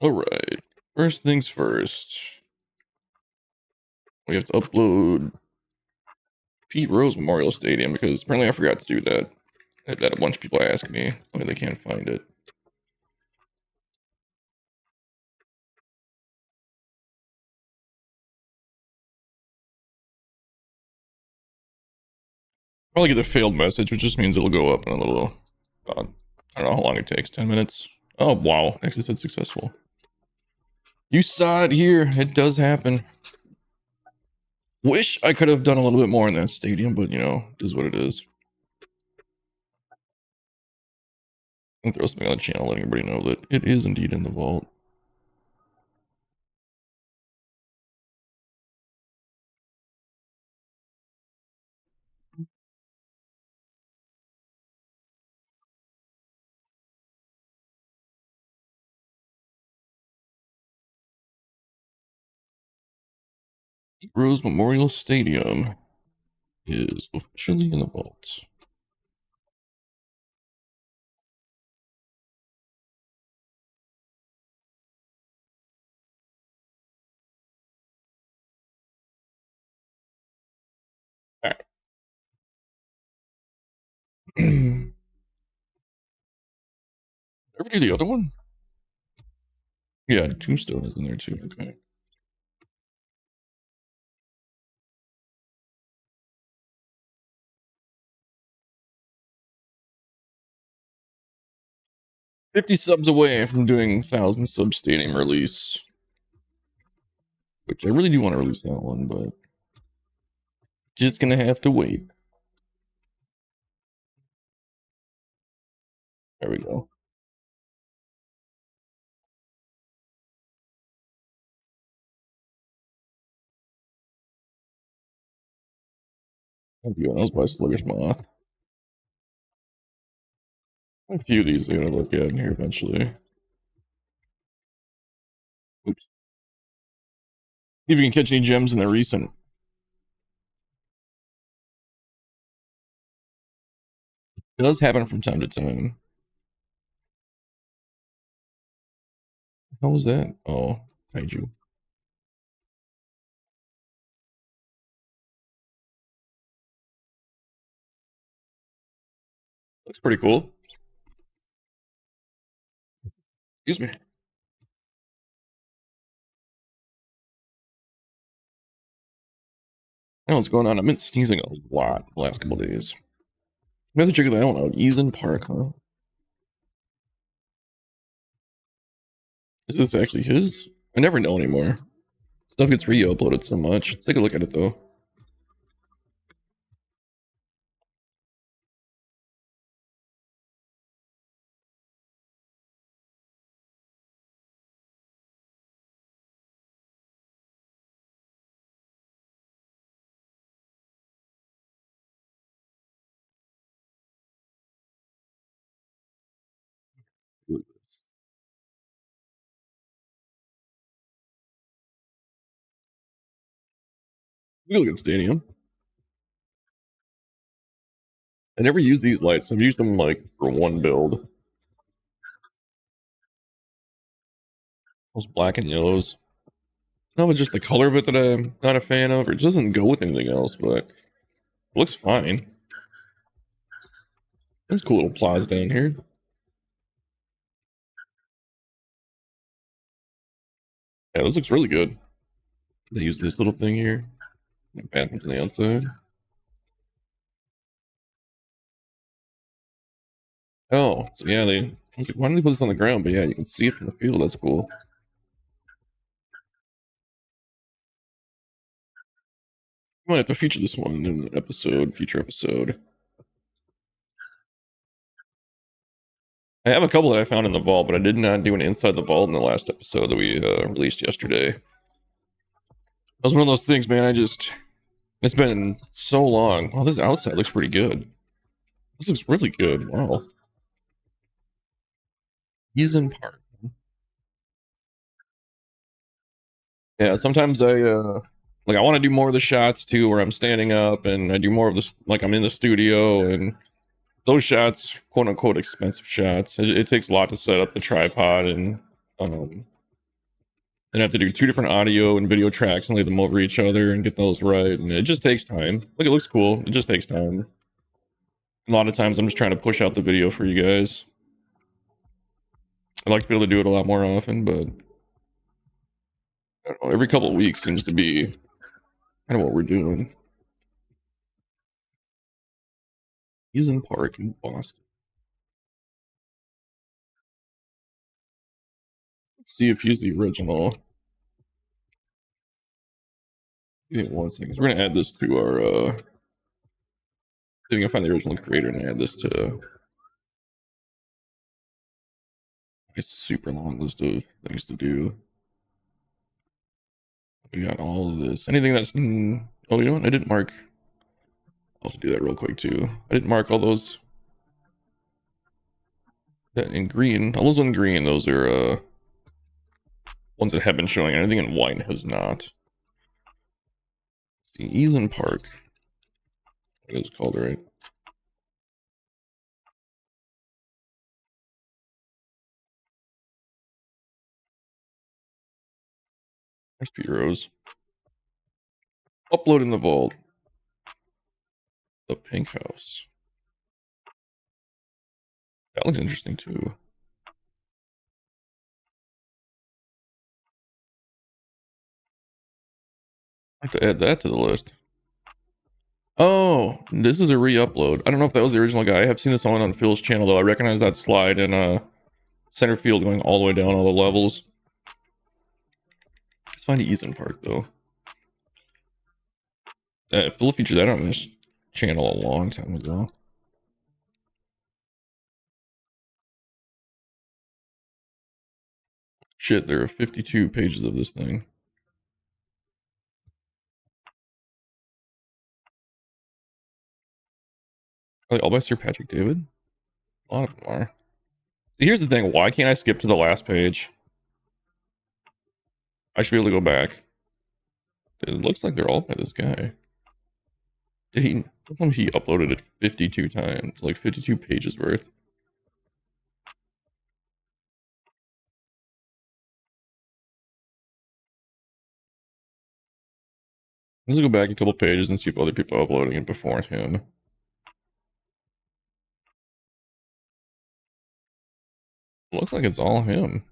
All right. First things first. We have to upload Pete Rose Memorial Stadium because apparently I forgot to do that. I had a bunch of people ask me why they can't find it. Probably get a failed message, which just means it'll go up in a little. I don't know how long it takes. 10 minutes. Oh wow! Actually said successful. You saw it here. It does happen. Wish I could have done a little bit more in that stadium, but you know, it is what it is. And throw something on the channel, letting everybody know that it is indeed in the vault. Rose Memorial Stadium is officially in the vault. Alright. Ever do the other one? Yeah, Tombstone is in there too. Okay. $50 subs away from doing 1,000 sub stadium release. Which I really do want to release that one, but just gonna have to wait. There we go. That was by Sluggish Moth. A few of these I gotta look at in here eventually. Oops. See if you can catch any gems in the recent. It does happen from time to time. How was that? Oh, kaiju. Looks pretty cool. Excuse me. I know what's going on. I've been sneezing a lot the last couple days. I'm gonna have to check that one out. Eason Park, huh? Is this actually his? I never know anymore. Stuff gets re-uploaded so much. Let's take a look at it though. We look at Stadium. I never use these lights. I've used them like for one build. Those black and yellows. No, it's just the color of it that I'm not a fan of. Or it doesn't go with anything else, but it looks fine. There's cool little plaza down here. Yeah, this looks really good. They use this little thing here. Bathrooms on the outside. Oh, so yeah, I was like, why didn't they put this on the ground? But yeah, you can see it from the field. That's cool. I might have to feature this one in an episode, future episode. I have a couple that I found in the vault, but I did not do an inside the vault in the last episode that we released yesterday. That was one of those things, man. It's been so long. Wow, this outside looks pretty good. This looks really good. Wow. Eason Park. Yeah, sometimes I want to do more of the shots too, where I'm standing up and I do more of this, like I'm in the studio, and those shots, quote unquote, expensive shots. It takes a lot to set up the tripod and Then I have to do 2 different audio and video tracks and lay them over each other and get those right, and it just takes time. Like, it looks cool, it just takes time. A lot of times I'm just trying to push out the video for you guys. I'd like to be able to do it a lot more often, but I don't know, every couple of weeks seems to be kind of what we're doing. He's in Park in Boston. Let's see if he's the original. Give me 1 second. We're gonna add this to our see if we can find the original creator and add this to a super long list of things to do. We got all of this. Anything that's oh, you know what? I didn't mark. I'll have to do that real quick too. I didn't mark all those that in green. All those in green, those are ones that have been showing. Anything in white has not. See, Eason Park. What is it called, right? There's Pete Rose. Upload in the vault. The Pink House. That looks interesting too. I have to add that to the list. Oh, this is a re-upload. I don't know if that was the original guy. I have seen this on Phil's channel though. I recognize that slide in center field going all the way down all the levels. Let's find Eason Park though. Phil featured that on this channel a long time ago. Shit, there are 52 pages of this thing. Are they all by Sir Patrick David? A lot of them are. Here's the thing, why can't I skip to the last page? I should be able to go back. It looks like they're all by this guy. Did he uploaded it 52 times, like 52 pages worth. Let's go back a couple pages and see if other people are uploading it before him. Looks like it's all him.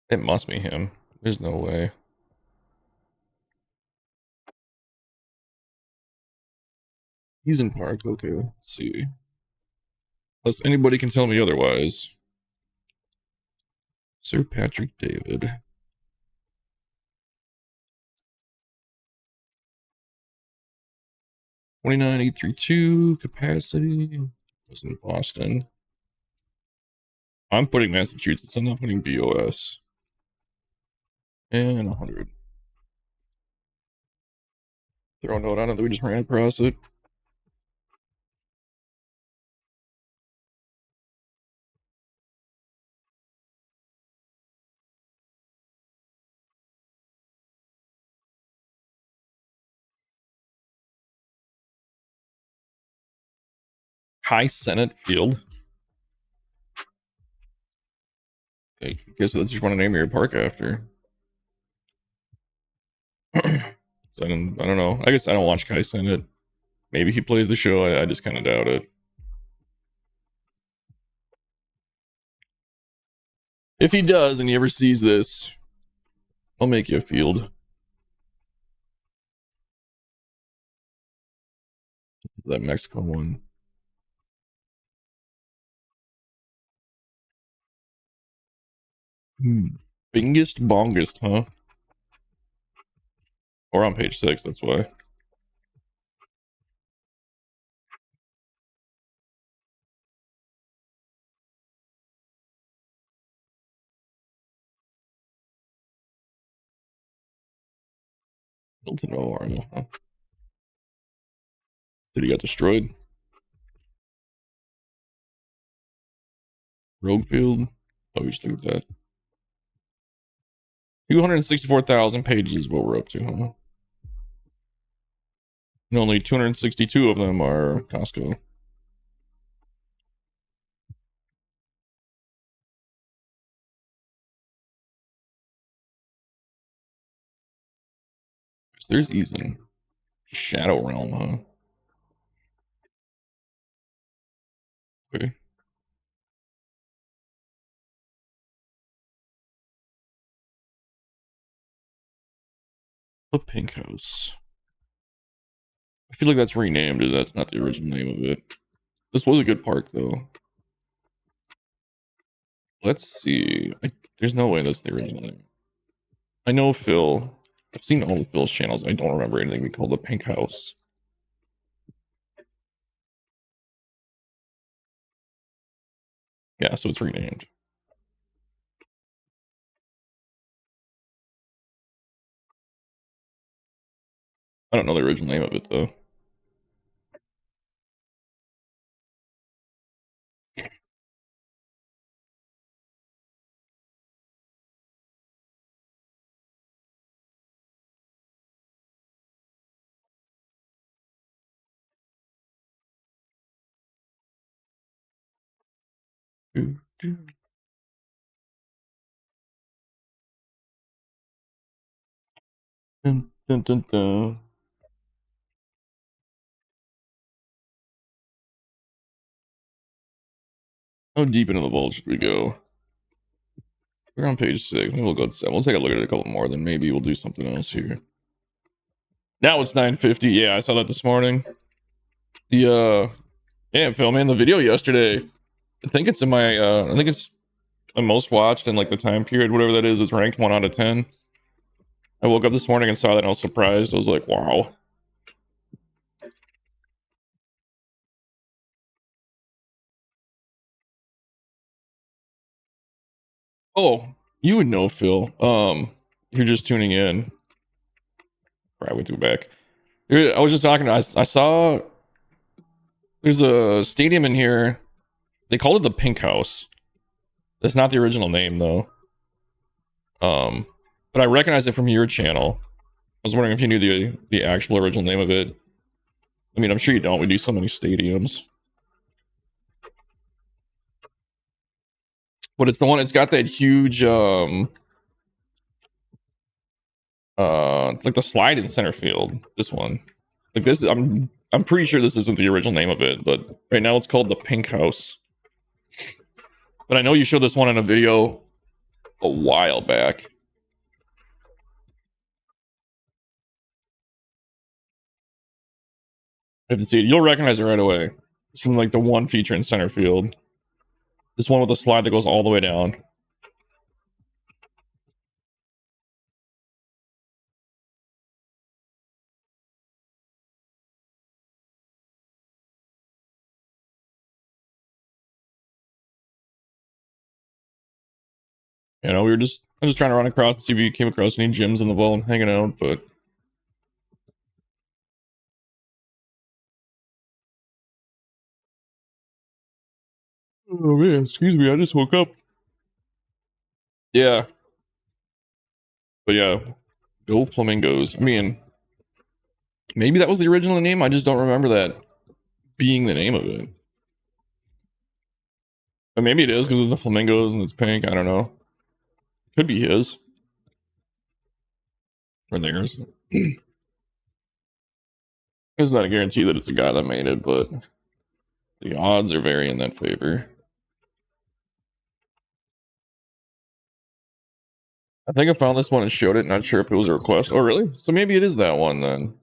It must be him. There's no way. He's in Park. Okay, let's see. Unless anybody can tell me otherwise. Sir Patrick David. 29832 capacity. Was in Boston. I'm putting Massachusetts. I'm not putting BOS. And 100. Throw a note on it that we just ran across it. High Senate Field. Okay, I guess that's just want to name your park after. So I don't know. I guess I don't watch Kai Senate. Maybe he plays the show. I just kind of doubt it. If he does and he ever sees this, I'll make you a field. That Mexico one. Bingest bongest, huh? Or on page 6, that's why. Hilton Memorial, huh? Did he get destroyed? Rogue Field? Oh, we just look at that. 264,000 pages is what we're up to, huh? And only 262 of them are Costco. So there's Eason. Shadow Realm, huh? Okay. The Pink House. I feel like that's renamed, and that's not the original name of it. This was a good park, though. Let's see. There's no way that's the original name. I know Phil. I've seen all of Phil's channels. I don't remember anything we call the Pink House. Yeah, so it's renamed. I don't know the original name of it, though. Dun, dun, dun, dun. How deep into the vault should we go? We're on page 6. Maybe we'll go to 7. We'll take a look at it a couple more, then maybe we'll do something else here. Now it's 9:50. Yeah, I saw that this morning. Yeah, Phil, man, the video yesterday. I think it's in my I think it's my most watched in like the time period, whatever that is ranked 1 out of 10. I woke up this morning and saw that and I was surprised. I was like, wow. Oh, you would know, Phil. You're just tuning in. Probably went to go back. I was just talking. I saw there's a stadium in here. They called it the Pink House. That's not the original name though. But I recognized it from your channel. I was wondering if you knew the actual original name of it. I mean, I'm sure you don't. We do so many stadiums. But it's the one. It's got that huge like the slide in center field. This one, like this. I'm pretty sure this isn't the original name of it, but right now it's called the Pink House. But I know you showed this one in a video a while back. I have to see it. You'll recognize it right away. It's from like the one feature in center field. This one with the slide that goes all the way down. You know, I'm just trying to run across to see if you came across any gyms in the vault hanging out, but oh man, excuse me, I just woke up. Yeah. But yeah, go flamingos. I mean, maybe that was the original name. I just don't remember that being the name of it. But maybe it is because it's the flamingos and it's pink. I don't know. Could be his or theirs. It's not a guarantee that it's a guy that made it, but the odds are very in that favor. I think I found this one and showed it. Not sure if it was a request. Oh, really? So maybe it is that one then.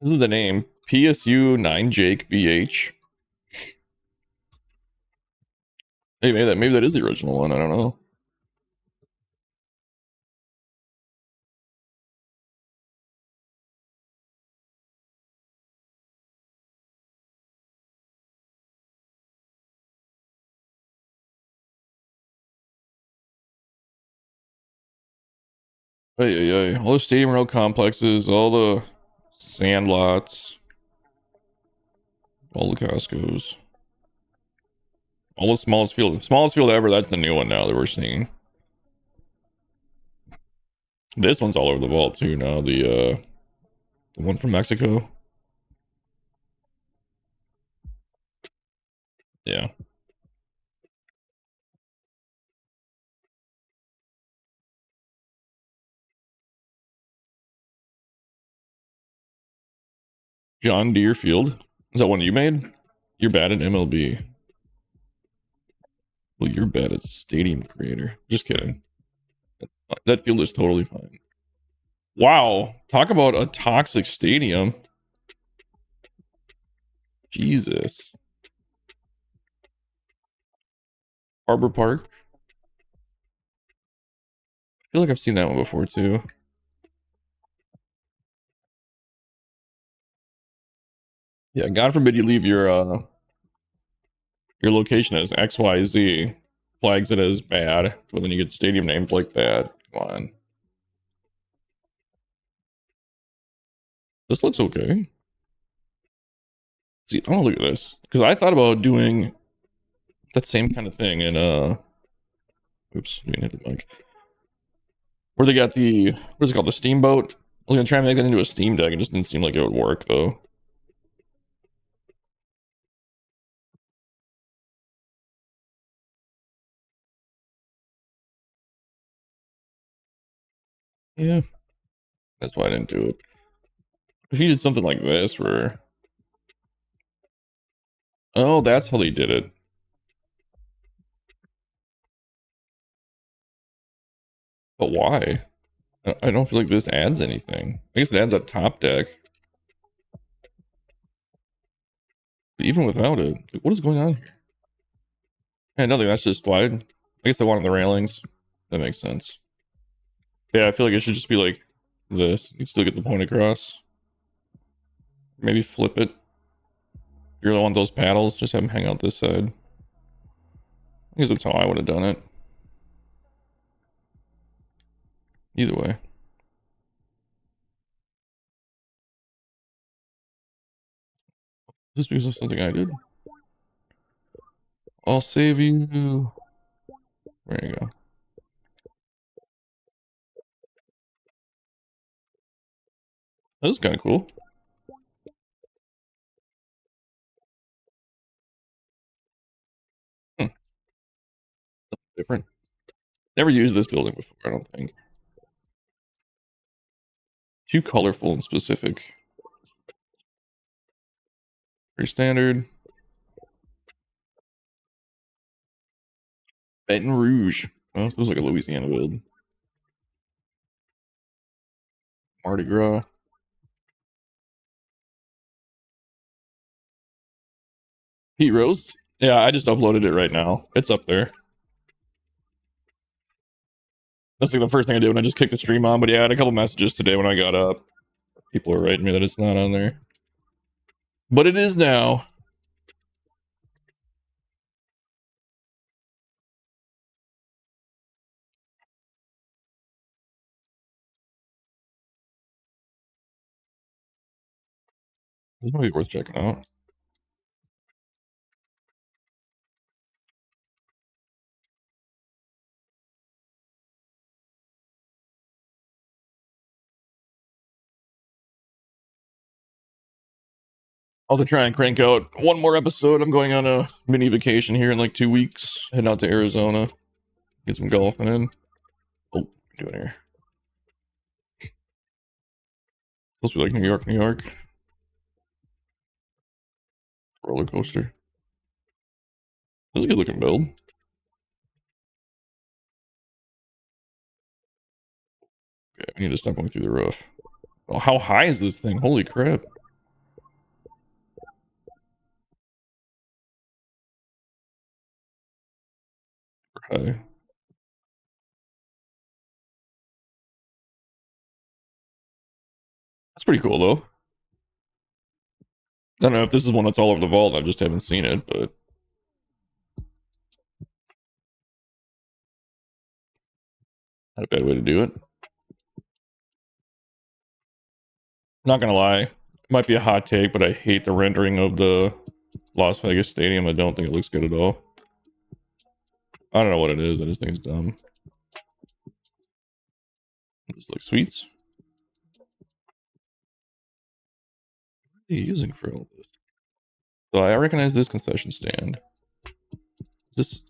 This is the name PSU 9 Jake BH. Hey, maybe that is the original one. I don't know. Hey, all the stadium road complexes, all the sand lots, all the Costco's, all the smallest field ever. That's the new one now that we're seeing. This one's all over the vault too now. The one from Mexico. Yeah. John Deere Field. Is that one you made? You're bad at MLB. Well, you're bad at stadium creator. Just kidding. That field is totally fine. Wow. Talk about a toxic stadium. Jesus. Harbor Park. I feel like I've seen that one before too. Yeah, God forbid you leave your location as XYZ, flags it as bad, but then you get stadium names like that. Come on. This looks okay. See, oh, look at this. Because I thought about doing that same kind of thing in, oops, you hit the mic. Where they got the, what is it called, the steamboat? I was going to try and make that into a Steam Deck. It just didn't seem like it would work, though. Yeah. That's why I didn't do it. If you did something like this where... Oh, that's how they did it. But why? I don't feel like this adds anything. I guess it adds a top deck. But even without it, like, what is going on here? Yeah, nothing. That's just wide. I guess I wanted the railings. That makes sense. Yeah, I feel like it should just be like this. You can still get the point across. Maybe flip it. You really want those paddles? Just have them hang out this side. I guess that's how I would have done it. Either way. Just because of something I did. I'll save you. There you go. That was kind of cool. Hmm. Different. Never used this building before, I don't think. Too colorful and specific. Very standard. Baton Rouge. Oh, it was like a Louisiana build. Mardi Gras. Heat Roast? Yeah, I just uploaded it right now. It's up there. That's like the first thing I did when I just kicked the stream on. But yeah, I had a couple messages today when I got up. People are writing me that it's not on there. But it is now. This might be worth checking out. I'll have to try and crank out one more episode. I'm going on a mini vacation here in like 2 weeks. Heading out to Arizona. Get some golfing in. Oh, what are you doing here? Supposed to be like New York, New York. Roller coaster. That's a good looking build. Okay, I need to stop going through the roof. Oh, how high is this thing? Holy crap. High. That's pretty cool though. I don't know if this is one that's all over the vault. I just haven't seen it, but not a bad way to do it. Not gonna lie, it might be a hot take, but I hate the rendering of the Las Vegas stadium. I don't think it looks good at all. I don't know what it is. I just think it's dumb. This looks sweets. What are you using for all this? So I recognize this concession stand. Is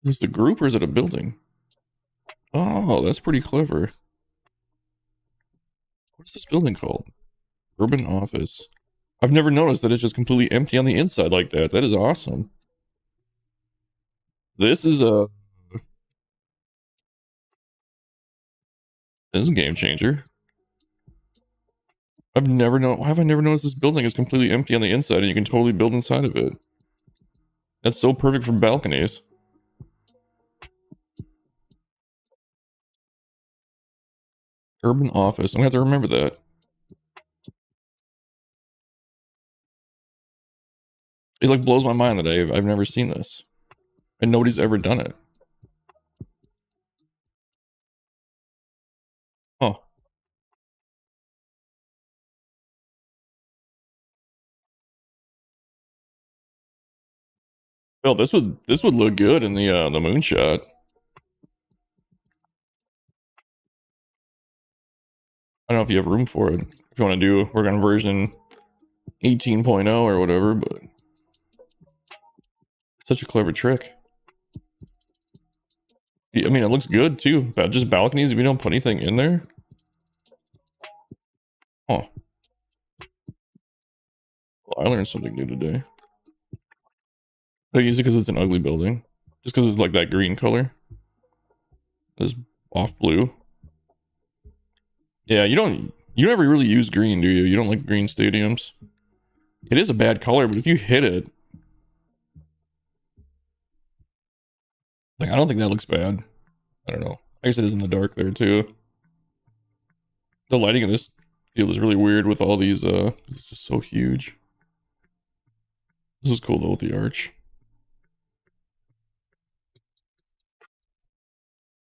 this the group or is it a building? Oh, that's pretty clever. What is this building called? Urban Office. I've never noticed that it's just completely empty on the inside like that. That is awesome. This is a game changer. Why have I never noticed this building is completely empty on the inside and you can totally build inside of it? That's so perfect for balconies. Urban Office. I'm gonna have to remember that. It like blows my mind that I've never seen this. And nobody's ever done it. Oh. Well, this would look good in the moonshot. I don't know if you have room for it. If you want to work on version 18.0 or whatever, but such a clever trick. I mean, it looks good too. But just balconies if you don't put anything in there. Oh. Well, I learned something new today. I use it because it's an ugly building. Just because it's like that green color. It's off blue. Yeah, you never really use green, do you? You don't like green stadiums? It is a bad color, but if you hit it... Like, I don't think that looks bad. I don't know. I guess it is in the dark there, too. The lighting in this field is really weird with all these, this is so huge. This is cool, though, with the arch.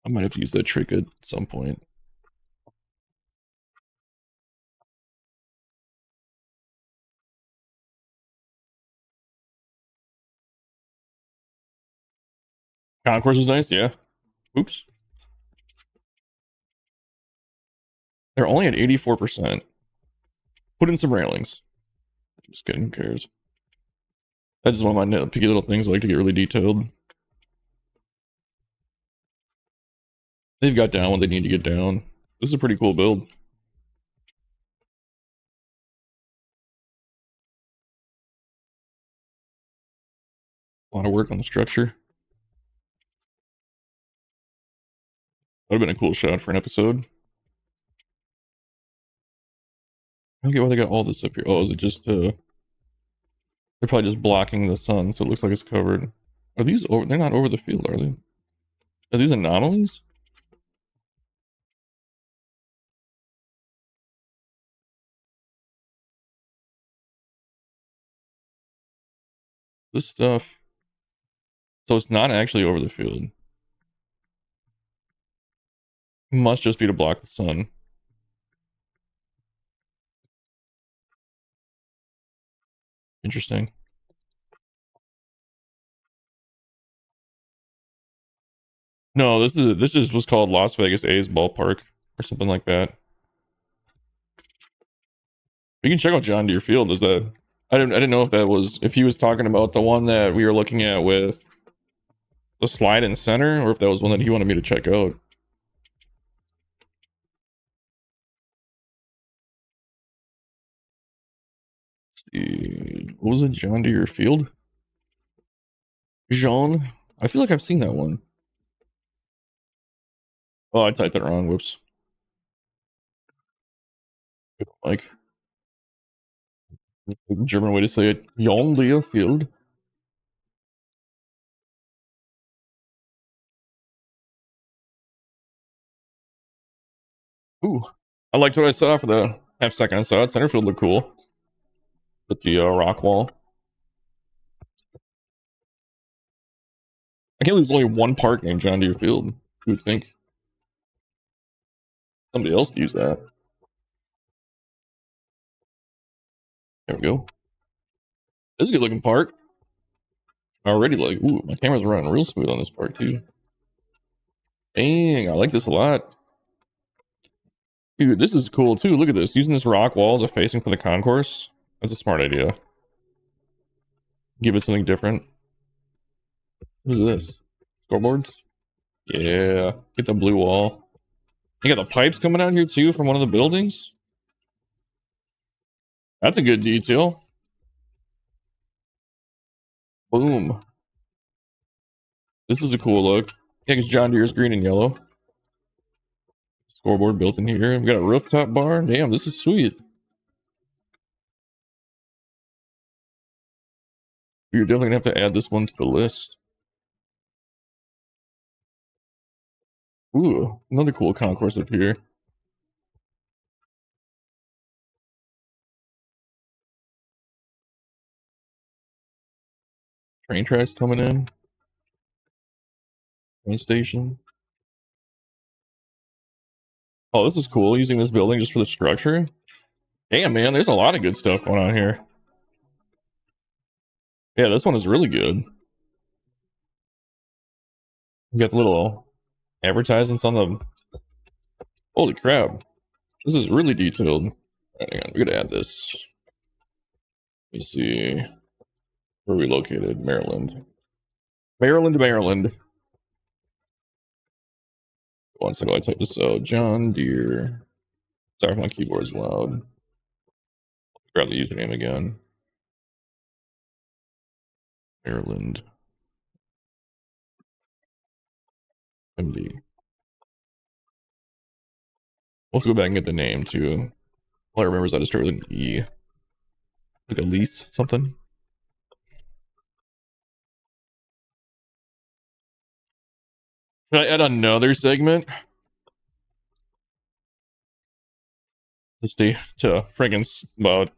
I might have to use that trick at some point. Concourse is nice, yeah. Oops. They're only at 84%. Put in some railings. Just kidding, who cares? That's just one of my nitpicky little things I like to get really detailed. They've got down what they need to get down. This is a pretty cool build. A lot of work on the structure. Would have been a cool shot for an episode. I don't get why they got all this up here. Oh, is it just, they're probably just blocking the sun, so it looks like it's covered. Are these over? They're not over the field, are they? Are these anomalies? This stuff. So it's not actually over the field. Must just be to block the sun. Interesting. No, this is what's called Las Vegas A's ballpark or something like that. You can check out John Deere Field. Is that I didn't know if he was talking about the one that we were looking at with the slide in center, or if that was one that he wanted me to check out. Let's see. What was it? John Deere Field? Jean? I feel like I've seen that one. Oh, I typed it wrong. Whoops. Like German way to say it. John Deere Field. Ooh. I liked what I saw for the half second I saw it. Center field looked cool. With the rock wall. I can't believe there's only one park named John Deere Field. Who would think? Somebody else used that. There we go. This is a good looking park. Already like, ooh, my camera's running real smooth on this park too. Dang, I like this a lot. Dude, this is cool too. Look at this. Using this rock wall as a facing for the concourse. That's a smart idea. Give it something different. What is this? Scoreboards? Yeah. Get the blue wall. You got the pipes coming out here too from one of the buildings? That's a good detail. Boom. This is a cool look. Yeah, because John Deere's green and yellow. Scoreboard built in here. We got a rooftop bar. Damn, this is sweet. You're definitely gonna have to add this one to the list. Ooh, another cool concourse up here. Train tracks coming in. Train station. Oh, this is cool. Using this building just for the structure. Damn, man, there's a lot of good stuff going on here. Yeah, this one is really good. We got the little advertisements on the... Holy crap. This is really detailed. Right, hang on, we gotta add this. Let me see. Where are we located? Maryland. Maryland. One second, I type this out. John Deere. Sorry if my keyboard's loud. Grab the username again. Maryland. MD. We'll have to go back and get the name too. All I remember is that it started with an E. Like Elise something. Should I add another segment? Just to friggin' about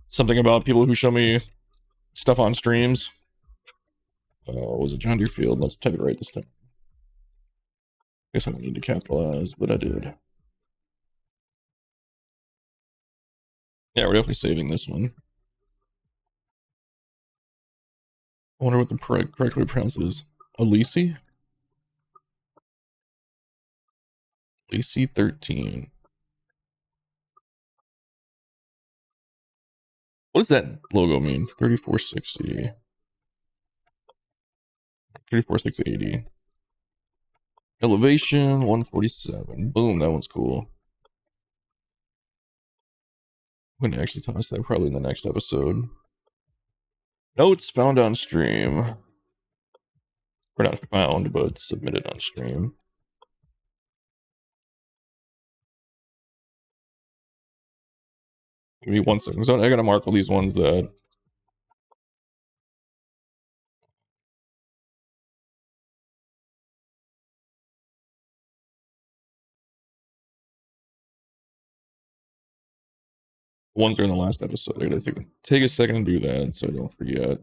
something about people who show me stuff on streams. Was it John Deere Field? Let's type it right this time. Guess I don't need to capitalize, but I did. Yeah, we're definitely saving this one. I wonder what the correct way to pronounce it is. Elise? Elise 13. What does that logo mean? 3460. 34680. Elevation 147. Boom, that one's cool. I'm gonna actually toss that probably in the next episode. Notes found on stream. Or not found, but submitted on stream. Give me 1 second. So I gotta mark all these ones that... ones during the last episode. I gotta take a second to do that so I don't forget.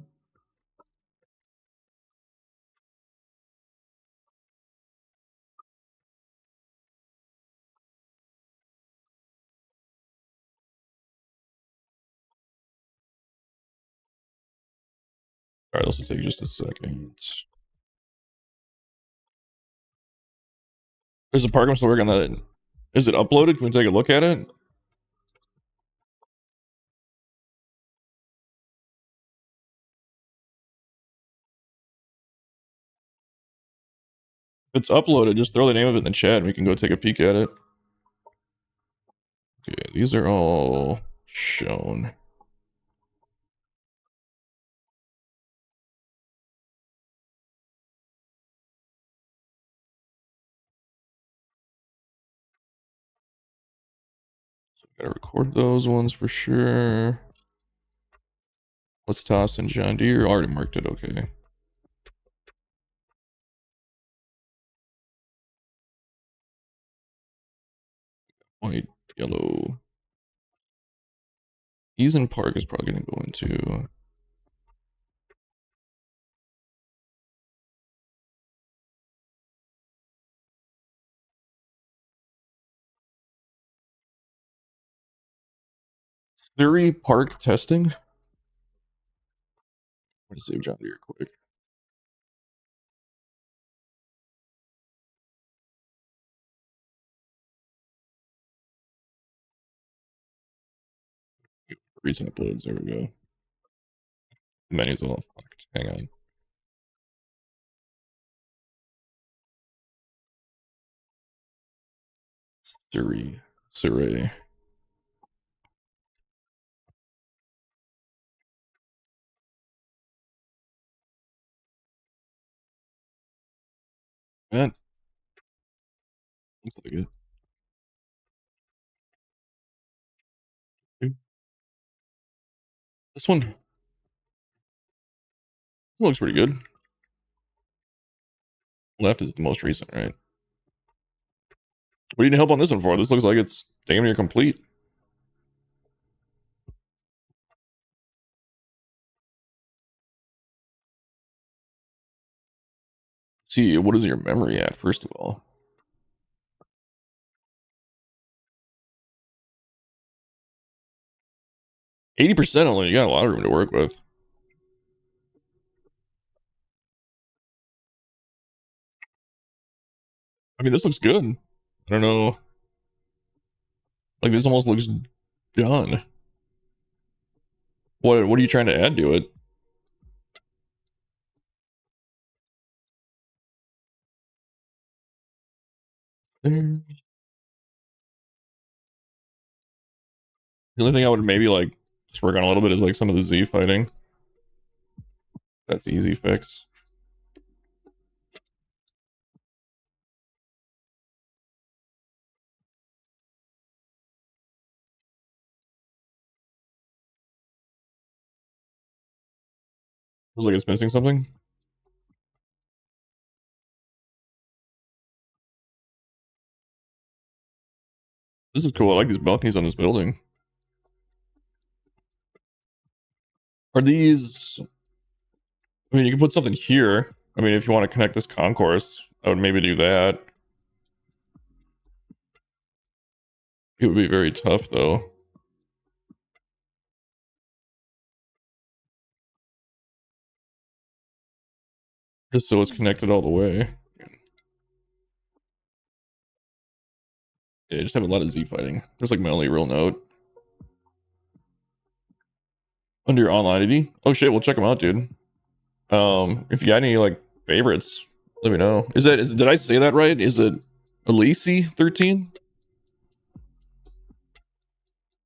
Alright, this will take just a second. There's a part I'm still working on that. Is it uploaded? Can we take a look at it? If it's uploaded, just throw the name of it in the chat and we can go take a peek at it. Okay, these are all shown. So gotta record those ones for sure. Let's toss in John Deere. Already marked it, okay. White, yellow. Eason Park is probably gonna go into... Theory Park testing? I'm gonna save John Deere quick. Recent uploads, there we go. The menu's all fucked. Hang on. Surrey. That looks like it. This one looks pretty good. Left is the most recent, right? What do you need help on this one for? This looks like it's damn near complete. See, what is your memory at, first of all? %, only. You got a lot of room to work with. I mean, this looks good. I don't know. Like, this almost looks done. What are you trying to add to it? The only thing I would maybe, like, just work on a little bit is, like, some of the Z fighting. That's easy fix. Feels like it's missing something. This is cool. I like these balconies on this building. Are these... I mean, you can put something here. I mean, if you want to connect this concourse, I would maybe do that. It would be very tough, though. Just so it's connected all the way. Yeah, just have a lot of Z fighting. That's like my only real note. Under your online ID? Oh shit, we'll check them out, dude. If you got any like favorites, let me know. Did I say that right? Is it Elise 13?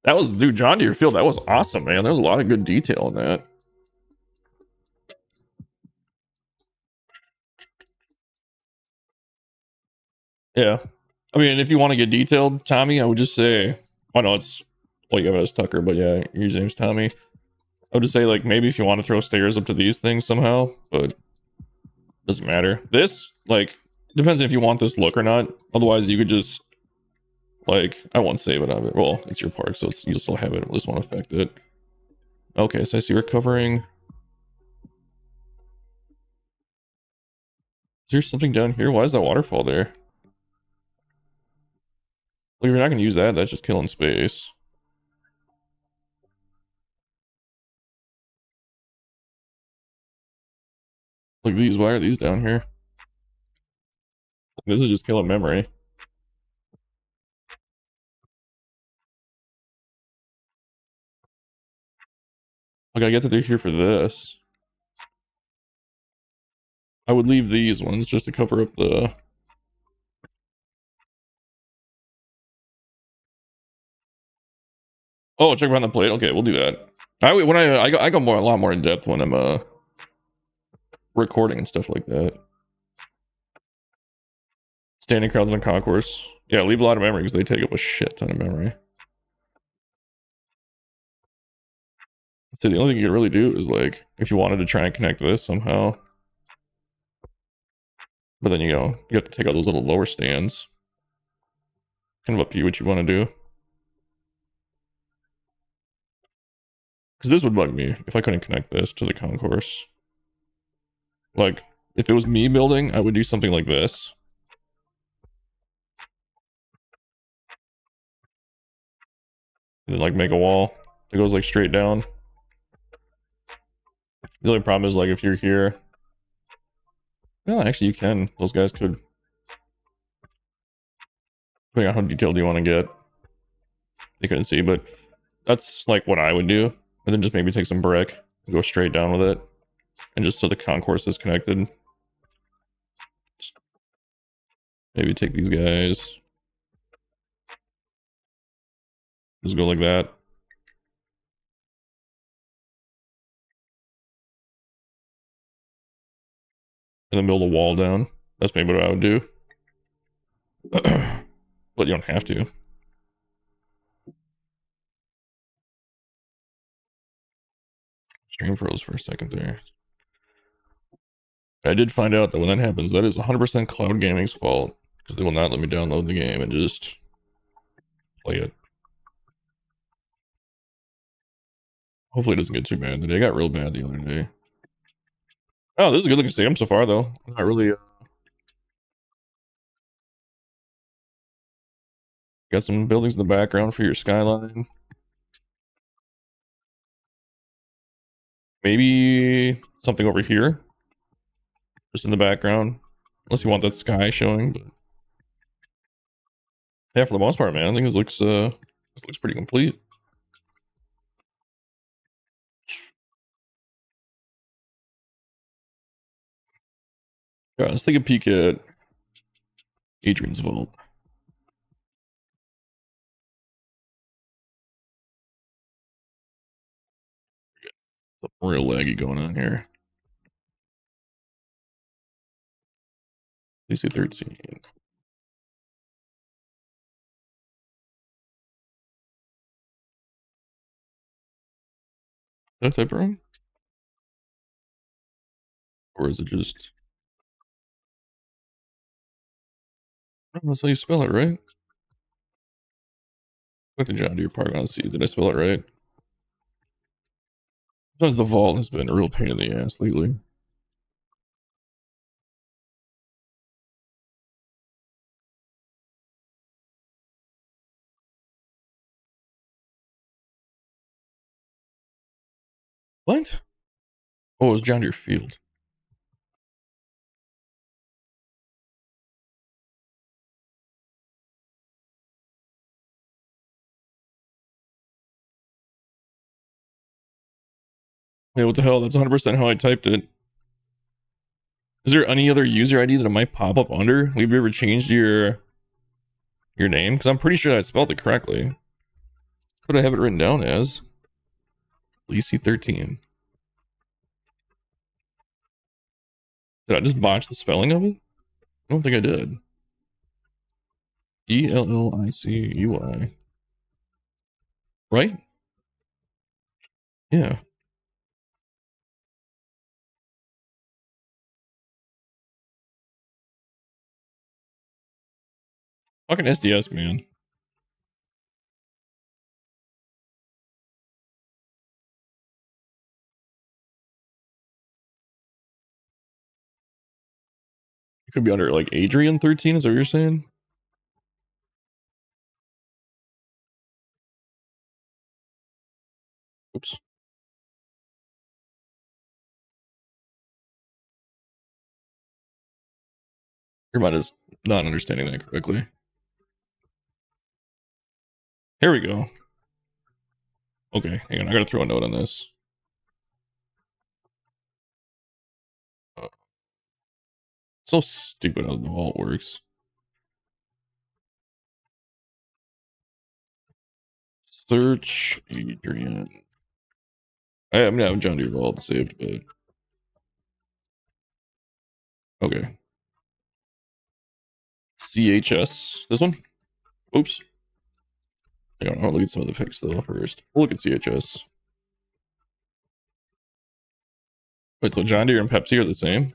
That was, dude, John Deere Field. That was awesome, man. There was a lot of good detail in that. Yeah. I mean, if you want to get detailed, Tommy, I would just say, oh no, well, you have it as Tucker, but yeah, your name's Tommy. I would just say, like, maybe if you want to throw stairs up to these things somehow, but doesn't matter. This, like, depends if you want this look or not. Otherwise, you could just, like, I won't save it of it. Well, it's your park, so you still have it. This won't affect it. Okay, so I see we're covering. Is there something down here? Why is that waterfall there? Well, if you're not going to use that, that's just killing space. Like these, why are these down here? This is just killing memory. Like, I get that they're here for this. I would leave these ones just to cover up the... Oh, check behind the plate. Okay, we'll do that. I go more a lot more in depth when I'm recording and stuff like that. Standing crowds on the concourse. Yeah, leave a lot of memory because they take up a shit ton of memory. So the only thing you could really do is, like, if you wanted to try and connect this somehow. But then, you know, you have to take out those little lower stands. Kind of up to you what you want to do. Because this would bug me if I couldn't connect this to the concourse. Like, if it was me building, I would do something like this. And then, like, make a wall that goes, like, straight down. The only problem is, like, if you're here... Well, actually, you can. Those guys could... Depending on how detailed you want to get. They couldn't see, but... That's, like, what I would do. And then just maybe take some brick and go straight down with it. And just so the concourse is connected. Maybe take these guys. Just go like that. And then build a wall down. That's maybe what I would do. But you don't have to. Stream froze for a second there. I did find out that when that happens, that is 100% Cloud Gaming's fault, because they will not let me download the game and just play it. Hopefully it doesn't get too bad today. It got real bad the other day. Oh, this is a good looking stadium so far, though. Not really. Got some buildings in the background for your skyline. Maybe something over here, just in the background, unless you want that sky showing. But yeah, for the most part, man, I think this looks pretty complete. Yeah, let's take a peek at Adrian's vault. Something real laggy going on here. DC13. That type wrong? Or is it just... That's how you spell it, right? Look at John Deere Park. Let's see. Did I spell it right? Sometimes the vault has been a real pain in the ass lately. What? Oh, it was John Deere Field. Wait, what the hell? That's 100% how I typed it. Is there any other user ID that it might pop up under? Have you ever changed your name? Because I'm pretty sure I spelled it correctly. What do I have it written down as? LC13. Did I just botch the spelling of it? I don't think I did. Ellicui. Right? Yeah. Fucking SDS, man. It could be under like Adrian 13, is that what you're saying? Oops. Your mind is not understanding that correctly. Here we go. Okay, hang on. I gotta throw a note on this. So stupid how the vault works. Search Adrian. I'm gonna have John Deere Vault saved, but okay. CHS. This one? Oops. Hang on, I'll look at some of the pics though first. We'll look at CHS. Wait, so John Deere and Pepsi are the same?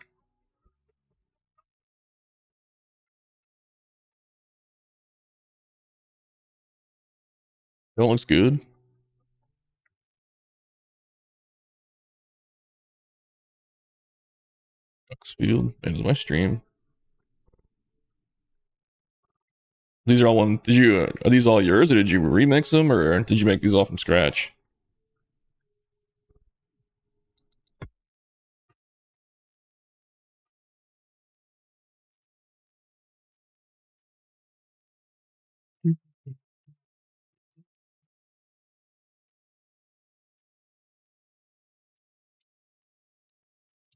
That looks good. Ducksfield. And my stream. These are all one. Did you? Are these all yours, or did you remix them, or did you make these all from scratch?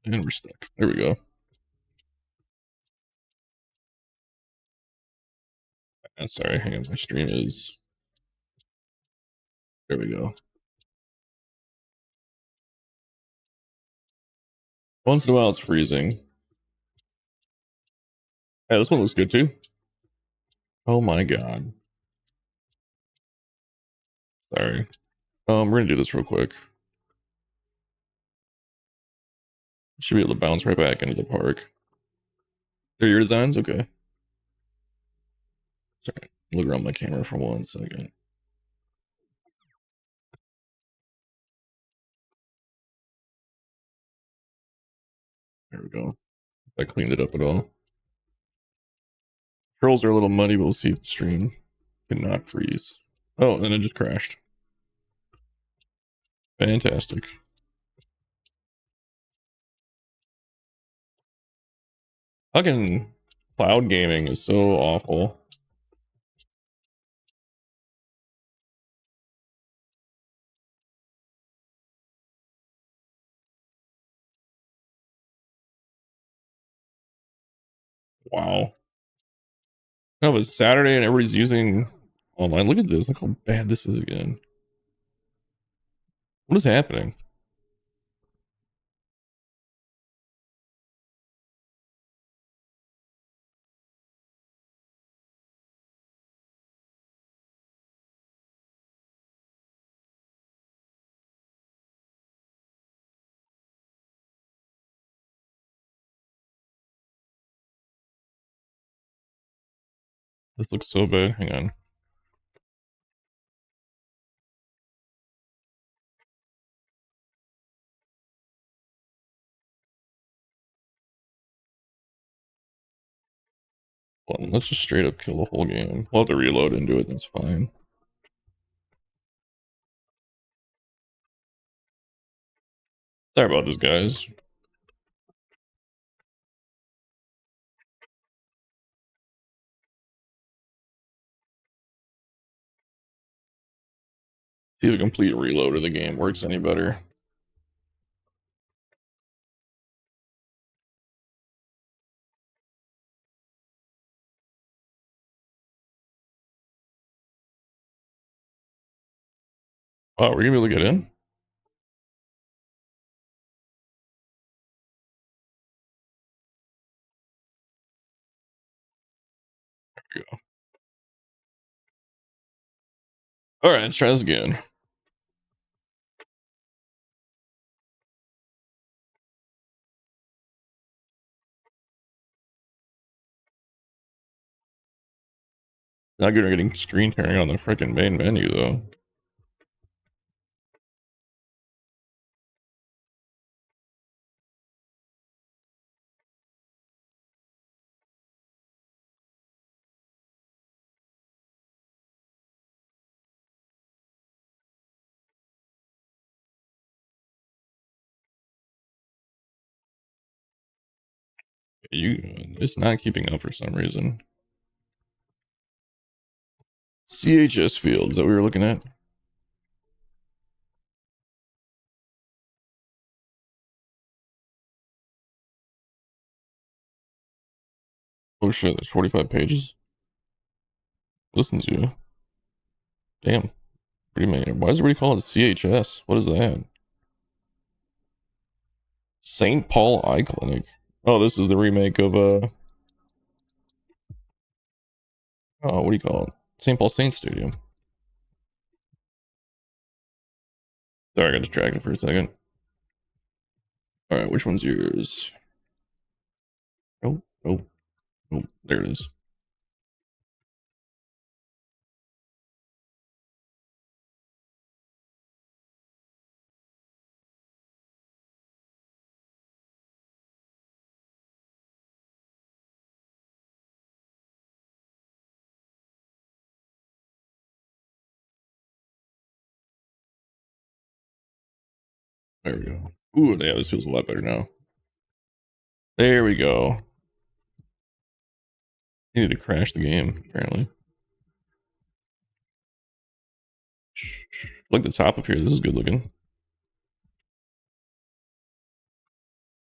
And we're stuck. There we go. Sorry, hang on. My stream is. There we go. Once in a while, it's freezing. Yeah, this one looks good too. Oh my god. Sorry. We're gonna do this real quick. Should be able to bounce right back into the park. They're your designs? Okay. Sorry. Look around my camera for 1 second. There we go. I cleaned it up at all. Controls are a little muddy, but we'll see if the stream can not freeze. Oh, and it just crashed. Fantastic. Fucking cloud gaming is so awful. Wow. No, but it's Saturday and everybody's using online. Look at this. Look how bad this is again. What is happening? This looks so bad. Hang on. Well, let's just straight up kill the whole game. We'll have to reload into it. That's fine. Sorry about this, guys. See if a complete reload of the game works any better. Oh, we're gonna be able to get in? There we go. Alright, let's try this again. Not good at getting screen tearing on the freaking main menu, though. It's not keeping up for some reason. CHS fields that we were looking at. Oh shit, there's 45 pages. Listen to you. Damn. Pretty many. Why does everybody call it CHS? What is that? St. Paul Eye Clinic. Oh, this is the remake of oh, what do you call it? St. Paul Saint Stadium. Sorry, I got distracted for a second. Alright, which one's yours? Oh, oh, oh, there it is. There we go. Ooh, yeah, this feels a lot better now. There we go. Needed to crash the game, apparently. Look at the top up here. This is good looking.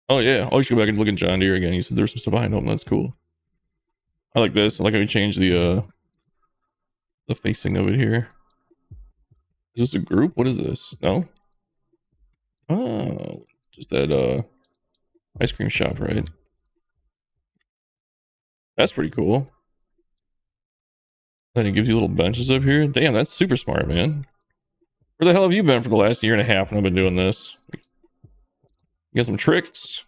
Oh, yeah. Oh, you should go back and look at John Deere again. He said there's some stuff behind him. That's cool. I like this. I like how we changed the facing of it here. Is this a group? What is this? No? Oh, just that ice cream shop, right? That's pretty cool. Then it gives you little benches up here. Damn, that's super smart, man. Where the hell have you been for the last year and a half when I've been doing this? You got some tricks.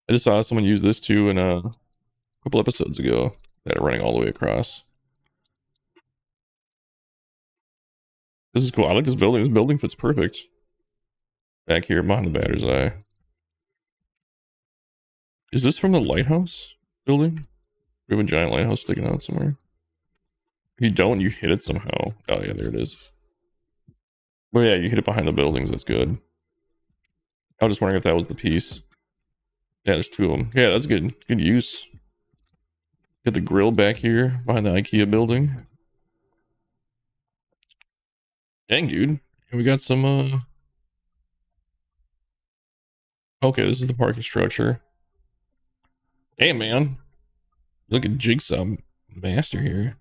I just saw someone use this too in a couple episodes ago. That are running all the way across. This is cool. I like this building. This building fits perfect. Back here behind the batter's eye. Is this from the lighthouse building? We have a giant lighthouse sticking out somewhere. If you don't, you hit it somehow. Oh yeah, there it is. Well, yeah, you hit it behind the buildings. That's good. I was just wondering if that was the piece. Yeah, there's two of them. Yeah, that's good. Good use. Got the grill back here behind the IKEA building. Dang, dude. And we got some, okay, this is the parking structure. Hey, man. Look at Jigsaw Master here.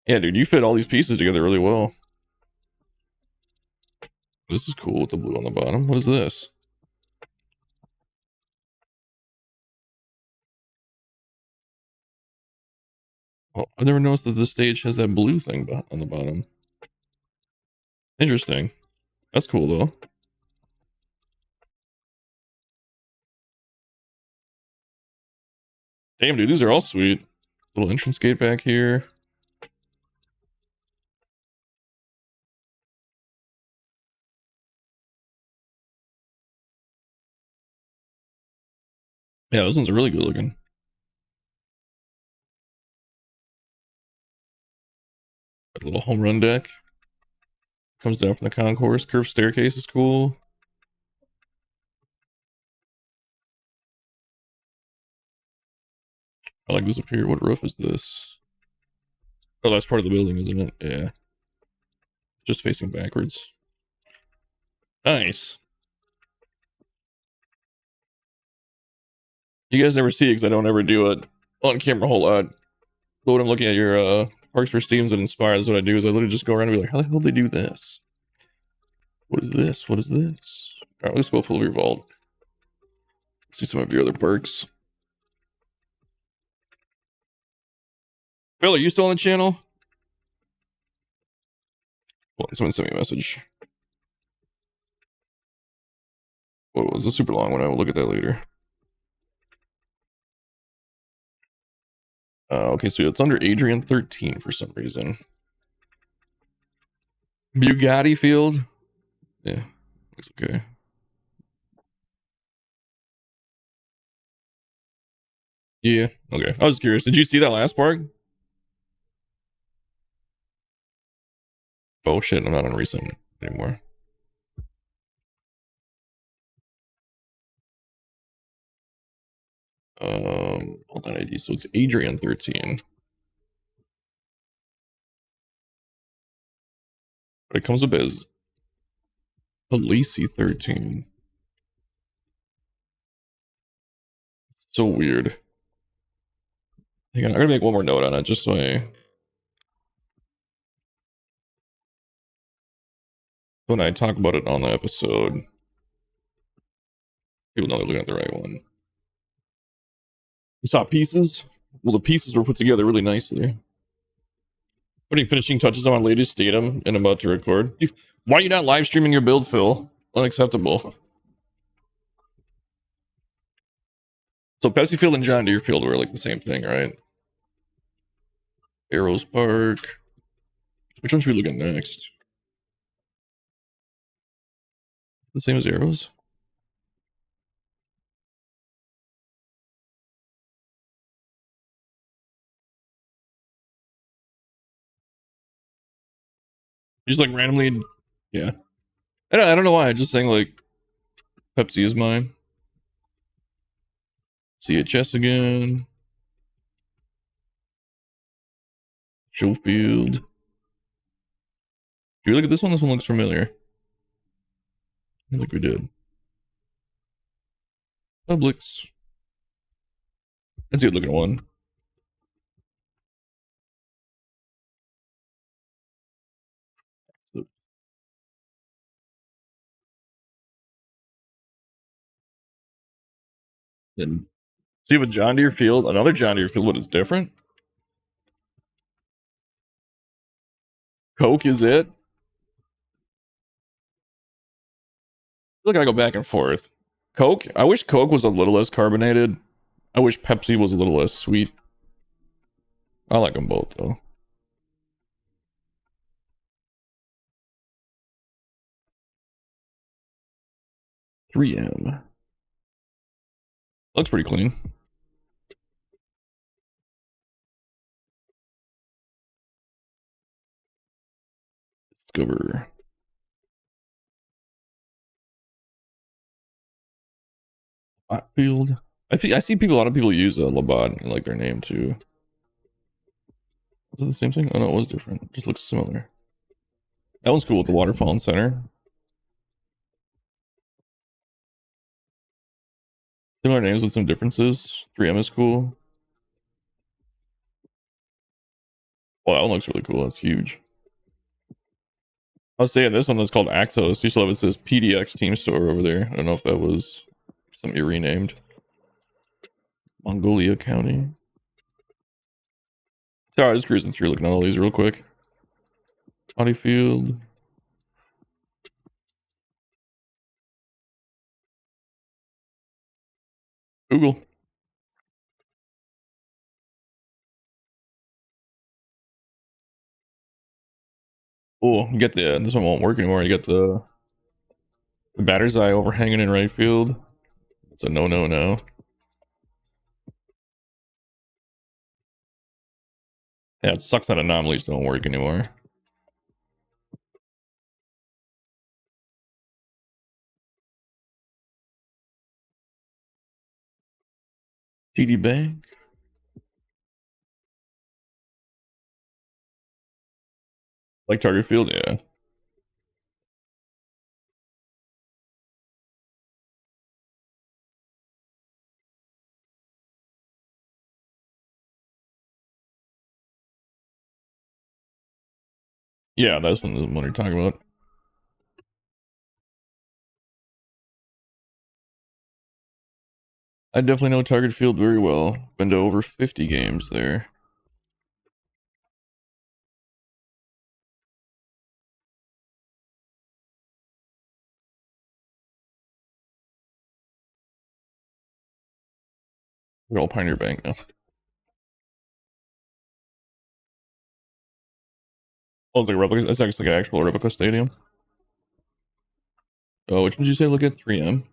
Yeah, dude, you fit all these pieces together really well. This is cool with the blue on the bottom. What is this? Oh, I've never noticed that this stage has that blue thing on the bottom. Interesting. That's cool, though. Damn, dude, these are all sweet. Little entrance gate back here. Yeah, those ones are really good looking. Got a little home run deck. Comes down from the concourse. Curved staircase is cool. I like this up here. What roof is this? Oh, that's part of the building, isn't it? Yeah. Just facing backwards. Nice. You guys never see it because I don't ever do it on camera a whole lot. But when I'm looking at your Parks for Steams that Inspire, that's what I do, is I literally just go around and be like, how the hell did they do this? What is this? What is this? Alright, let's go full of your vault. See some of your other perks. Phil, are you still on the channel? Well, someone sent me a message. Well, it was a super long one. I will look at that later. Okay, so it's under Adrian 13 for some reason. Bugatti Field? Yeah, looks okay. Yeah, okay. I was curious. Did you see that last part? Oh shit, I'm not on recent anymore. Hold on ID. So it's Adrian 13. But it comes up as Alisi 13. So weird. Hang on, I'm gonna make one more note on it just so when I talk about it on the episode, people know they're looking at the right one. You saw pieces? Well, the pieces were put together really nicely. Putting finishing touches on my latest datum and about to record. Why are you not live streaming your build, Phil? Unacceptable. So Pepsi Field and John Deere Field were like the same thing, right? Arrows Park. Which one should we look at next? The same as Arrows? Just like randomly, yeah. I don't know why. I just saying like Pepsi is mine. CHS again. Schofield. Do you look at this one? This one looks familiar. I think we did. Publix. That's a good looking one. And see with John Deere Field, another John Deere Field, what is different? Coke is it? Look, I go back and forth. Coke, I wish Coke was a little less carbonated. I wish Pepsi was a little less sweet. I like them both though. $3M. Looks pretty clean. Discover. Field. I see people. A lot of people use Labatt in like their name too. Was it the same thing? Oh no, it was different. It just looks similar. That one's cool with the waterfall and center. Similar names with some differences. 3M is cool. Well, that one looks really cool. That's huge. I was saying this one that's called Axos. You still have it says PDX Team Store over there. I don't know if that was something you renamed. Mongolia County. Sorry, just cruising through looking at all these real quick. Body Field. Google. Oh, you get the this one won't work anymore. You get the batter's eye overhanging in right field. It's a no. Yeah, it sucks that anomalies don't work anymore. TD Bank. Like Target Field, yeah. Yeah, that's the one you're talking about. I definitely know Target Field very well. Been to over 50 games there. We're all Pioneer Bank now. Oh, it's like a replica. That's actually like an actual replica stadium. Oh, which one did you say? Look at 3M.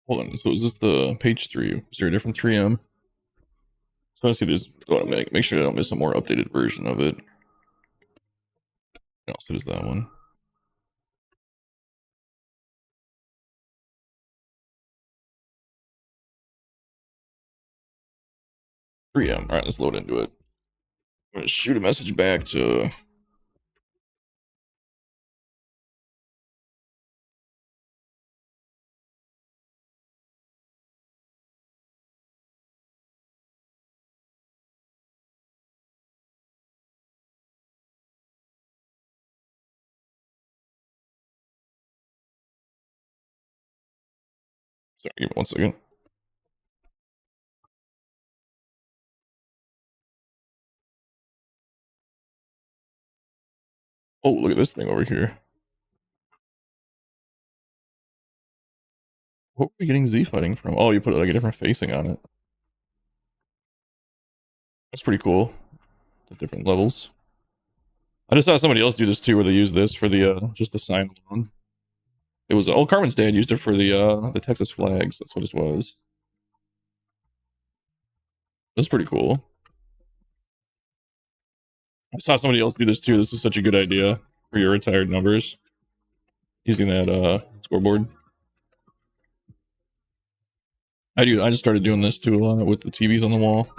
Hold on. So is this the page 3? Is there a different 3M? So I see this. I want to make sure I don't miss a more updated version of it. No, so does that one. Three M. All right, let's load into it. I'm gonna shoot a message back to. Sorry, give me 1 second. Oh, look at this thing over here. What were we getting Z fighting from? Oh, you put like a different facing on it. That's pretty cool. The different levels. I just saw somebody else do this too, where they use this for the just the sign alone. It was Carmen's dad used it for the Texas flags. That's what it was. That's pretty cool. I saw somebody else do this too. This is such a good idea for your retired numbers. Using that scoreboard. I just started doing this too a lot with the TVs on the wall.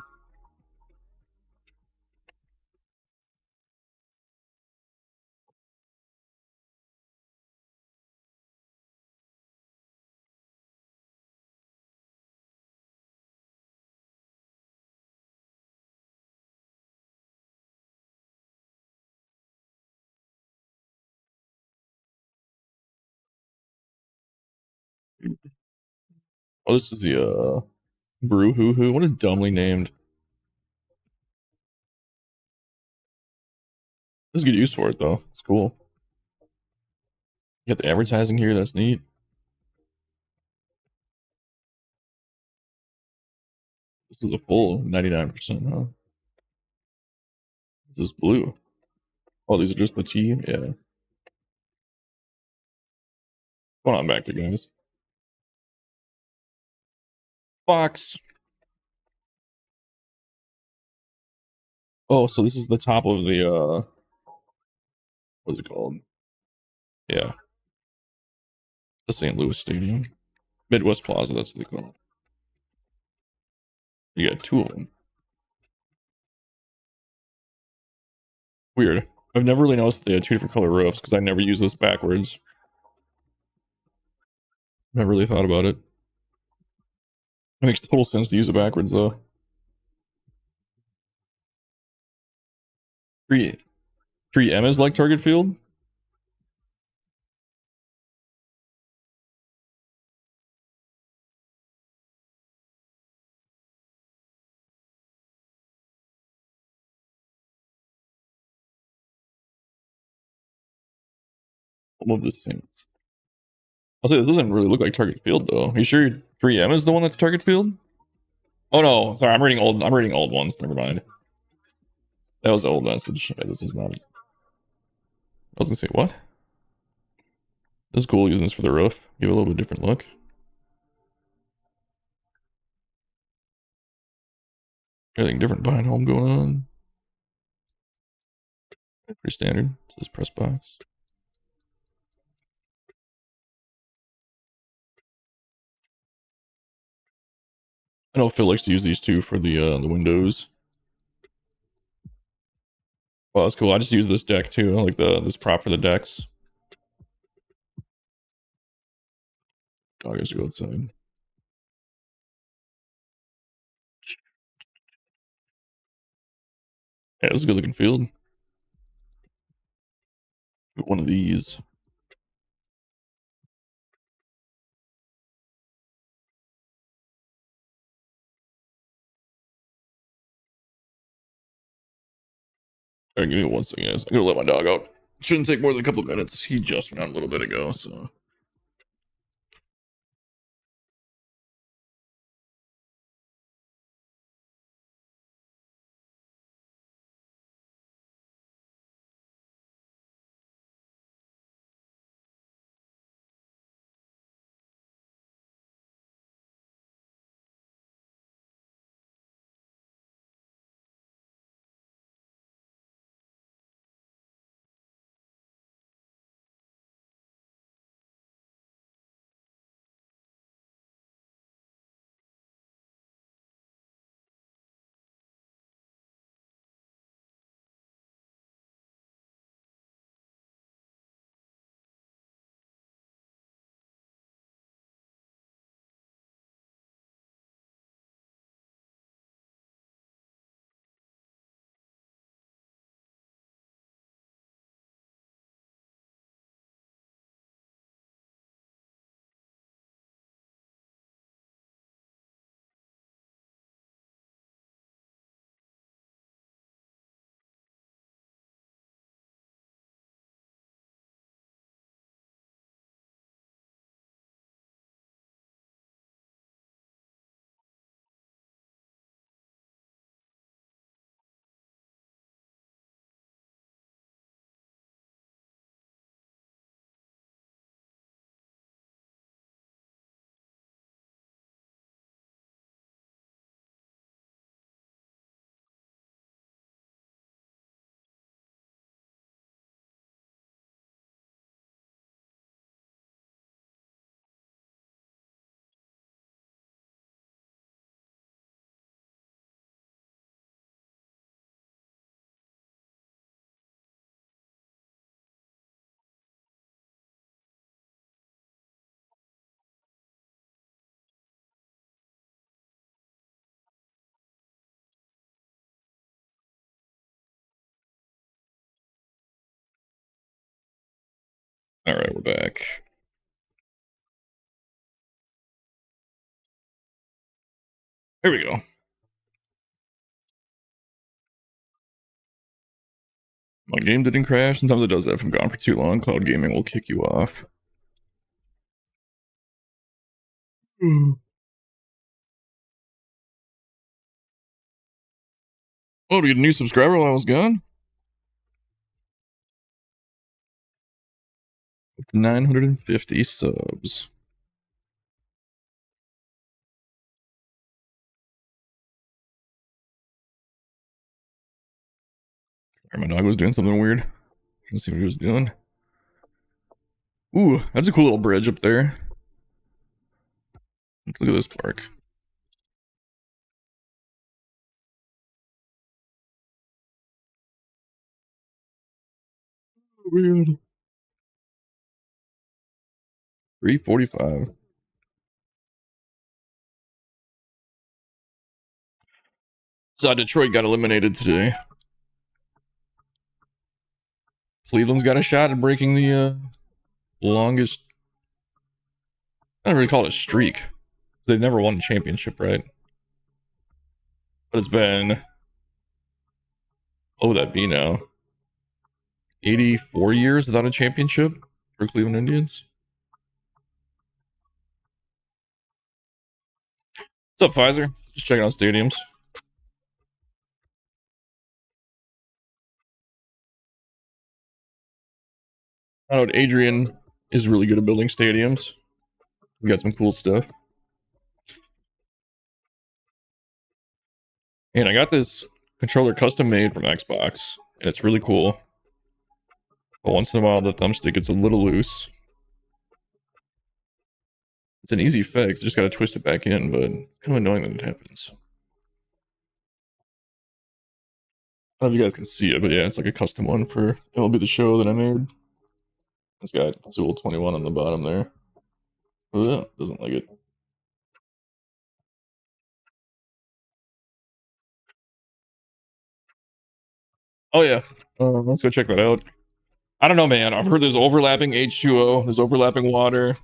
Oh, this is the Brew Hoo Hoo. What is dumbly named? This is good use for it though. It's cool. You got the advertising here. That's neat. This is a full 99%, huh? This is blue. Oh, these are just the tea. Yeah. Going on back there, guys. Box. Oh, so this is the top of the what's it called? Yeah, the St. Louis Stadium. Midwest Plaza, that's what they call it. You got two of them. Weird. I've never really noticed they had two different color roofs because I never use this backwards. Never really thought about it. It makes total sense to use it backwards though. 3M is like target field. I love this thing. I'll say this doesn't really look like target field though. Are you sure 3M is the one that's target field? Oh no, sorry, I'm reading old. I'm reading old ones. Never mind. That was the old message. Yeah, this is not. I was gonna say what? This is cool using this for the roof. Give it a little bit different look. Everything different behind home going on. Pretty standard. This press box. I know Phil likes to use these two for the windows. Well, that's cool. I just use this deck too. I like this prop for the decks. Oh, I guess go outside. Yeah, this is a good looking field. Get one of these. All right, give me one second, guys. I'm gonna let my dog out. Shouldn't take more than a couple of minutes. He just went out a little bit ago, so. All right, we're back. There we go. My game didn't crash. Sometimes it does that if I'm gone for too long. Cloud gaming will kick you off. Oh, we get a new subscriber while I was gone? 950 subs. My dog was doing something weird. Let's see what he was doing. Ooh, that's a cool little bridge up there. Let's look at this park. Weird. 345. So Detroit got eliminated today. Cleveland's got a shot at breaking the longest. I don't really call it a streak. They've never won a championship, right? But it's been. Oh, that be now. 84 years without a championship for Cleveland Indians. What's up, Pfizer? Just checking out stadiums. I know Adrian is really good at building stadiums. We got some cool stuff. And I got this controller custom made from Xbox, and it's really cool. But once in a while, the thumbstick gets a little loose. It's an easy fix. You just gotta twist it back in, but kind of annoying that it happens. I don't know if you guys can see it, but yeah, it's like a custom one for MLB The Show that I made. It's got Zool 21 on the bottom there. Ugh, doesn't like it. Oh yeah, let's go check that out. I don't know, man. I've heard there's overlapping H2O, there's overlapping water.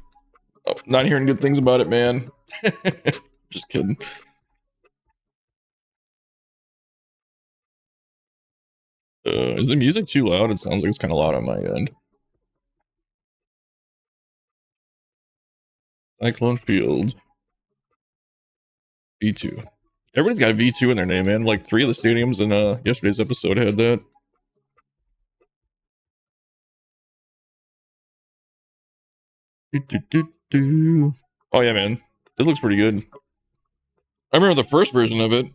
Oh, not hearing good things about it, man. Just kidding. Is the music too loud? It sounds like it's kind of loud on my end. Cyclone Field. V2. Everybody's got V2 in their name, man. Like 3 of the stadiums in yesterday's episode had that. Oh yeah, man. This looks pretty good. I remember the first version of it.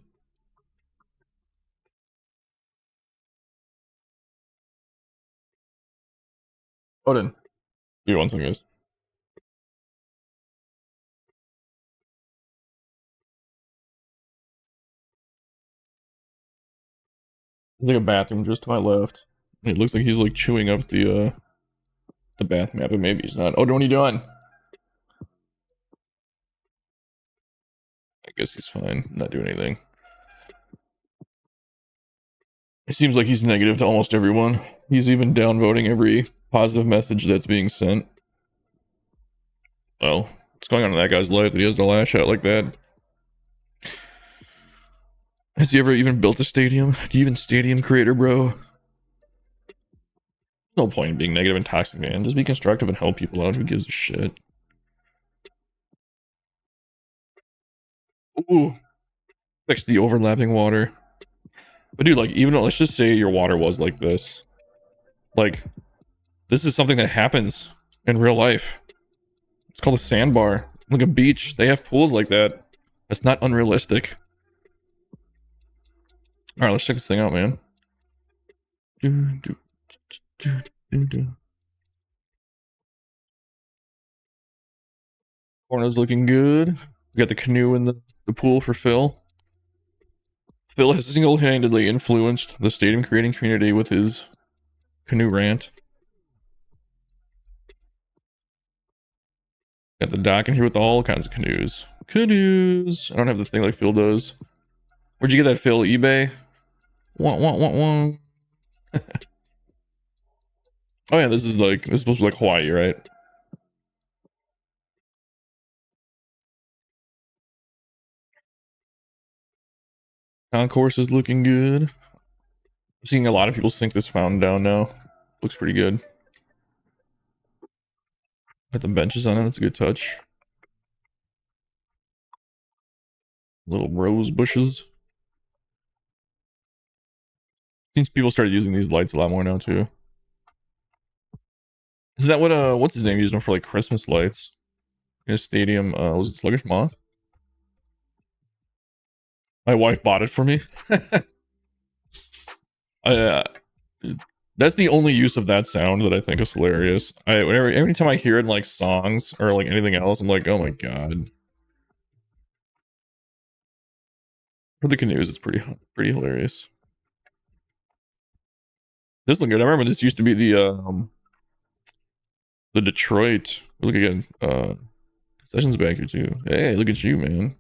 Hold on. Give me one second, guys. There's like a bathroom just to my left. It looks like he's like chewing up the bath map, but maybe he's not. Oh, what are you doing? I guess he's fine. Not doing anything. It seems like he's negative to almost everyone. He's even downvoting every positive message that's being sent. Well, what's going on in that guy's life that he has to lash out like that? Has he ever even built a stadium? Do you even stadium creator, bro? No point in being negative and toxic, man. Just be constructive and help people out. Who gives a shit? Ooh. Fix the overlapping water. But dude, like, even let's just say your water was like this. Like, this is something that happens in real life. It's called a sandbar. Like a beach. They have pools like that. That's not unrealistic. Alright, let's check this thing out, man. Corner's looking good. We got the canoe in the pool for Phil. Phil has single-handedly influenced the stadium creating community with his canoe rant. Got the dock in here with all kinds of canoes. Canoes! I don't have the thing like Phil does. Where'd you get that, Phil? eBay? Wah. Oh yeah, this is supposed to be like Hawaii, right? Concourse is looking good. I'm seeing a lot of people sink this fountain down now. Looks pretty good. Got the benches on it. That's a good touch. Little rose bushes. Seems people started using these lights a lot more now too. Is that what what's his name used them for, like Christmas lights? In a stadium, was it Sluggish Moth? My wife bought it for me. uh, that's the only use of that sound that I think is hilarious. Every time I hear it in like songs or like anything else, I'm like, oh my god. For the canoes, it's pretty hilarious. This looks good. I remember this used to be the Detroit. Look again. Sessions back here too. Hey, look at you, man.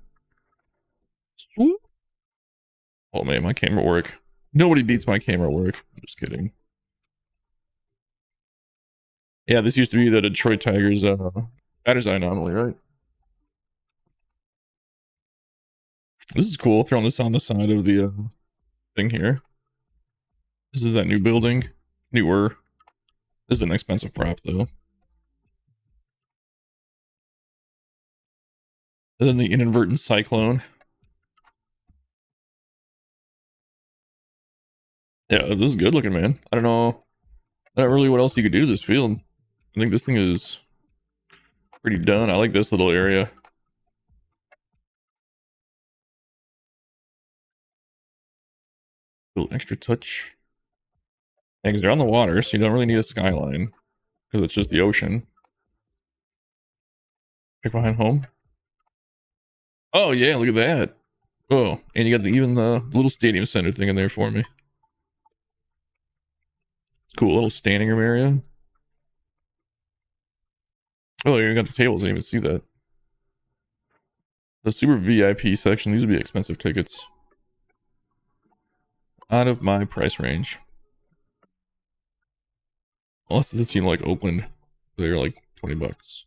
Oh man, my camera work. Nobody beats my camera work. I'm just kidding. Yeah, this used to be the Detroit Tigers batters anomaly, right? This is cool. Throwing this on the side of the thing here. This is that new building. Newer. This is an expensive prop though. And then the inadvertent cyclone. Yeah, this is good looking, man. I don't know. Not really what else you could do to this field. I think this thing is pretty done. I like this little area. Little extra touch. Yeah, because they're on the water, so you don't really need a skyline. Because it's just the ocean. Check behind home. Oh yeah, look at that. Oh, and you got even the little stadium center thing in there for me. It's cool, little standing room area. Oh, you got the tables. I didn't even see that. The super VIP section. These would be expensive tickets. Out of my price range. Unless it's a team like Oakland. They're like 20 bucks.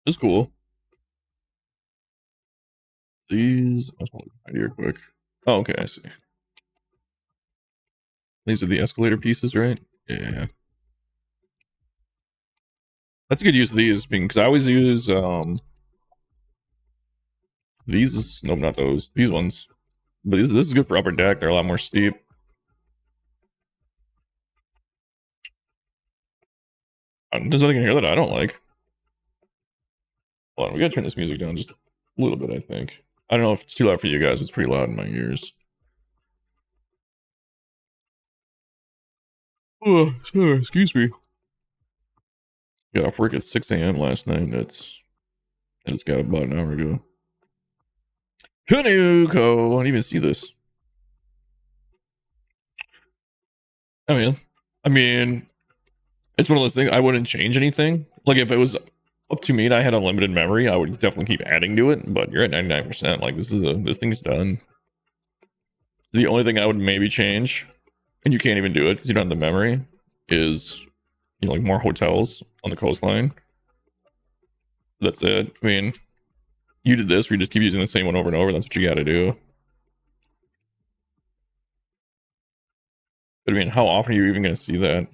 It's cool. These, I just want to look here quick. Oh, okay, I see. These are the escalator pieces, right? Yeah. That's a good use of these, because I always use these. Nope, not those. These ones. But this is good for upper deck. They're a lot more steep. There's nothing in here that I don't like. Hold on, we gotta turn this music down just a little bit, I think. I don't know if it's too loud for you guys. It's pretty loud in my ears. Oh, sorry, excuse me. Got off work at 6 a.m. last night. I just got about an hour ago. Hanuko! I didn't even see this. I mean, it's one of those things. I wouldn't change anything. Like if it was up to me and I had unlimited memory, I would definitely keep adding to it. But you're at 99%. Like this thing's done. The only thing I would maybe change, and you can't even do it because you don't have the memory, is like more hotels on the coastline. That's it. I mean, you did this, we just keep using the same one over and over. That's what you got to do. But I mean, how often are you even going to see that?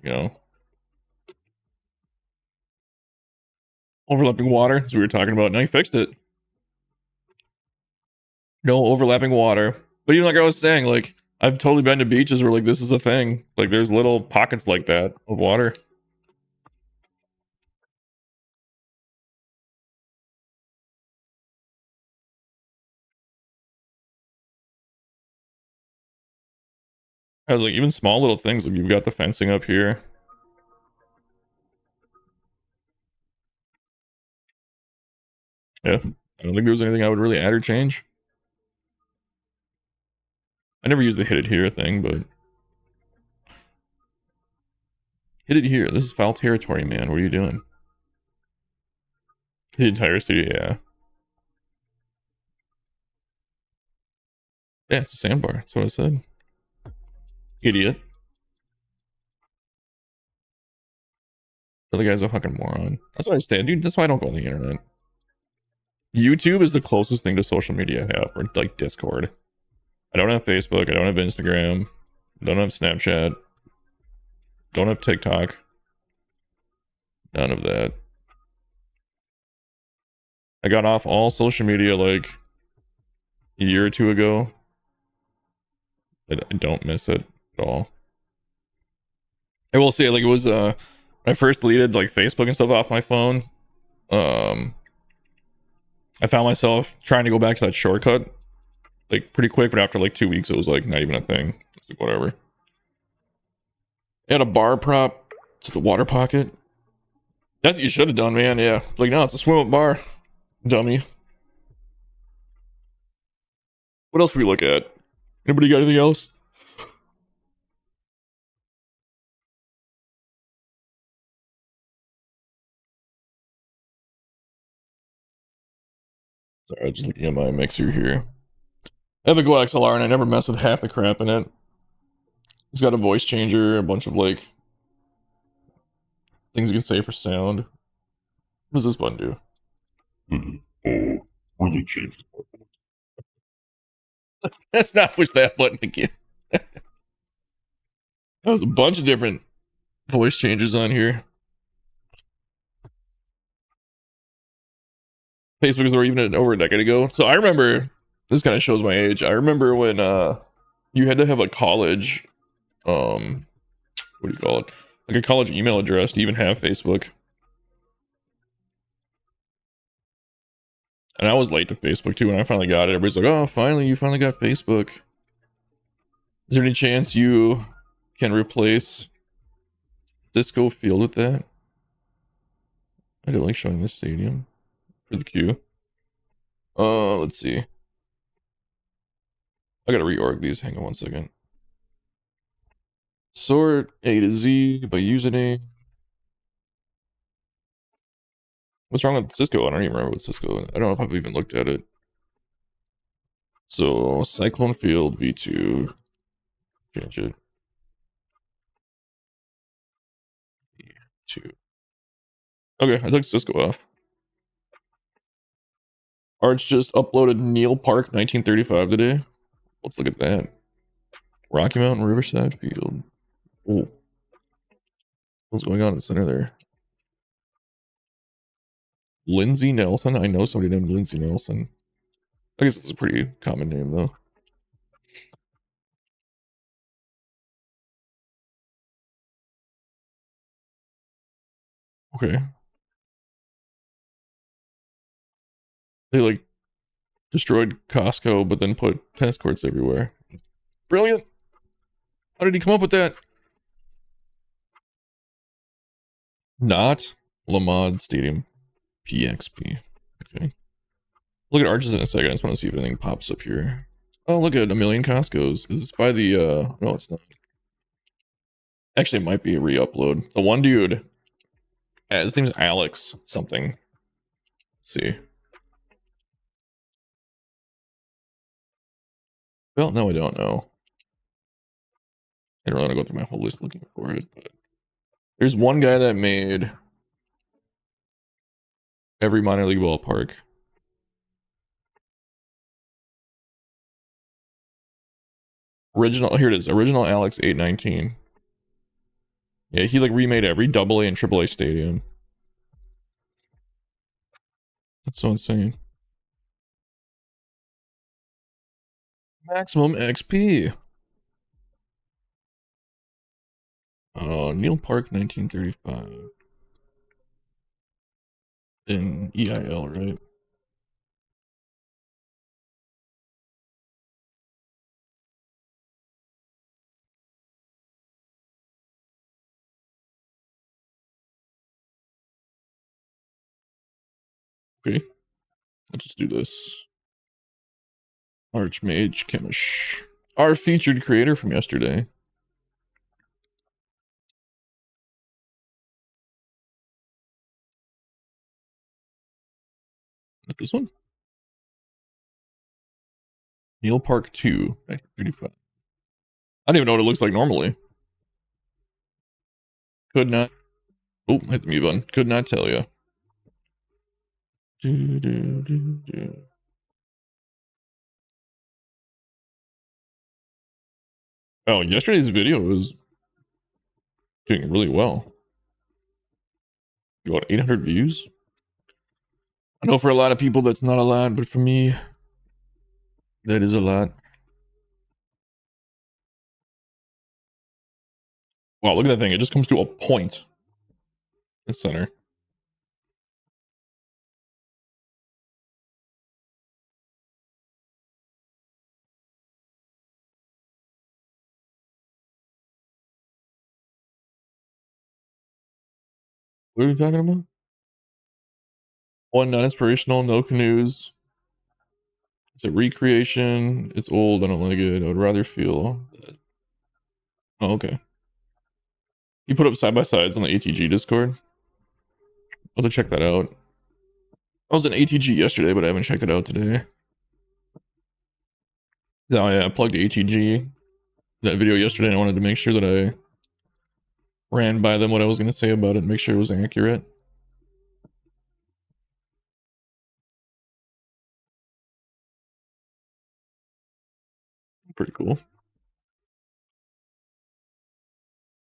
Overlapping water, as we were talking about. Now you fixed it. No overlapping water. But even like I was saying, like I've totally been to beaches where like this is a thing. Like there's little pockets like that of water. I was like, even small little things, like you've got the fencing up here. Yeah, I don't think there was anything I would really add or change. I never used the hit it here thing, but hit it here. This is foul territory, man. What are you doing? The entire city, yeah. Yeah, it's a sandbar. That's what I said. Idiot. The other guy's a fucking moron. That's why I stay, dude. That's why I don't go on the internet. YouTube is the closest thing to social media I have, or like Discord. I don't have Facebook. I don't have Instagram. Don't have Snapchat. Don't have TikTok. None of that. I got off all social media like a year or two ago. I don't miss it at all. I will say, like, it was when I first deleted like Facebook and stuff off my phone. I found myself trying to go back to that shortcut like pretty quick, but after like 2 weeks, it was like not even a thing. It's like whatever. Add a bar prop to the water pocket. That's what you should have done, man. Yeah, like no, it's a swim up bar, dummy. What else we look at? Anybody got anything else? Sorry, just looking at my mixer here. I have a Go XLR and I never mess with half the crap in it. It's got a voice changer, a bunch of like things you can say for sound. What does this button do? Oh, when you change the button. Let's not push that button again. There's a bunch of different voice changes on here. Facebook was even over a decade ago. So I remember, this kind of shows my age. I remember when you had to have a college, what do you call it? Like a college email address to even have Facebook. And I was late to Facebook too when I finally got it. Everybody's like, oh, finally, you finally got Facebook. Is there any chance you can replace Disco Field with that? I don't like showing this stadium for the queue. Let's see. I gotta reorg these. Hang on one second. Sort A to Z by username. What's wrong with Cisco? I don't even remember what Cisco. I don't know if I've even looked at it. So Cyclone Field V2. Change it. V2. Okay, I took Cisco off. Arch just uploaded Neil Park 1935 today. Let's look at that. Rocky Mountain Riverside Field. Oh. What's going on in the center there? Lindsey Nelson? I know somebody named Lindsey Nelson. I guess it's a pretty common name, though. Okay. They, like, destroyed Costco, but then put tennis courts everywhere. Brilliant! How did he come up with that? Not Lamad Stadium. PXP. Okay. Look at Arches in a second. I just want to see if anything pops up here. Oh, look at a million Costco's. Is this by the, no, it's not. Actually, it might be a re-upload. The one dude, his name is Alex something. Let's see. Well, no, I don't know. I don't want to go through my whole list looking for it, but there's one guy that made every minor league ballpark. Original, here it is. Original Alex 819. Yeah, he like remade every AA and AAA stadium. That's so insane. Maximum XP. Neil Park 1935. In EIL, right? Okay. Let's just do this. Archmage Chemish. Our featured creator from yesterday. Is this one? Neil Park 2, 1935. I don't even know what it looks like normally. Could not Oh, hit the mute button. Could not tell you. Oh, yesterday's video was doing really well. About 800 views. I know for a lot of people that's not a lot, but for me, that is a lot. Wow, look at that thing. It just comes to a point. The center. What are you talking about? One, not inspirational, no canoes. It's a recreation. It's old. I don't like it. I would rather feel. Oh, okay. You put up side by sides on the ATG Discord. I'll have to check that out. I was in ATG yesterday, but I haven't checked it out today. No, yeah, I plugged ATG that video yesterday, and I wanted to make sure that I ran by them what I was going to say about it, make sure it was accurate. Pretty cool.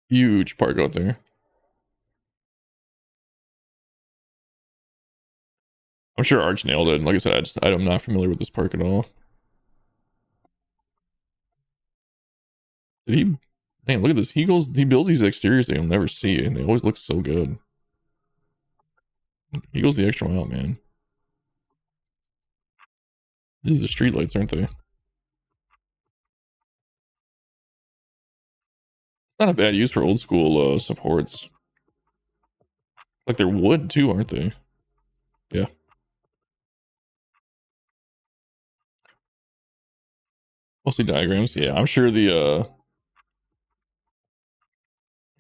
Huge park out there. I'm sure Arch nailed it. Like I said, I'm not familiar with this park at all. Did he? Man, look at this. He builds these exteriors that you'll never see, and they always look so good. He goes the extra mile, man. These are the streetlights, aren't they? Not a bad use for old school supports. Like they're wood too, aren't they? Yeah. Mostly diagrams. Yeah, I'm sure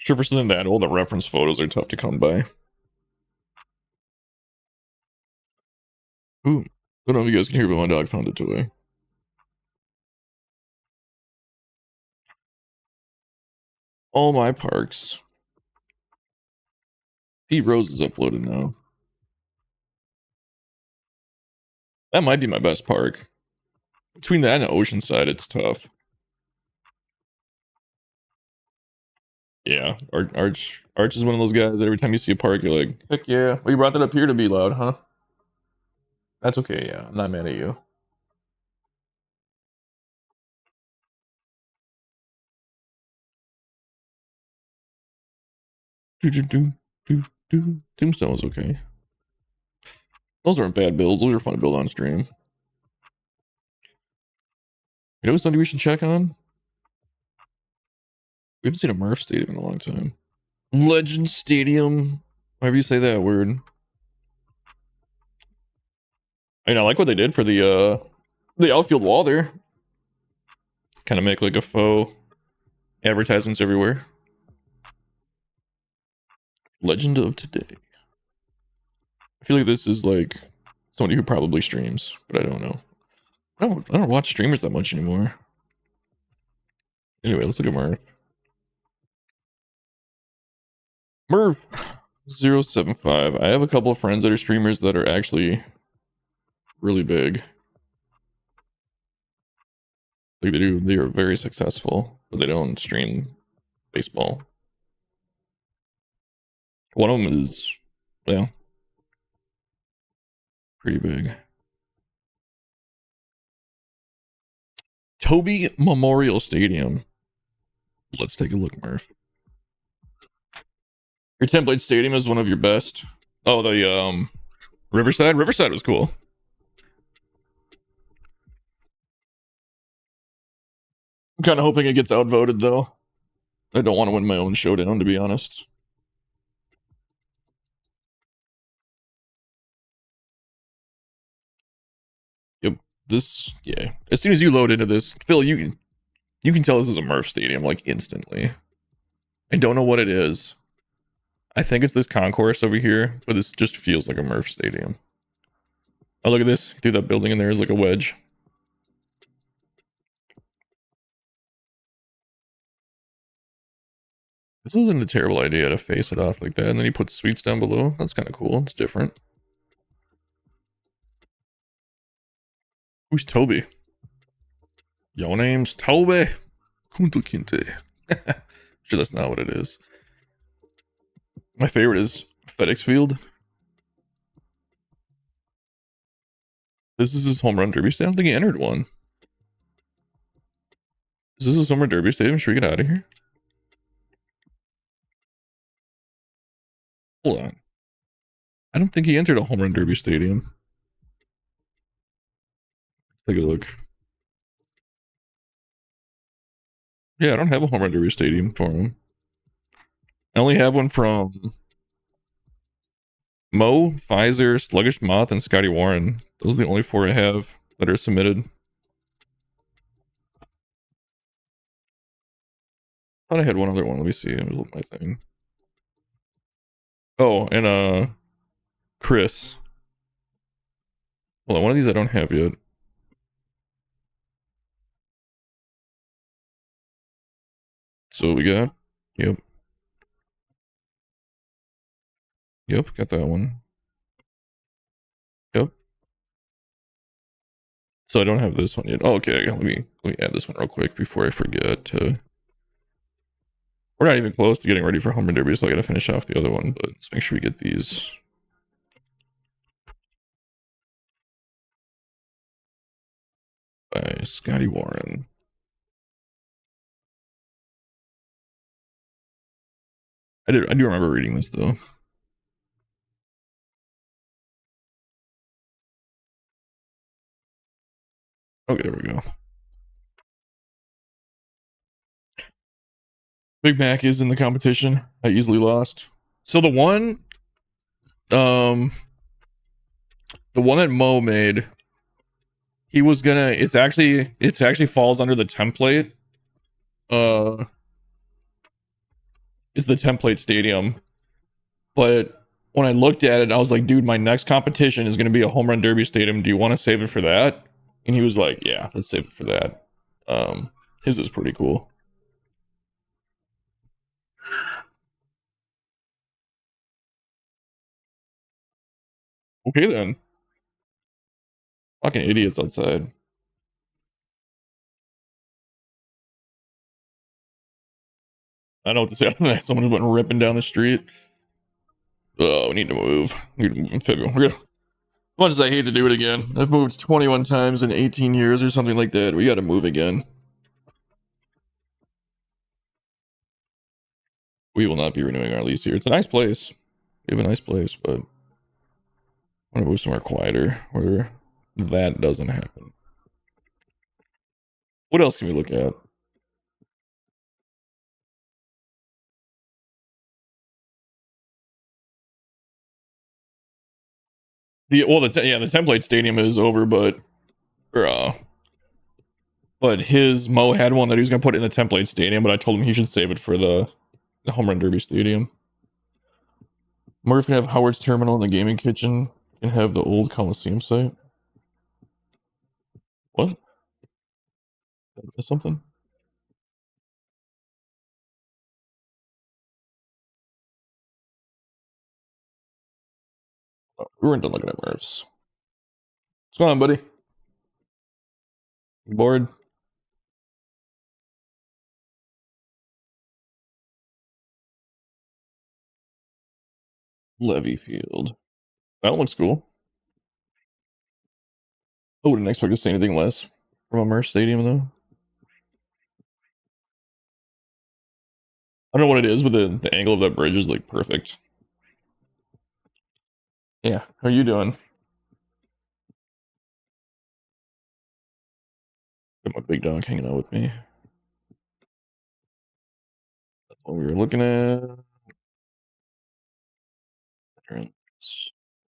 sure for something that old, the reference photos are tough to come by. Ooh. I don't know if you guys can hear, but my dog found a toy. All my parks. Pete Rose is uploaded now. That might be my best park. Between that and Oceanside, it's tough. Yeah, Arch is one of those guys that every time you see a park, you're like, heck yeah. Well, you brought that up here to be loud, huh? That's okay, yeah. I'm not mad at you. Tombstone was okay. Those aren't bad builds. Those are fun to build on stream. You know something we should check on? We haven't seen a Murph Stadium in a long time. Legend Stadium. However you say that word. I mean, I like what they did for the outfield wall there. Kind of make like a faux advertisements everywhere. Legend of Today. I feel like this is like somebody who probably streams, but I don't know. I don't watch streamers that much anymore. Anyway, let's look at Murph. Murph 075. I have a couple of friends that are streamers that are actually really big. Like they are very successful, but they don't stream baseball. One of them is, well, pretty big. Toby Memorial Stadium. Let's take a look, Murph. Your template stadium is one of your best. Oh, the Riverside. Riverside was cool. I'm kind of hoping it gets outvoted though. I don't want to win my own showdown, to be honest. Yep. This, yeah. As soon as you load into this, Phil, you can tell this is a Murph Stadium like instantly. I don't know what it is. I think it's this concourse over here, but this just feels like a Murph Stadium. Oh, look at this. Through that building in there is like a wedge. This isn't a terrible idea to face it off like that, and then he puts sweets down below. That's kind of cool. It's different. Who's Toby? Your name's Toby Kuntukinte. Sure, that's not what it is. My favorite is FedEx Field. This is his home run derby stadium. I don't think he entered one. Is this his home run derby stadium? Should we get out of here? Hold on. I don't think he entered a home run derby stadium. Take a look. Yeah, I don't have a home run derby stadium for him. I only have one from Mo, Pfizer, Sluggish Moth, and Scotty Warren. Those are the only 4 I have that are submitted. Thought I had one other one. Let me see. Let me look at my thing. Oh, and Chris. Hold on, one of these I don't have yet. So we got, yep. Yep, got that one. Yep. So I don't have this one yet. Oh, okay. Let me add this one real quick before I forget. We're not even close to getting ready for home run derby, so I gotta finish off the other one. But let's make sure we get these. By Scotty Warren. I do remember reading this though. Okay, there we go. Big Mac is in the competition. I easily lost. So the one that Mo made, he was gonna, it's actually falls under the template. It's the template stadium. But when I looked at it, I was like, dude, my next competition is gonna be a home run derby stadium. Do you want to save it for that? And he was like, yeah, let's save it for that. His is pretty cool. Okay then. Fucking idiots outside. I don't know what to say after that. Someone went ripping down the street. Oh, we need to move. We need to move in February. As much as I hate to do it again, I've moved 21 times in 18 years or something like that. We gotta move again. We will not be renewing our lease here. It's a nice place. We have a nice place, but I want to move somewhere quieter where that doesn't happen. What else can we look at? The template stadium is over, but his Mo had one that he was gonna put in the template stadium, but I told him he should save it for the home run derby stadium. Murph can have Howard's terminal in the gaming kitchen and have the old Coliseum site. What? Is something? Oh, we weren't done looking at Murph's. What's going on, buddy? You bored? Levy Field. That looks cool. I wouldn't expect to see anything less from a Murph Stadium, though. I don't know what it is, but the angle of that bridge is like perfect. Yeah, how are you doing? Got my big dog hanging out with me. That's what we were looking at.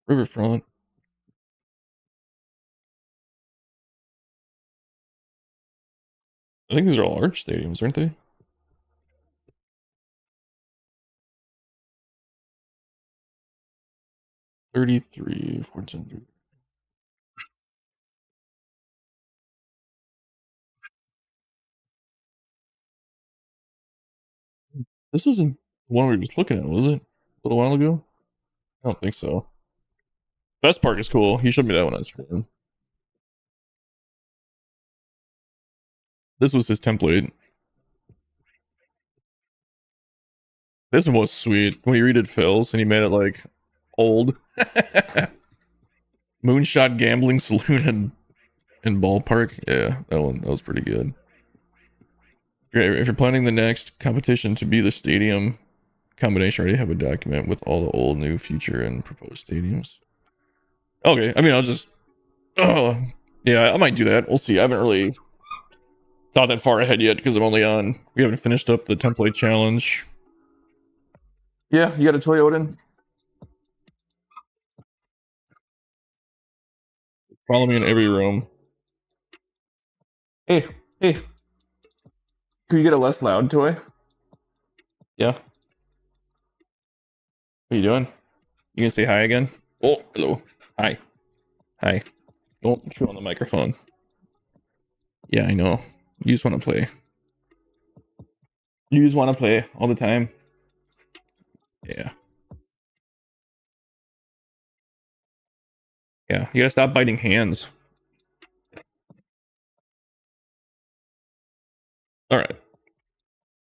Riverfront. I think these are all arch stadiums, aren't they? $33, 14. This isn't one we were just looking at, was it? A little while ago? I don't think so. Best Park is cool. He showed me that one on stream. This was his template. This one was sweet. When he redid Phil's and he made it like old. Moonshot Gambling Saloon and Ballpark. Yeah, that was pretty good. If you're planning the next competition to be the stadium combination, already have a document with all the old, new, future, and proposed stadiums. Okay, I mean, I'll just... Oh, yeah, I might do that. We'll see. I haven't really thought that far ahead yet because I'm only on... We haven't finished up the template challenge. Yeah, you got a toy, Odin? Follow me in every room. Hey, hey. Could you get a less loud toy? Yeah. What are you doing? You gonna say hi again? Oh, hello. Hi. Hi. Don't chew on the microphone. Yeah, I know. You just want to play. You just want to play all the time. Yeah. Yeah, you gotta stop biting hands. Alright.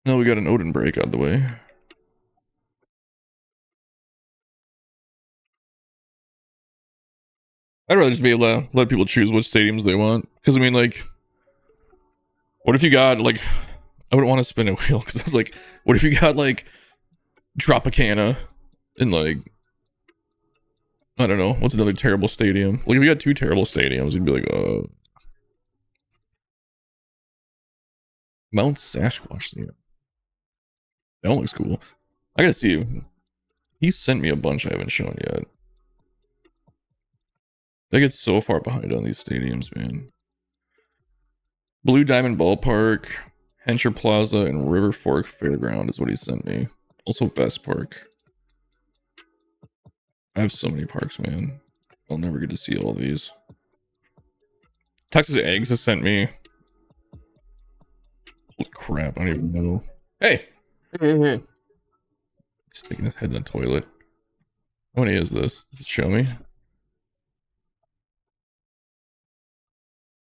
Now we got an Odin break out of the way. I'd rather just be able to let people choose what stadiums they want. Because, I mean, like... What if you got, like... I wouldn't want to spin a wheel, because I was like... What if you got, like... Tropicana and, like... I don't know. What's another terrible stadium? Like, if you got two terrible stadiums, you'd be like, Mount Sasquatch Stadium. That one looks cool. I gotta see. He sent me a bunch I haven't shown yet. They get so far behind on these stadiums, man. Blue Diamond Ballpark, Hensher Plaza, and River Fork Fairground is what he sent me. Also Vest Park. I have so many parks, man. I'll never get to see all these. Texas Eggs has sent me... Holy crap, I don't even know. Hey! Hey. Sticking his head in the toilet. How many is this? Does it show me?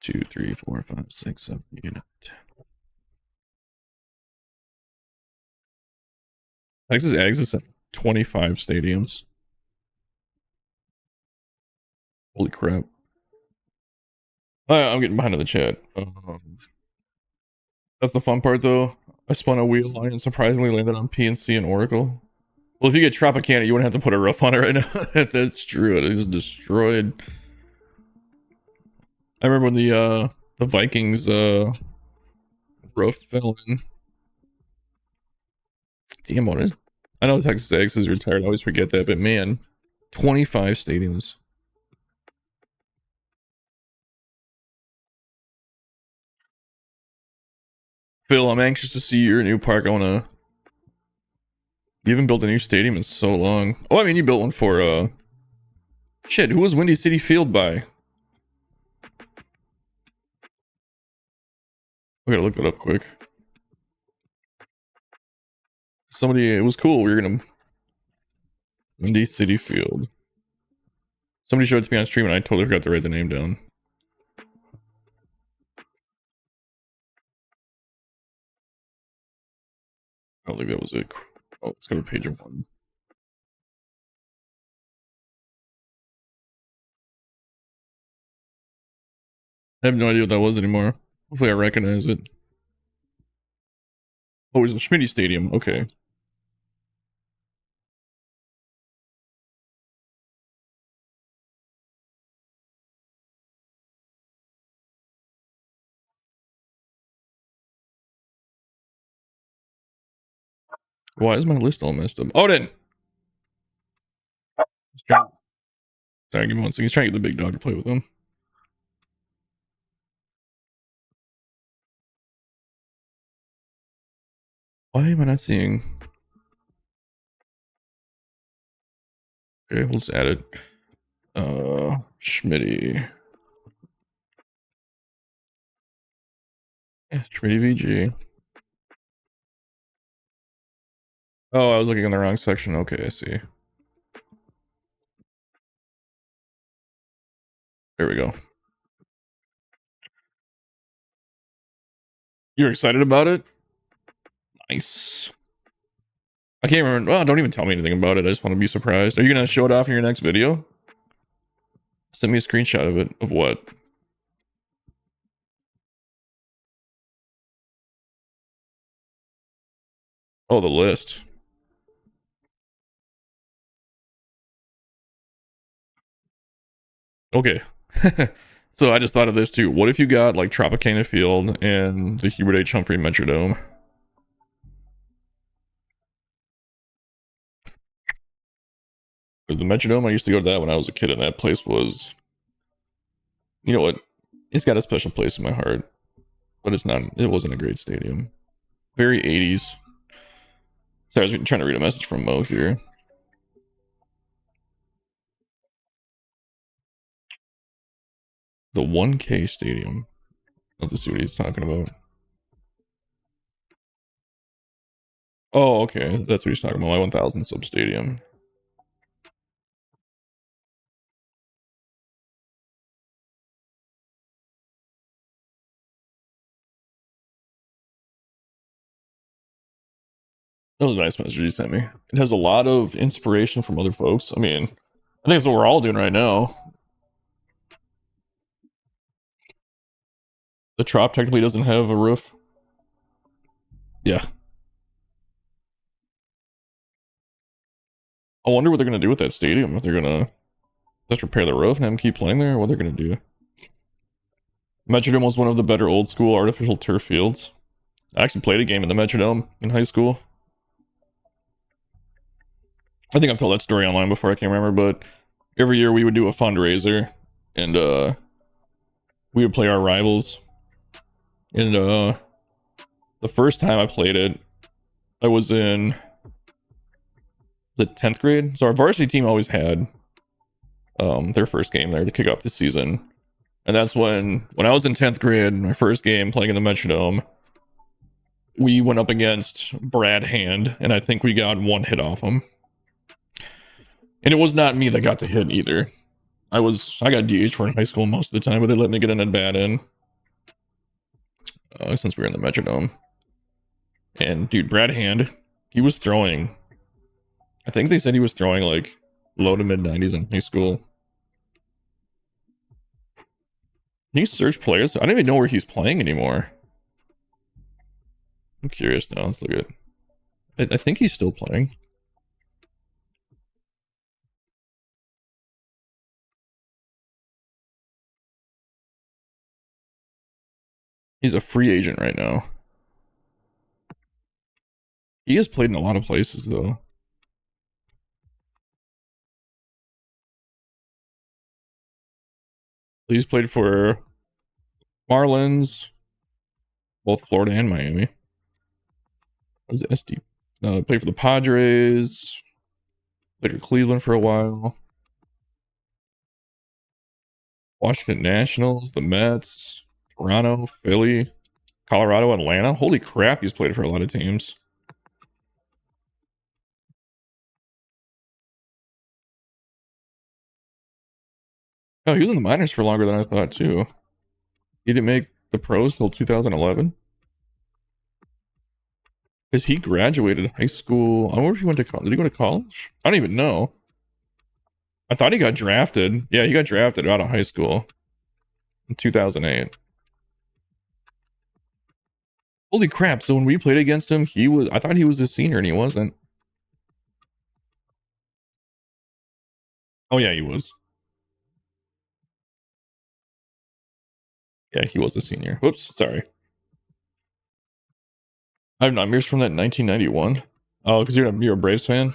2, 3, 4, 5, 6, 7, 8, 9, 10. Texas Eggs is at 25 stadiums. Holy crap. I'm getting behind in the chat. That's the fun part, though. I spun a wheel line and surprisingly landed on PNC and Oracle. Well, if you get Tropicana, you wouldn't have to put a roof on it right now. That's true. It is destroyed. I remember when the Vikings roof fell in. Damn, what is? I know Texas Eggs is retired. I always forget that, but man, 25 stadiums. Phil, I'm anxious to see your new park. I wanna... You haven't built a new stadium in so long. Oh, I mean, you built one for, Shit, who was Windy City Field by? I gotta look that up quick. Somebody... It was cool. We were gonna... Windy City Field. Somebody showed it to me on stream and I totally forgot to write the name down. I don't think that was it. Oh, let's go to page 1. I have no idea what that was anymore. Hopefully I recognize it. Oh, it was the Schmitty Stadium. Okay. Why is my list all messed up? Odin! Sorry, give me 1 second. He's trying to get the big dog to play with him. Why am I not seeing? Okay, we'll just add it. Schmitty. Yeah, Schmitty VG. Oh, I was looking in the wrong section. Okay, I see. There we go. You're excited about it? Nice. I can't remember. Well, don't even tell me anything about it. I just want to be surprised. Are you gonna show it off in your next video? Send me a screenshot of it. Of what? Oh, the list. Okay. So I just thought of this too. What if you got like Tropicana Field and the Hubert H. Humphrey Metrodome? Because the Metrodome, I used to go to that when I was a kid, and that place was, you know what? It's got a special place in my heart, but it's not. It wasn't a great stadium. Very 80s. Sorry, I was trying to read a message from Mo here. The 1K Stadium. Let's see what he's talking about. Oh, okay. That's what he's talking about. My 1000 sub stadium. That was a nice message you sent me. It has a lot of inspiration from other folks. I mean, I think that's what we're all doing right now. The Trop technically doesn't have a roof. Yeah. I wonder what they're going to do with that stadium. If they're going to just repair the roof and have them keep playing there, or what they're going to do. Metrodome was one of the better old school artificial turf fields. I actually played a game in the Metrodome in high school. I think I've told that story online before, I can't remember, but every year we would do a fundraiser, and we would play our rivals. And the first time I played it, I was in the 10th grade. So our varsity team always had their first game there to kick off the season. And that's when I was in 10th grade, my first game playing in the Metrodome, we went up against Brad Hand, and I think we got one hit off him. And it was not me that got the hit either. I got DH for in high school most of the time, but they let me get an at bat in since we were in the Metrodome. And dude, Brad Hand, he was throwing. I think they said he was throwing like low to mid 90s in high school. Can you search players? I don't even know where he's playing anymore. I'm curious now. Let's look at. I think he's still playing. He's a free agent right now. He has played in a lot of places though. He's played for Marlins, both Florida and Miami. Was SD? Played for the Padres. Played for Cleveland for a while. Washington Nationals, the Mets, Toronto, Philly, Colorado, Atlanta. Holy crap, he's played for a lot of teams. Oh, he was in the minors for longer than I thought too. He didn't make the pros till 2011. Because he graduated high school. I wonder if he went to college. Did he go to college? I don't even know. I thought he got drafted. Yeah, he got drafted out of high school in 2008. Holy crap. So when we played against him, I thought he was a senior and he wasn't. Oh, yeah, he was. Yeah, he was a senior. Whoops, sorry. I have nightmares from that 1991. Oh, because you're a Braves fan?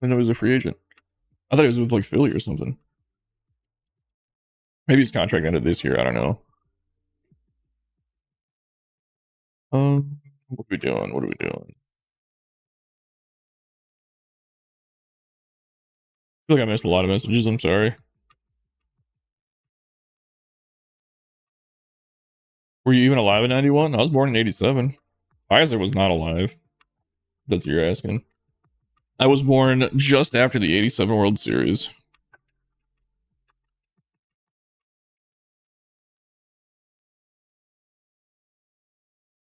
I know he was a free agent. I thought he was with like Philly or something. Maybe his contract ended this year. I don't know. What are we doing? What are we doing? I feel like I missed a lot of messages. I'm sorry. Were you even alive in 91? I was born in 87. Pfizer was not alive. That's what you're asking. I was born just after the 87 World Series.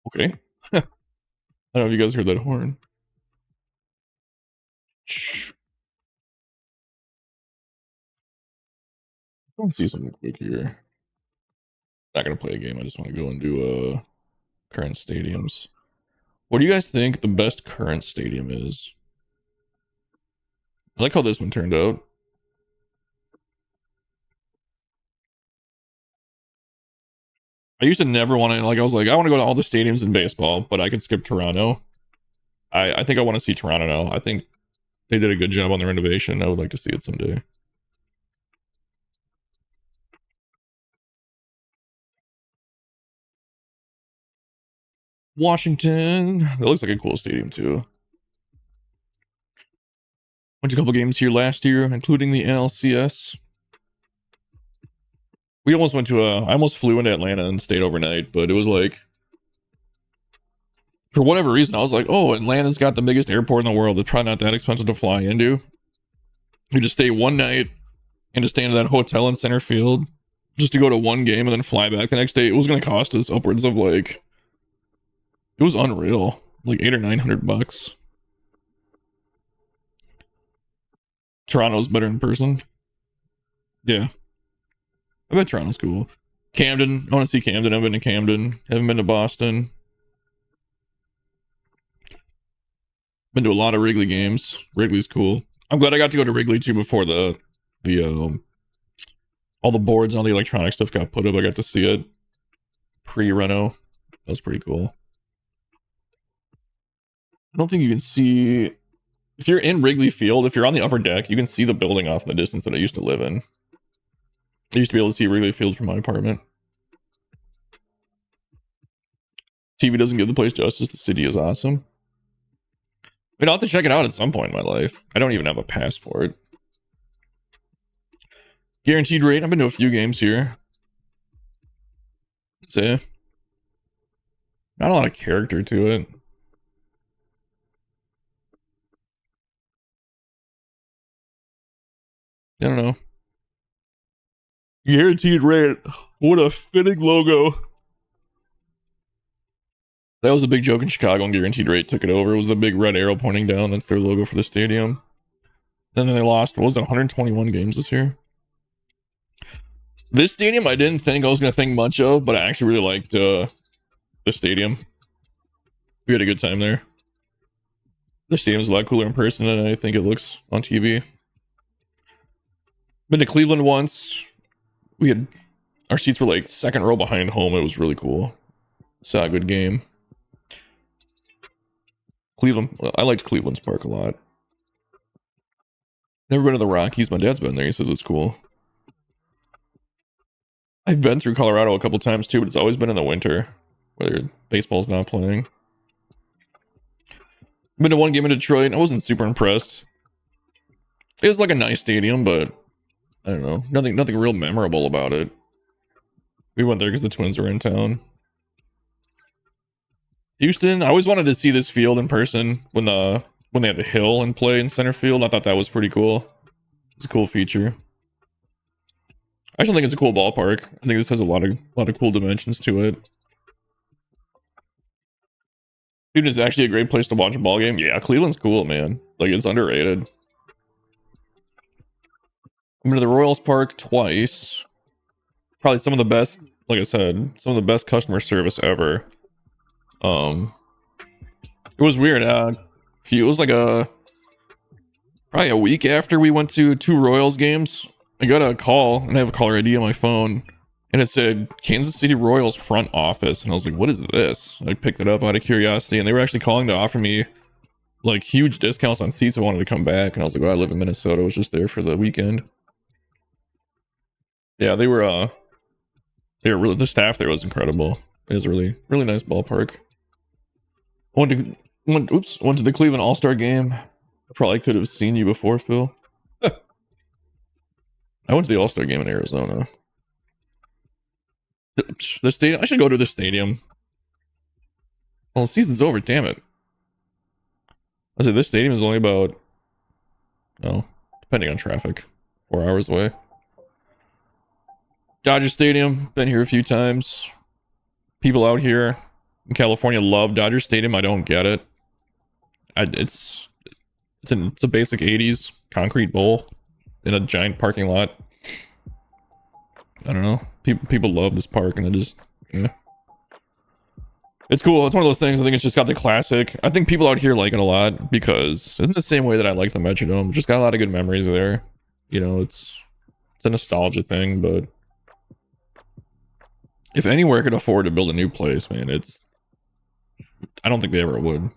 Okay. I don't know if you guys heard that horn. Shh. I want to see something quick here. Not gonna play a game. I just want to go and do current stadiums. What do you guys think the best current stadium is? I like how this one turned out. I used to never want to, like, I was like, I want to go to all the stadiums in baseball, but I could skip Toronto. I think I want to see Toronto now. I think they did a good job on the renovation. I would like to see it someday. Washington. That looks like a cool stadium, too. Went to a couple games here last year, including the NLCS. We almost went to I almost flew into Atlanta and stayed overnight, but it was like, for whatever reason, I was like, oh, Atlanta's got the biggest airport in the world. It's probably not that expensive to fly into. You just stay one night and just stay into that hotel in center field just to go to one game and then fly back the next day. It was going to cost us upwards of like, it was unreal, like $800 or $900. Toronto's better in person. Yeah. I bet Toronto's cool. Camden. I want to see Camden. I've been to Camden. Haven't been to Boston. Been to a lot of Wrigley games. Wrigley's cool. I'm glad I got to go to Wrigley too before the all the boards and all the electronic stuff got put up. I got to see it pre-reno. That was pretty cool. I don't think you can see, if you're in Wrigley Field, if you're on the upper deck, you can see the building off in the distance that I used to live in. I used to be able to see Wrigley Field from my apartment. TV doesn't give the place justice. The city is awesome. I mean, I'll have to check it out at some point in my life. I don't even have a passport. Guaranteed rate. I've been to a few games here. Say, not a lot of character to it. I don't know. Guaranteed rate. What a fitting logo. That was a big joke in Chicago, and Guaranteed Rate took it over. It was the big red arrow pointing down. That's their logo for the stadium. Then they lost, what was it, 121 games this year? This stadium, I didn't think I was going to think much of, but I actually really liked the stadium. We had a good time there. The stadium's a lot cooler in person than I think it looks on TV. Been to Cleveland once. Our seats were like second row behind home. It was really cool. Saw a good game. Cleveland, I liked Cleveland's park a lot. Never been to the Rockies. My dad's been there. He says it's cool. I've been through Colorado a couple times too, but it's always been in the winter, whether baseball's not playing. Been to one game in Detroit. I wasn't super impressed. It was like a nice stadium, but I don't know. Nothing real memorable about it. We went there because the Twins were in town. Houston, I always wanted to see this field in person when they had the hill and play in center field. I thought that was pretty cool. It's a cool feature. I actually think it's a cool ballpark. I think this has a lot of cool dimensions to it. Dude, it's actually a great place to watch a ball game. Yeah, Cleveland's cool, man. Like, it's underrated. I've been to the Royals Park twice. Probably some of the best, like I said, some of the best customer service ever. It was weird. It was like probably a week after we went to 2 Royals games. I got a call, and I have a caller ID on my phone, and it said Kansas City Royals front office, and I was like, what is this? I picked it up out of curiosity, and they were actually calling to offer me like huge discounts on seats if I wanted to come back, and I was like, well, I live in Minnesota. I was just there for the weekend. Yeah, they were really, the staff there was incredible. It was a really nice ballpark. Went to the Cleveland All-Star game. I probably could have seen you before, Phil. I went to the All-Star game in Arizona. The stadium. I should go to the stadium. Well, the season's over. Damn it. I said this stadium is only about, well, depending on traffic, 4 hours away. Dodger Stadium. Been here a few times. People out here in California love Dodger Stadium. I don't get it. It's a basic 80s concrete bowl in a giant parking lot. I don't know. People love this park, and it just, yeah. It's cool. It's one of those things. I think it's just got the classic. I think people out here like it a lot because it's the same way that I like the Metrodome. Just got a lot of good memories there. You know, it's a nostalgia thing, but if anywhere could afford to build a new place, man, I don't think they ever would.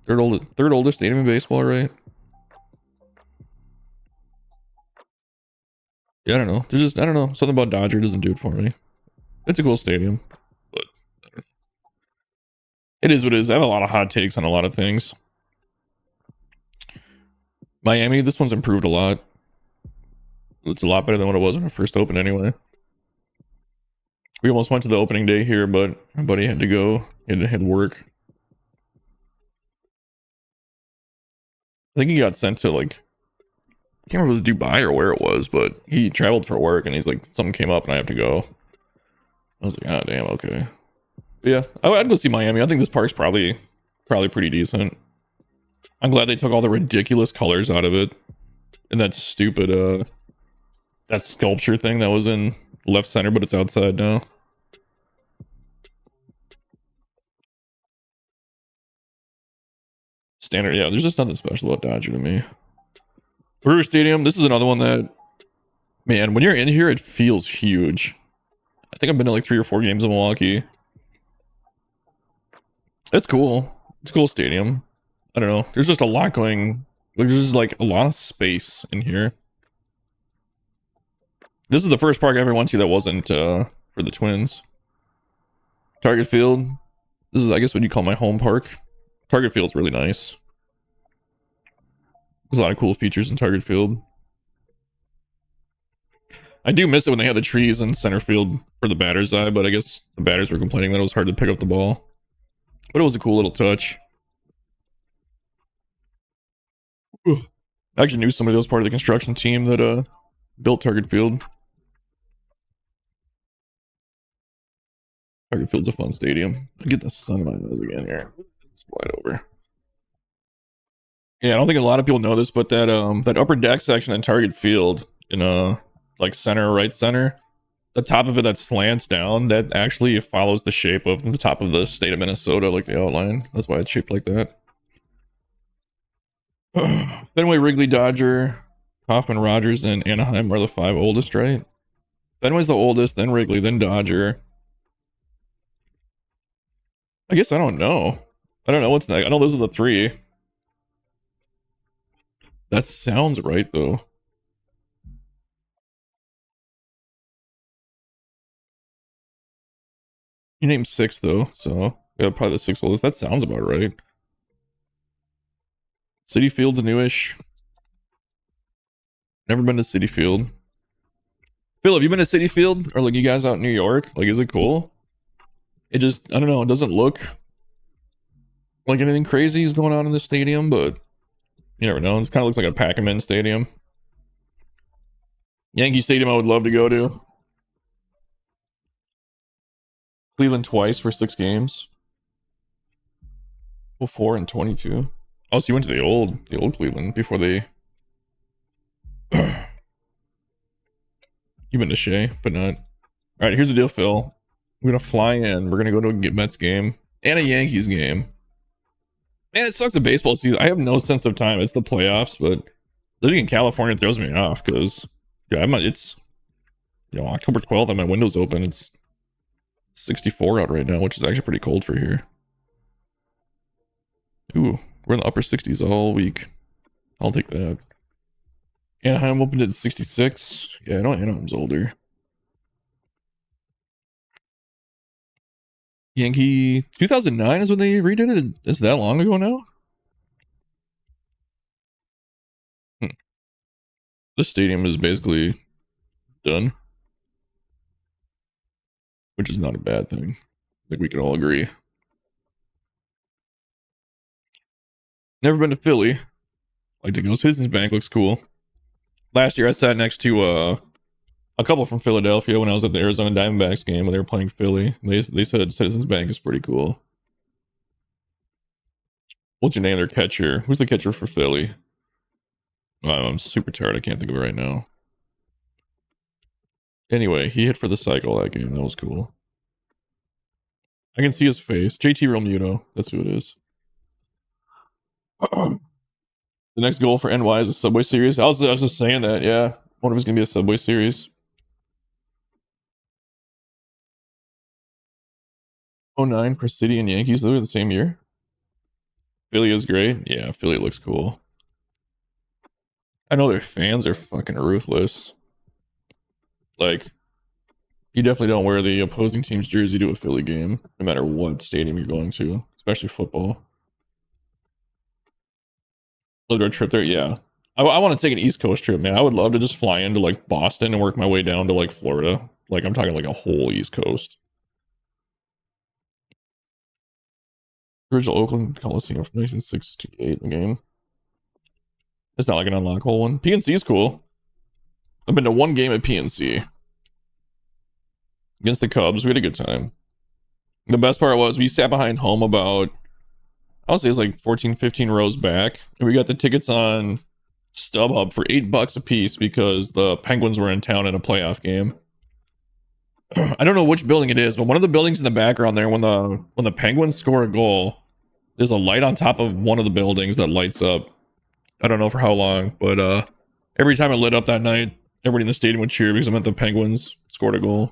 Third oldest stadium in baseball, right? Yeah, I don't know. I don't know. Something about Dodger doesn't do it for me. It's a cool stadium, but it is what it is. I have a lot of hot takes on a lot of things. Miami, this one's improved a lot. It's a lot better than what it was when it first opened anyway. We almost went to the opening day here, but my buddy had to go. He had work. I think he got sent to, like, I can't remember if it was Dubai or where it was, but he traveled for work and he's like, something came up and I have to go. I was like, oh damn, okay. But yeah, I'd go see Miami. I think this park's probably pretty decent. I'm glad they took all the ridiculous colors out of it. And that stupid that sculpture thing that was in left center, but it's outside now. Standard, yeah, there's just nothing special about Dodger to me. Brewer Stadium, this is another one that, man, when you're in here, it feels huge. I think I've been to like 3 or 4 games in Milwaukee. It's cool. It's a cool stadium. I don't know. There's just a lot going, there's just like a lot of space in here. This is the first park I ever went to that wasn't for the Twins. Target Field. This is, I guess, what you call my home park. Target Field's really nice. There's a lot of cool features in Target Field. I do miss it when they had the trees in center field for the batter's eye, but I guess the batters were complaining that it was hard to pick up the ball. But it was a cool little touch. I actually knew somebody that was part of the construction team that built Target Field. Target Field's a fun stadium. I get the sun in my nose again here. Slide over. Yeah, I don't think a lot of people know this, but that upper deck section in Target Field, in like center, right center, the top of it that slants down, that actually follows the shape of the top of the state of Minnesota, like the outline. That's why it's shaped like that. Fenway, Wrigley, Dodger, Kauffman, Rogers, and Anaheim are the 5 oldest, right? Fenway's the oldest, then Wrigley, then Dodger. I guess I don't know. I don't know what's next. I know those are the 3. That sounds right, though. You named 6, though, so yeah, probably the 6 oldest. That sounds about right. Citi Field's newish. Never been to Citi Field. Phil, have you been to Citi Field? Or like you guys out in New York? Like, is it cool? It just, I don't know, it doesn't look like anything crazy is going on in the stadium, but you never know. It kind of looks like a Pac-Man stadium. Yankee Stadium I would love to go to. Cleveland twice for 6 games. 04 and 22. Oh, so you went to the old Cleveland before they... You've been to Shea, but not... Alright, here's the deal, Phil. We're gonna fly in. We're gonna go to a Mets game. And a Yankees game. Man, it sucks the baseball season. I have no sense of time. It's the playoffs, but living in California throws me off because yeah, it's, you know, October 12th. I have my windows open. It's 64 out right now, which is actually pretty cold for here. Ooh, we're in the upper 60s all week. I'll take that. Anaheim opened at 66. Yeah, I know Anaheim's older. Yankee 2009 is when they redid it. Is that long ago now? This stadium is basically done, which is not a bad thing. I think we can all agree. Never been to Philly. Like to go. Citizens Bank looks cool. Last year I sat next to a couple from Philadelphia when I was at the Arizona Diamondbacks game when they were playing Philly. They said Citizens Bank is pretty cool. What's your name? Their catcher. Who's the catcher for Philly? Oh, I'm super tired. I can't think of it right now. Anyway, he hit for the cycle that game. That was cool. I can see his face. JT Realmuto. That's who it is. The next goal for NY is a Subway Series. I was just saying that, yeah. I wonder if it's going to be a Subway Series. 09 for City and Yankees. Those are the same year. Philly is great. Yeah, Philly looks cool. I know their fans are fucking ruthless. Like, you definitely don't wear the opposing team's jersey to a Philly game, no matter what stadium you're going to, especially football. Lived our trip there, yeah. I want to take an East Coast trip, man. I would love to just fly into like Boston and work my way down to like Florida. Like I'm talking like a whole East Coast. Original Oakland Coliseum from 1968 game. It's not like an unlockable one. PNC is cool. I've been to one game at PNC. Against the Cubs. We had a good time. The best part was we sat behind home about, I would say it's like 14, 15 rows back. And we got the tickets on StubHub for $8 a piece because the Penguins were in town in a playoff game. I don't know which building it is, but one of the buildings in the background there, when the Penguins score a goal, there's a light on top of one of the buildings that lights up. I don't know for how long, but every time it lit up that night, everybody in the stadium would cheer because it meant the Penguins scored a goal.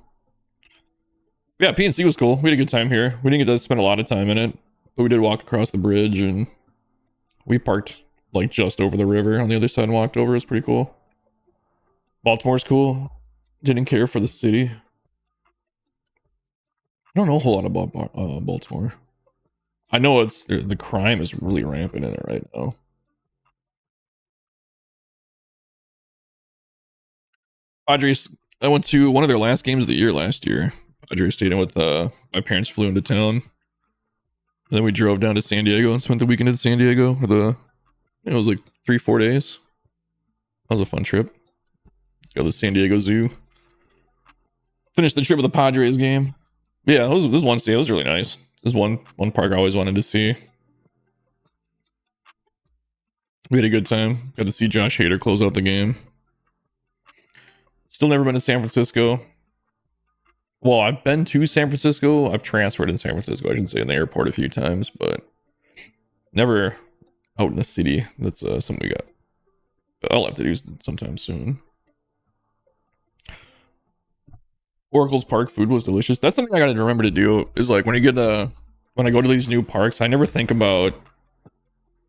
Yeah, PNC was cool. We had a good time here. We didn't get to spend a lot of time in it, but we did walk across the bridge and we parked like just over the river on the other side and walked over. It was pretty cool. Baltimore's cool. Didn't care for the city. I don't know a whole lot about Baltimore. I know it's the crime is really rampant in it right now. Padres, I went to one of their last games of the year last year. Padres stayed in with my parents flew into town. And then we drove down to San Diego and spent the weekend in San Diego for it was like 3-4 days. That was a fun trip. Go to the San Diego Zoo. Finished the trip with a Padres game. Yeah, it was one day. It was really nice. There's one park I always wanted to see. We had a good time. Got to see Josh Hader close out the game. Still never been to San Francisco. Well, I've been to San Francisco. I've transferred in San Francisco. I didn't say in the airport a few times, but never out in the city. That's something we got. I'll have to do sometime soon. Oracle's Park food was delicious. That's something I gotta remember to do. Is like when I go to these new parks, I never think about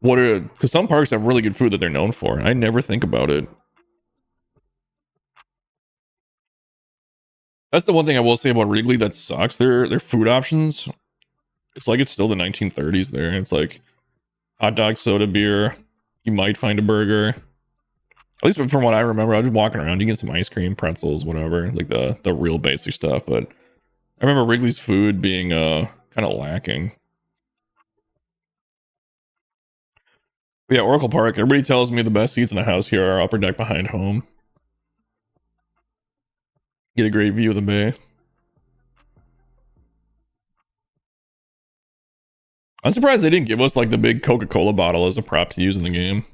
because some parks have really good food that they're known for. I never think about it. That's the one thing I will say about Wrigley that sucks. Their food options, it's like it's still the 1930s there. It's like hot dog, soda, beer. You might find a burger. At least from what I remember, I was just walking around, you get some ice cream, pretzels, whatever, like the real basic stuff. But I remember Wrigley's food being kind of lacking. But yeah, Oracle Park. Everybody tells me the best seats in the house here are upper deck behind home. Get a great view of the bay. I'm surprised they didn't give us like the big Coca-Cola bottle as a prop to use in the game.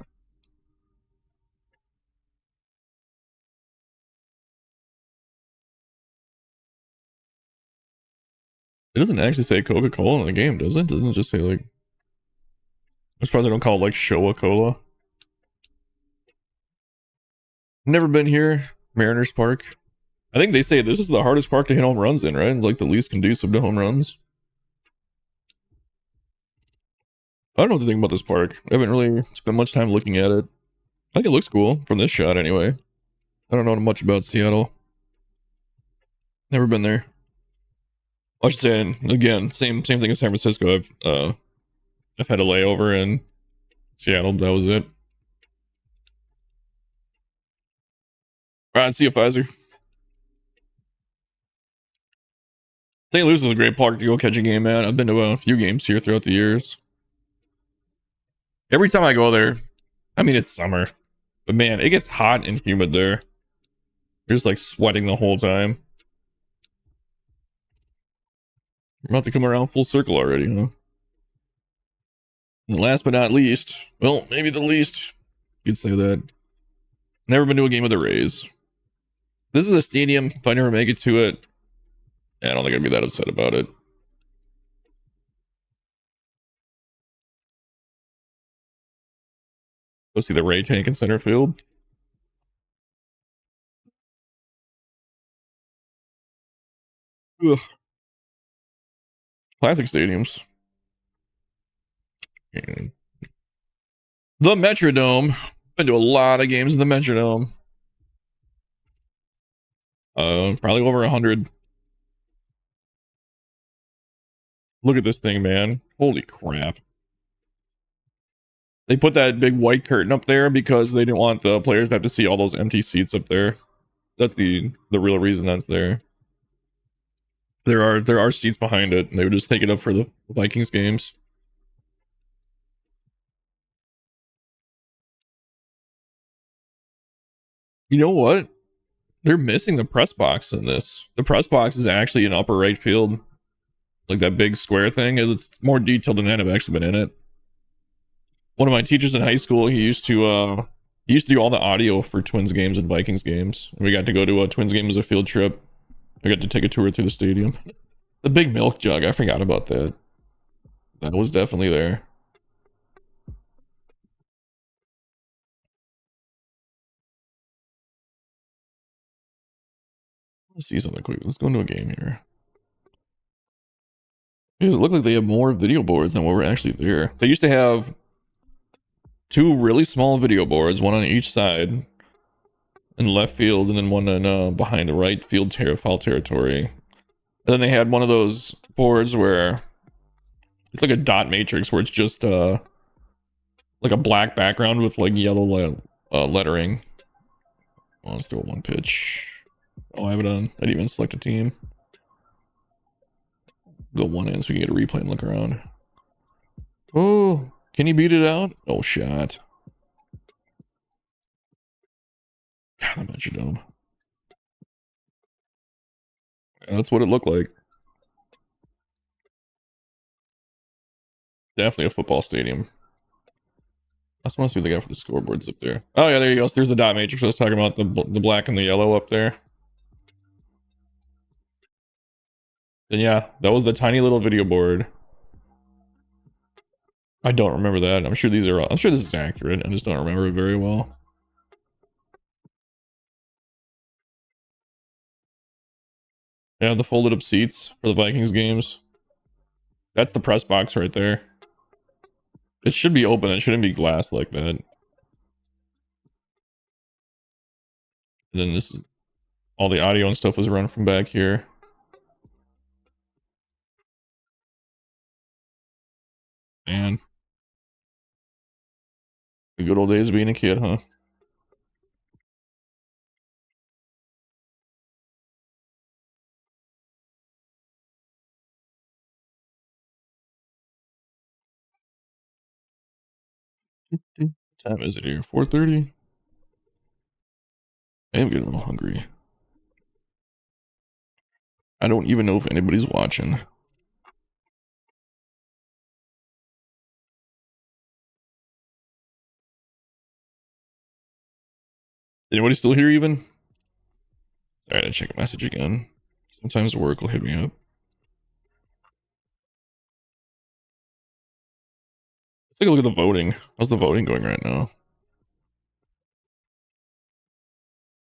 It doesn't actually say Coca-Cola in the game, does it? Doesn't it just say like... I'm surprised they don't call it like Showa-Cola. Never been here. Mariners Park. I think they say this is the hardest park to hit home runs in, right? It's like the least conducive to home runs. I don't know what to think about this park. I haven't really spent much time looking at it. I think it looks cool from this shot anyway. I don't know much about Seattle. Never been there. I should say again, same thing as San Francisco. I've had a layover in Seattle. That was it. All right, see you, Pfizer. St. Louis is a great park to go catch a game at. I've been to a few games here throughout the years. Every time I go there, I mean, it's summer, but man, it gets hot and humid there. You're just like sweating the whole time. We're about to come around full circle already, huh? And last but not least, well, maybe the least, you could say that. Never been to a game with the Rays. This is a stadium. If I never make it to it, I don't think I'd be that upset about it. Go see the Ray tank in center field. Ugh. Classic stadiums. And the Metrodome. Been to a lot of games in the Metrodome. Probably over 100. Look at this thing, man. Holy crap. They put that big white curtain up there because they didn't want the players to have to see all those empty seats up there. That's the real reason that's there. There are seats behind it, and they would just take it up for the Vikings games. You know what? They're missing the press box in this. The press box is actually in upper right field. Like that big square thing. It's more detailed than that. I've actually been in it. One of my teachers in high school, he used to do all the audio for Twins games and Vikings games. And we got to go to a Twins game as a field trip. I got to take a tour through the stadium. The big milk jug, I forgot about that. That was definitely there. Let's see something quick. Let's go into a game here. It look like they have more video boards than what were actually there. They used to have two really small video boards, one on each side in left field, and then one in behind the right field foul territory. And then they had one of those boards where it's like a dot matrix where it's just like a black background with like yellow lettering. Oh, let's do a one pitch. Oh, I have it on. I didn't even select a team. Go one in so we can get a replay and look around. Oh, can you beat it out? Oh, shot. God, I'm at your dome. Yeah, that's what it looked like. Definitely a football stadium. I just want to see what they got for the scoreboards up there. Oh, yeah, there you go. So there's the dot matrix I was talking about, the black and the yellow up there. Then yeah, that was the tiny little video board. I don't remember that. I'm sure this is accurate. I just don't remember it very well. Yeah, the folded up seats for the Vikings games. That's the press box right there. It should be open. It shouldn't be glass like that. And then this is all the audio and stuff was run from back here. Man. The good old days of being a kid, huh? What time is it here? 4:30? I am getting a little hungry. I don't even know if anybody's watching. Anybody still here even? Alright, I check a message again. Sometimes work will hit me up. Let's take a look at the voting. How's the voting going right now?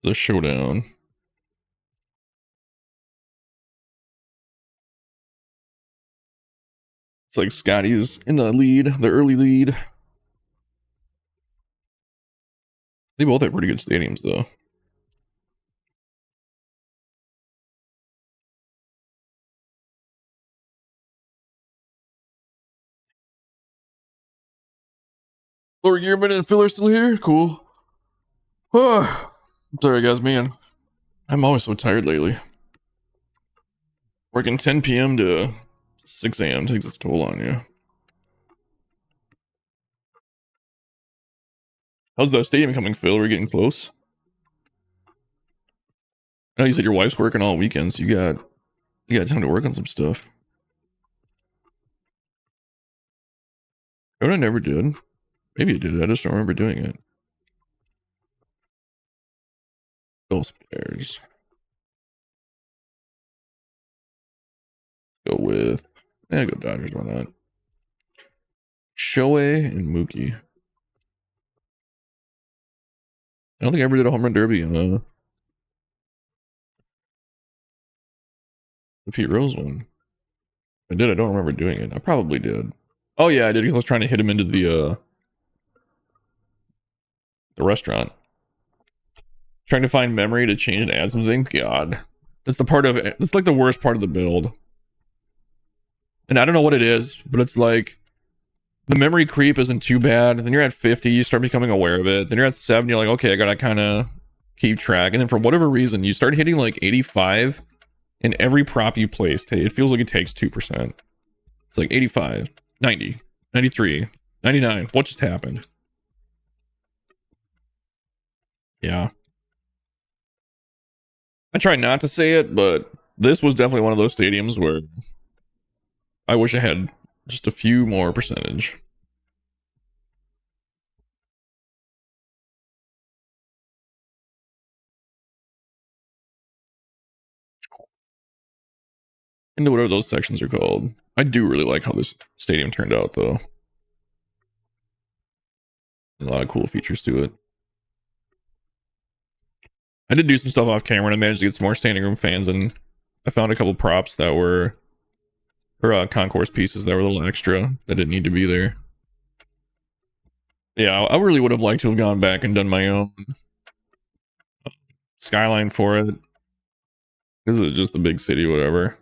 The showdown. It's like Scotty's in the lead, the early lead. They both have pretty good stadiums, though. Lord Gearman and Phil are still here? Cool. Sorry, guys, man. I'm always so tired lately. Working 10 p.m. to 6 a.m. takes its toll on you. How's the stadium coming, Phil? Are we getting close? I know you said your wife's working all weekends. So you got time to work on some stuff. I never did. Maybe it did. I just don't remember doing it. Those players. Go with. Go Dodgers. Why not? Shohei and Mookie. I don't think I ever did a home run derby in the Pete Rose one. I did. I don't remember doing it. I probably did. Oh yeah, I did. I was trying to hit him into the restaurant. Trying to find memory to change and add something. God, that's the part of it. That's like the worst part of the build. And I don't know what it is, but it's like the memory creep isn't too bad. Then you're at 50, you start becoming aware of it. Then you're at 7, you're like, okay, I gotta kind of keep track. And then for whatever reason, you start hitting like 85 in every prop you placed. It feels like it takes 2%. It's like 85, 90, 93, 99. What just happened? Yeah. I try not to say it, but this was definitely one of those stadiums where I wish I had just a few more percentage. Into whatever those sections are called. I do really like how this stadium turned out, though. A lot of cool features to it. I did do some stuff off camera and I managed to get some more standing room fans, and I found a couple props that were concourse pieces that were a little extra that didn't need to be there. Yeah, I really would have liked to have gone back and done my own skyline for it. This is just a big city, whatever.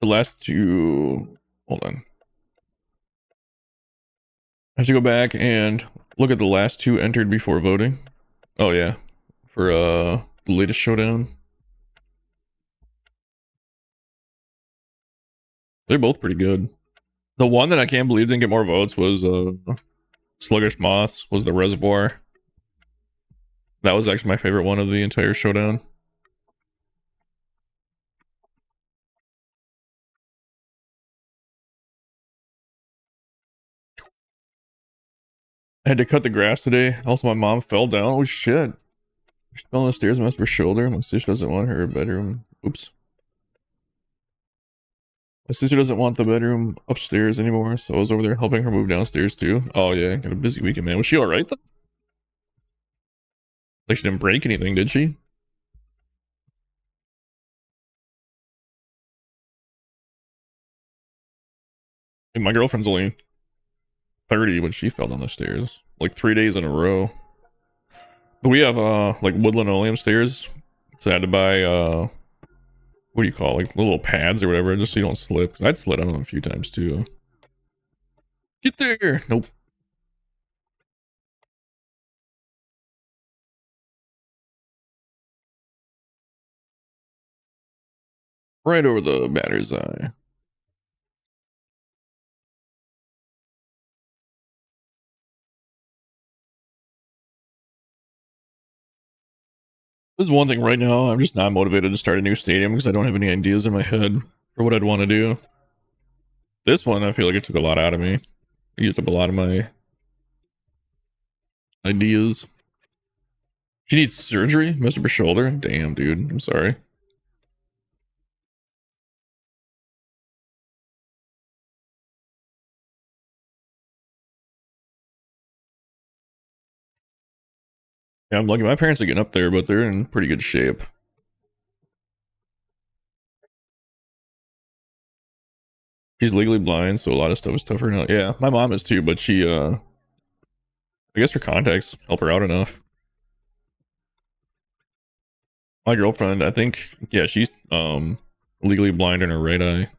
The last two... Hold on. I have to go back and look at the last two entered before voting. Oh, yeah. For the latest showdown. They're both pretty good. The one that I can't believe didn't get more votes was Sluggish Moths, was the Reservoir. That was actually my favorite one of the entire showdown. I had to cut the grass today. Also, my mom fell down. Oh shit. She fell on the stairs and messed her shoulder. My sister doesn't want her bedroom. Oops. My sister doesn't want the bedroom upstairs anymore, so I was over there helping her move downstairs too. Oh yeah, got a busy weekend, man. Was she alright though? Like she didn't break anything, did she? And my girlfriend's only 30 when she fell down the stairs. Like 3 days in a row. But we have like wood linoleum stairs. So I had to buy what do you call it? Like little pads or whatever, just so you don't slip. 'Cause I'd slid on them a few times too. Get there! Nope. Right over the batter's eye. This is one thing right now, I'm just not motivated to start a new stadium because I don't have any ideas in my head for what I'd want to do. This one, I feel like it took a lot out of me. I used up a lot of my ideas. She needs surgery? Messed up her shoulder? Damn, dude. I'm sorry. Yeah, I'm lucky. My parents are getting up there, but they're in pretty good shape. She's legally blind, so a lot of stuff is tougher now. Yeah, my mom is too, but she, I guess her contacts help her out enough. My girlfriend, I think, yeah, she's, legally blind in her right eye.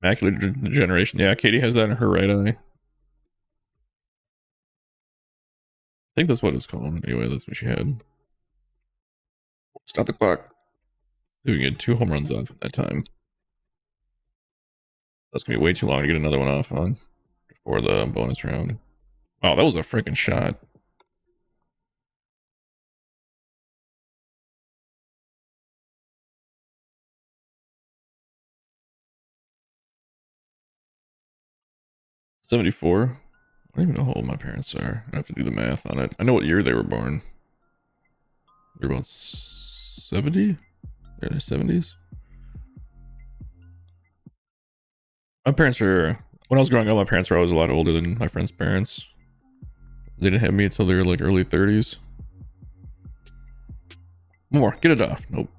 Macular degeneration. Yeah, Katie has that in her right eye. I think that's what it's called. Anyway, that's what she had. Stop the clock. We get 2 home runs off at that time. That's gonna be way too long to get another one off on before the bonus round. Wow, that was a freaking shot. $74. I don't even know how old my parents are. I have to do the math on it. I know what year they were born. They're about 70? They're in their 70s. My parents are, when I was growing up, my parents were always a lot older than my friends' parents. They didn't have me until they were like early 30s. More, get it off. Nope.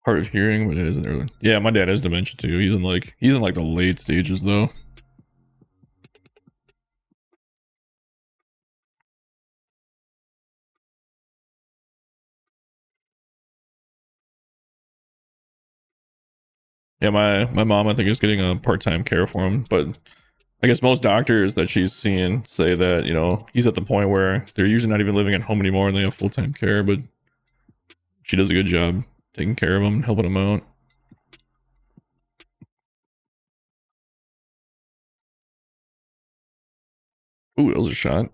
Hard of hearing, but it isn't early. Yeah, my dad has dementia too. He's in like the late stages though. Yeah, my mom I think is getting a part-time care for him, but I guess most doctors that she's seeing say that, you know, he's at the point where they're usually not even living at home anymore and they have full-time care, but she does a good job taking care of him, helping him out. Ooh, that was a shot.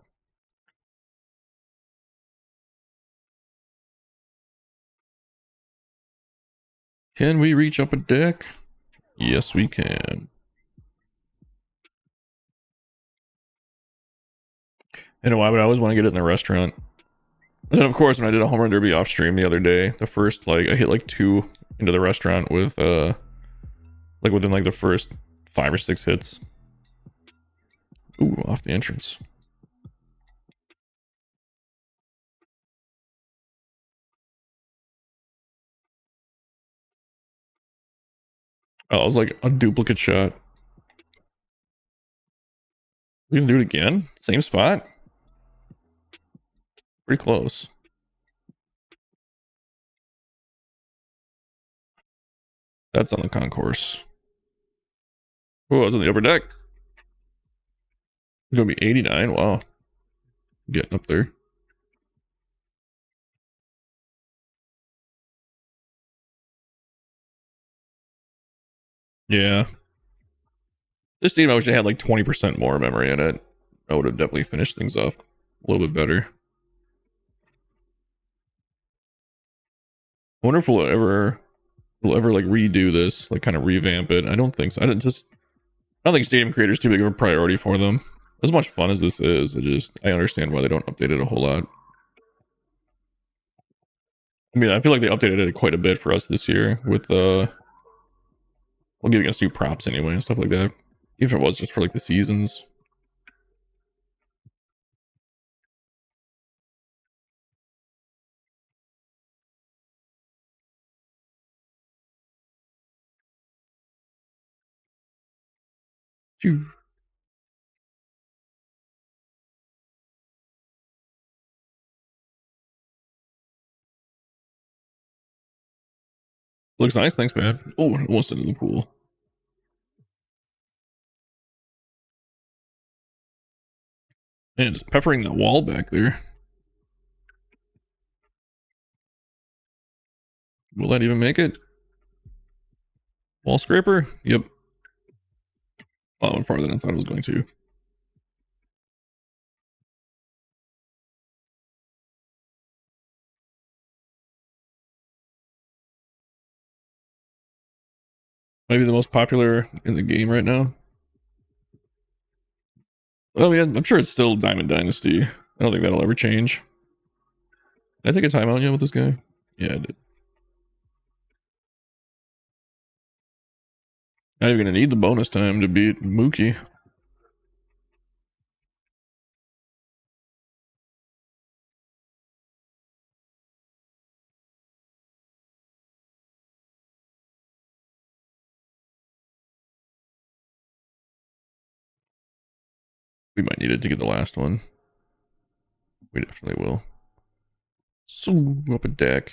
Can we reach up a deck? Yes, we can. You know why? But I always want to get it in the restaurant. And then, of course, when I did a home run derby off stream the other day, the first, like, I hit like 2 into the restaurant with, like within like the first 5 or 6 hits. Ooh, off the entrance. Oh, it was like a duplicate shot. We can do it again? Same spot? Pretty close. That's on the concourse. Oh, I was on the upper deck. It's gonna be 89. Wow. Getting up there. Yeah. This team I wish I had like 20% more memory in it. I would have definitely finished things off a little bit better. I wonder if we'll ever like redo this, like kind of revamp it. I don't think so. I don't think Stadium Creator's too big of a priority for them. As much fun as this is, I understand why they don't update it a whole lot. I mean, I feel like they updated it quite a bit for us this year with we'll get against new props anyway and stuff like that. Even if it was just for like the seasons. Phew. Looks nice, thanks, man. Oh, almost into the pool. Man, just peppering that wall back there. Will that even make it? Wall scraper? Yep. Oh, farther than I thought it was going to. Maybe the most popular in the game right now. Oh yeah, I'm sure it's still Diamond Dynasty. I don't think that'll ever change. Did I take a timeout yet with this guy? Yeah, I did. Not even gonna need the bonus time to beat Mookie. We might need it to get the last one. We definitely will. So up a deck.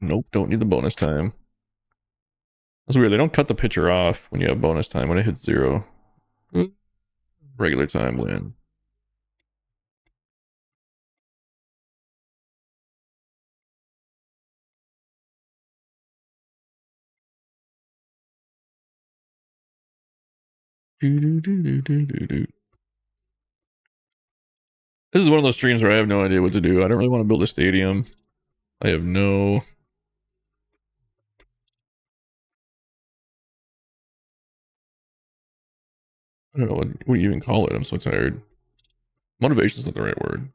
Nope, don't need the bonus time. That's weird. They don't cut the pitcher off when you have bonus time when it hits 0. Regular time win. This is one of those streams where I have no idea what to do. I don't really want to build a stadium. I have no... I don't know what you even call it. I'm so tired. Motivation's not the right word.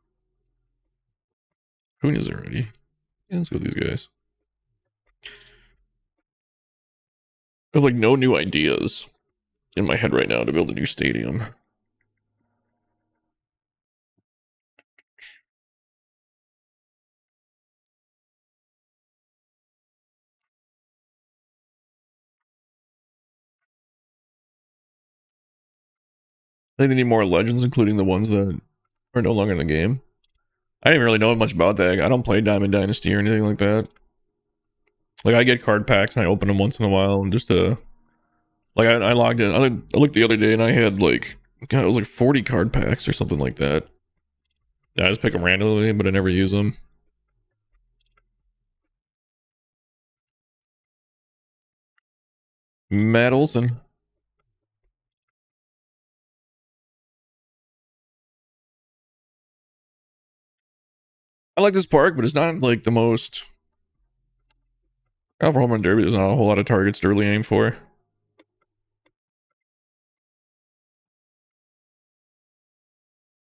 Cunha's already. Yeah, let's go with these guys. I have like no new ideas in my head right now to build a new stadium. I think they need more legends, including the ones that are no longer in the game. I didn't really know much about that. I don't play Diamond Dynasty or anything like that. Like, I get card packs and I open them once in a while and just to... Like, I logged in. I looked the other day and I had like... God, it was like 40 card packs or something like that. Yeah, I just pick them randomly, but I never use them. Matt Olson. I like this park, but it's not like the most... Alpha Home Run Derby, there's not a whole lot of targets to really aim for. If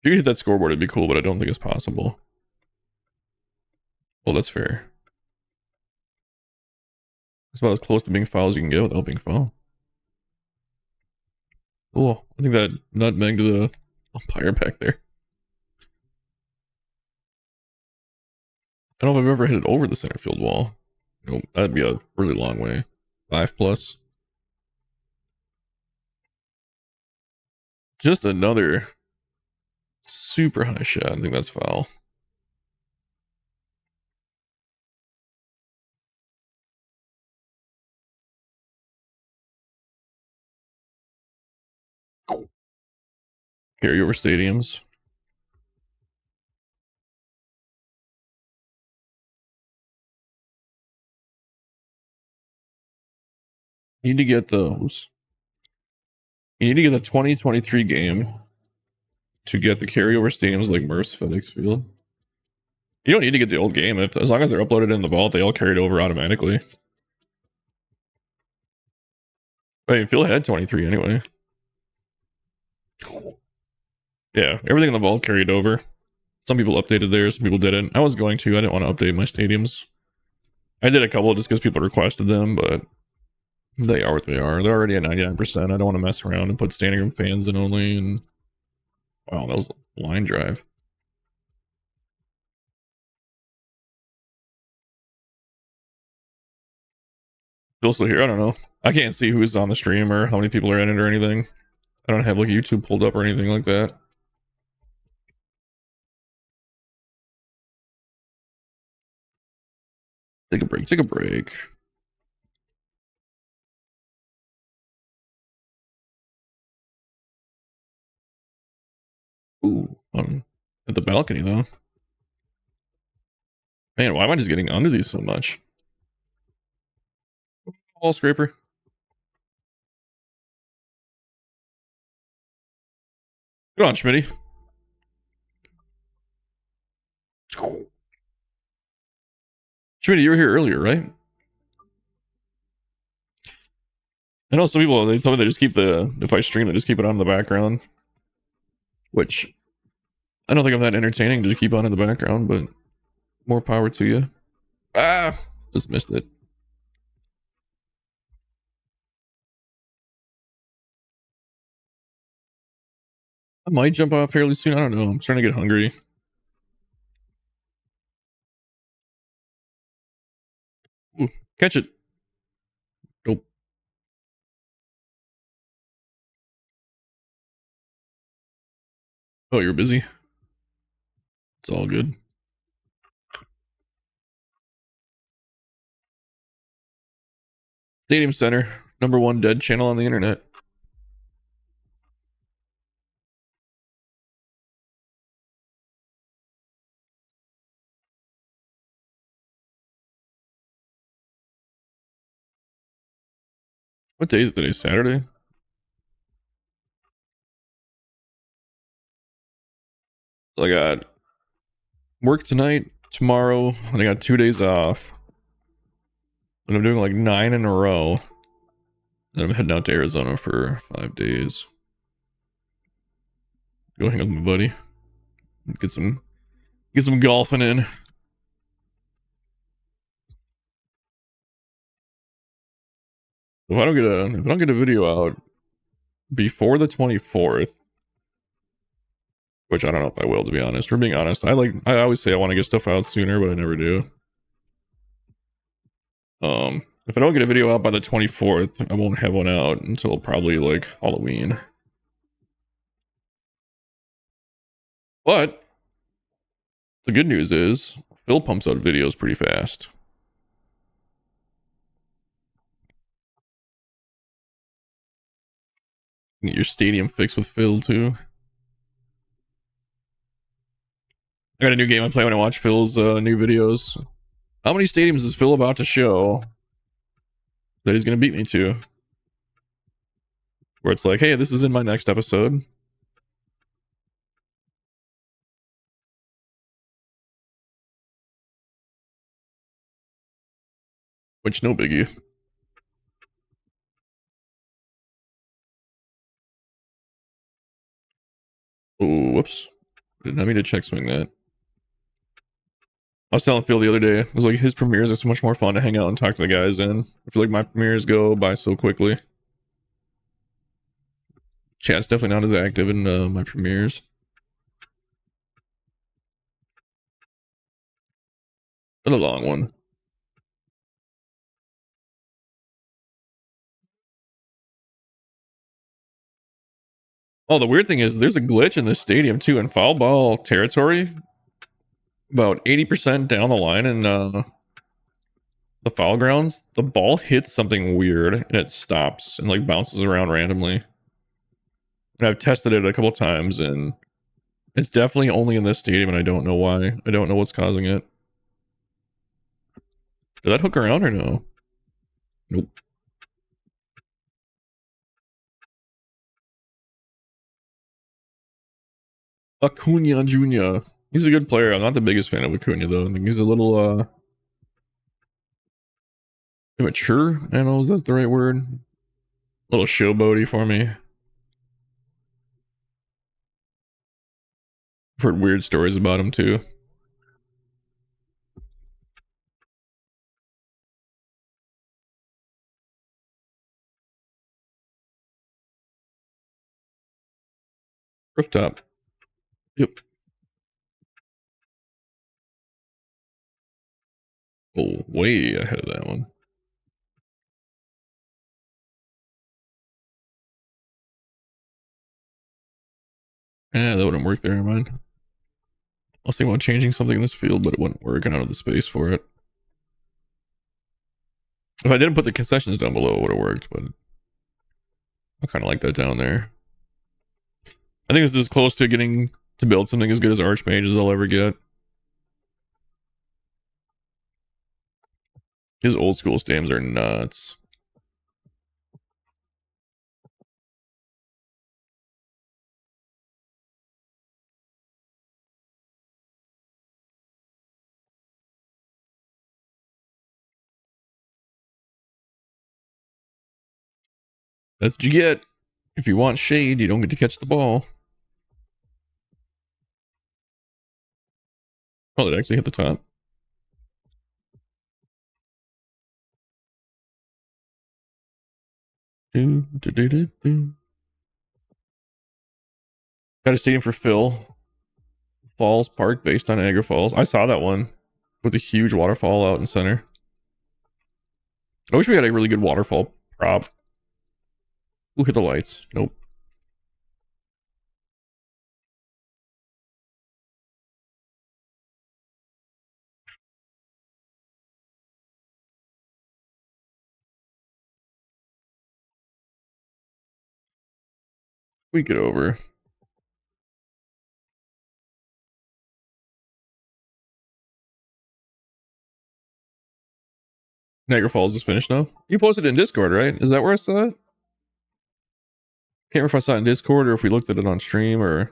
you could hit that scoreboard, it'd be cool, but I don't think it's possible. Well, that's fair. It's about as close to being foul as you can get without being foul. Cool. I think that nutmeg to the umpire back there. I don't know if I've ever hit it over the center field wall. Nope, that'd be a really long way. 5+. Just another super high shot. I think that's foul. Carryover stadiums. You need to get those. You need to get the 2023 game to get the carryover stadiums like Merce FedEx Field. You don't need to get the old game. As long as they're uploaded in the vault, they all carried over automatically. I mean, Field had 23 anyway. Yeah, everything in the vault carried over. Some people updated theirs, some people didn't. I was going to. I didn't want to update my stadiums. I did a couple just because people requested them, but they are what they are. They're already at 99%. I don't want to mess around and put standing room fans in only. And wow, that was a line drive. Still here? I don't know. I can't see who's on the stream or how many people are in it or anything. I don't have like YouTube pulled up or anything like that. Take a break. Take a break. Ooh, at the balcony though. Man, why am I just getting under these so much? Wall scraper. Good on, Schmitty. Schmitty, you were here earlier, right? I know some people, they tell me they just keep if I stream, they just keep it on in the background. Which, I don't think I'm that entertaining to just keep on in the background, but more power to you. Ah, just missed it. I might jump off fairly soon. I don't know. I'm starting to get hungry. Ooh, catch it. Nope. Oh, you're busy. It's all good. Stadium Center, #1 dead channel on the internet. What day is today? Saturday? So I got work tonight, tomorrow, and I got 2 days off. And I'm doing like 9 in a row. And I'm heading out to Arizona for 5 days. Go hang out with my buddy. Get some golfing in. If I don't get a video out before the 24th, which I don't know if I will, to be honest. For being honest, I always say I want to get stuff out sooner, but I never do. If I don't get a video out by the 24th, I won't have one out until probably like Halloween. But the good news is Phil pumps out videos pretty fast. Get your stadium fixed with Phil too. I got a new game I play when I watch Phil's new videos. How many stadiums is Phil about to show that he's gonna beat me to? Where it's like, hey, this is in my next episode. Which, no biggie. Oh, whoops. Did not mean to check swing that. I was telling Phil the other day, I was like, his premieres are so much more fun to hang out and talk to the guys in. I feel like my premieres go by so quickly. Chat's definitely not as active in my premieres. But a long one. Oh, the weird thing is there's a glitch in this stadium too in foul ball territory. About 80% down the line in the foul grounds, the ball hits something weird and it stops and like bounces around randomly. And I've tested it a couple times and it's definitely only in this stadium and I don't know why. I don't know what's causing it. Did that hook around or no? Nope. Acuna Jr. He's a good player. I'm not the biggest fan of Acuna though. I think he's a little immature. I don't know if that's the right word. A little showboaty for me. I've heard weird stories about him too. Rooftop. Yep. Oh, way ahead of that one. That wouldn't work there, never mind. I was thinking about changing something in this field, but it wouldn't work. I don't have the space for it. If I didn't put the concessions down below, it would have worked, but I kind of like that down there. I think this is as close to getting to build something as good as Archmage as I'll ever get. His old school stadiums are nuts. That's what you get. If you want shade, you don't get to catch the ball. Oh, it actually hit the top. Got a stadium for Phil. Falls Park based on Niagara Falls. I saw that one with a huge waterfall out in center. I wish we had a really good waterfall prop. Ooh, hit the lights. Nope. We get over. Niagara Falls is finished now. You posted it in Discord, right? Is that where I saw it? Can't remember if I saw it in Discord or if we looked at it on stream or...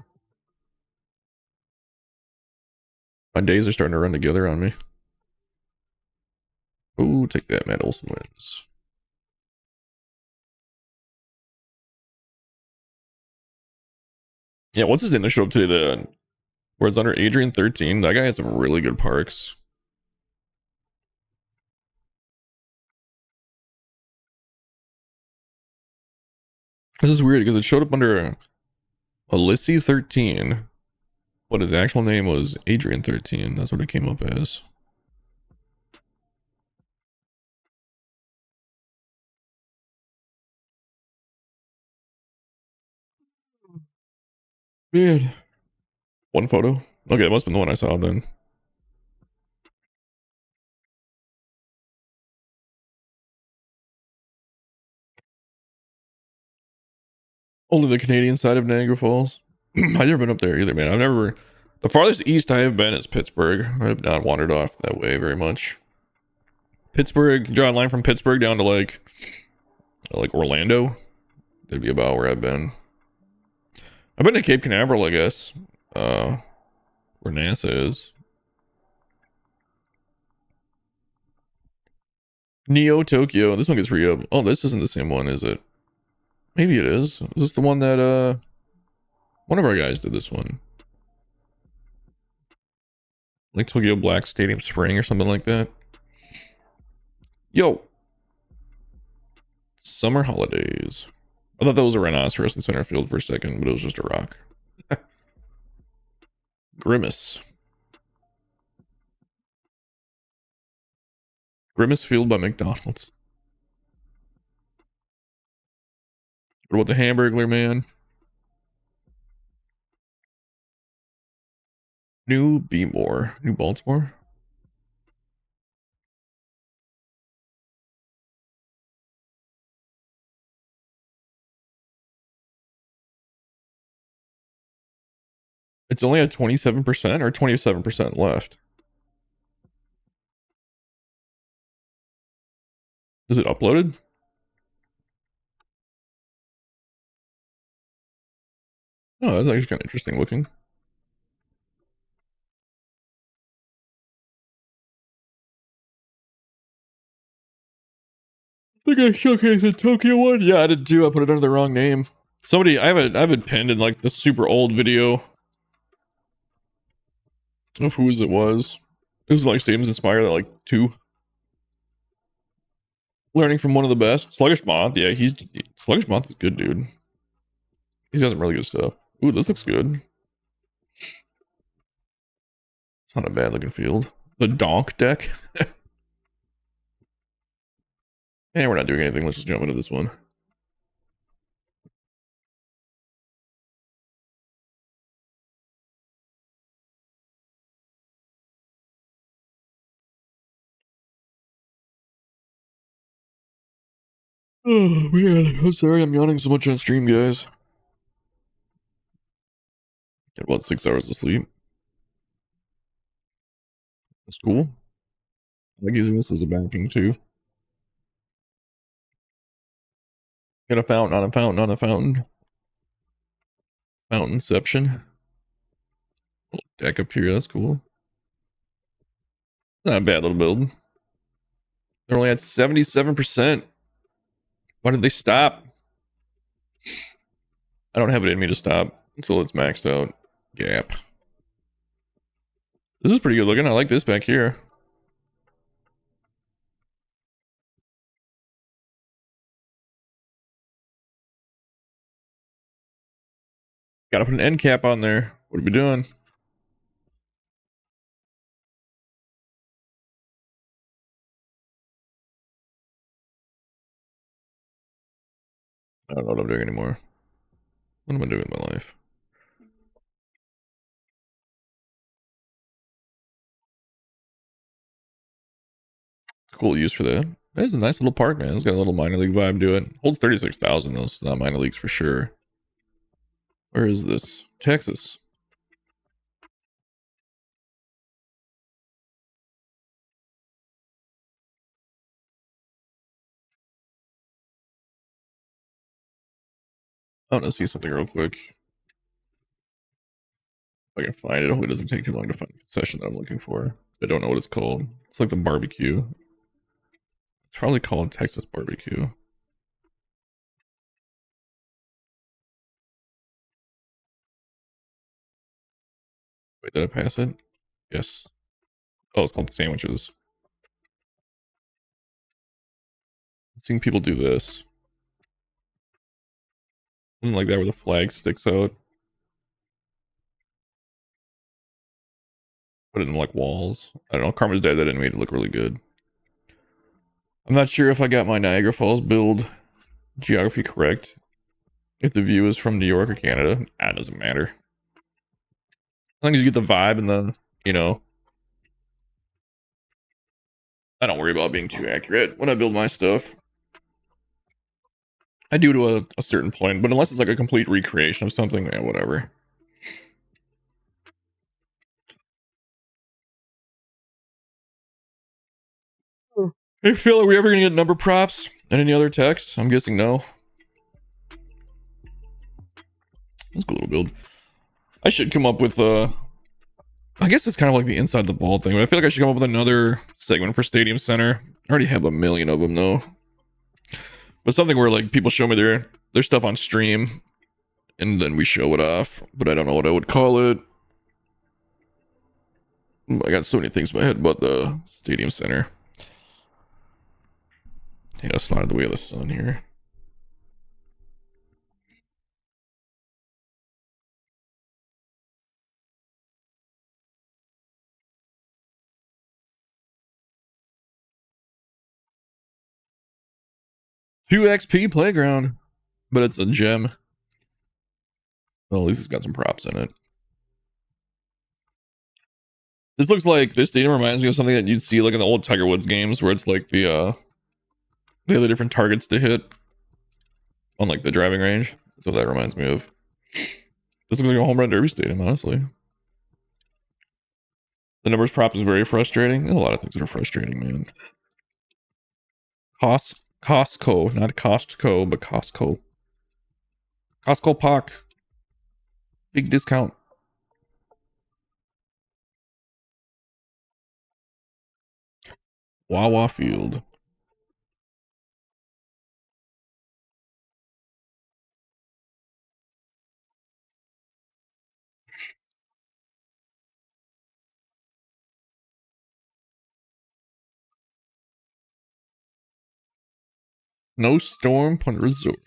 My days are starting to run together on me. Ooh, take that, Matt Olson wins. Yeah, what's his name that showed up today? Where it's under Adrian 13. That guy has some really good parks. This is weird because it showed up under Alyssy 13, but his actual name was Adrian 13. That's what it came up as. Man. One photo? Okay, it must have been the one I saw then. Only the Canadian side of Niagara Falls. I've never been up there either, man. I've never... The farthest east I have been is Pittsburgh. I have not wandered off that way very much. Pittsburgh, draw a line from Pittsburgh down to like Orlando. That'd be about where I've been. I've been to Cape Canaveral, I guess. Where NASA is. Neo Tokyo. This one gets re-up. Oh, this isn't the same one, is it? Maybe it is. Is this the one that one of our guys did this one? Like Tokyo Black Stadium Spring or something like that. Yo. Summer holidays. I thought that was a rhinoceros in center field for a second, but it was just a rock. Grimace. Grimace Field by McDonald's. What about the Hamburglar Man? New Bmore. New Baltimore? It's only at 27% or 27% left. Is it uploaded? Oh, that's actually kind of interesting looking. I think I showcased the Tokyo one. Yeah, I did too. I put it under the wrong name. Somebody, I have it pinned in like the super old video of whose it was. It was like Stadiums Inspire that like 2. Learning from one of the best. Sluggish Moth. Yeah, Sluggish Moth is good, dude. He's got some really good stuff. Ooh, this looks good. It's not a bad looking field. The Donk deck. Hey, we're not doing anything. Let's just jump into this one. Oh, man. I'm sorry I'm yawning so much on stream, guys. Got about 6 hours of sleep. That's cool. I like using this as a backing, too. Got a fountain on a fountain on a fountain. Fountainception. Little deck up here. That's cool. Not a bad little build. They're only at 77%. Why did they stop? I don't have it in me to stop until it's maxed out. Gap. This is pretty good looking. I like this back here. Gotta put an end cap on there. What are we doing? I don't know what I'm doing anymore. What am I doing with my life? Cool use for that. That's a nice little park, man. It's got a little minor league vibe to it. Holds 36,000 though. So it's not minor leagues for sure. Where is this? Texas. I want to see something real quick. If I can find it. Hopefully it doesn't take too long to find the concession that I'm looking for. I don't know what it's called. It's like the barbecue. It's probably called Texas barbecue. Wait, did I pass it? Yes. Oh, it's called sandwiches. I've seen people do this. Something like that where the flag sticks out. Put it in like walls. I don't know. Karma's Dead, that didn't make it look really good. I'm not sure if I got my Niagara Falls build geography correct. If the view is from New York or Canada, that doesn't matter. As long as you get the vibe and the, you know, I don't worry about being too accurate when I build my stuff. I do to a certain point, but unless it's like a complete recreation of something, yeah, whatever. Hey Phil, are we ever gonna get number props and any other text? I'm guessing no. That's a cool little build. I should come up with I guess it's kind of like the inside the ball thing, but I feel like I should come up with another segment for Stadium Center. I already have a million of them though. But something where like people show me their stuff on stream and then we show it off. But I don't know what I would call it. I got so many things in my head about the Stadium Center. Yeah, it's not the way of the sun here. Two XP playground, but it's a gem. Well, at least it's got some props in it. This looks like this stadium reminds me of something that you'd see like in the old Tiger Woods games, where it's like the different targets to hit on like the driving range. That's what that reminds me of. This looks like a home run derby stadium, honestly. The numbers prop is very frustrating. There's a lot of things that are frustrating, man. Costco, not Costco, but Costco. Costco Park. Big discount. Wawa Field. No Storm Punt Resort.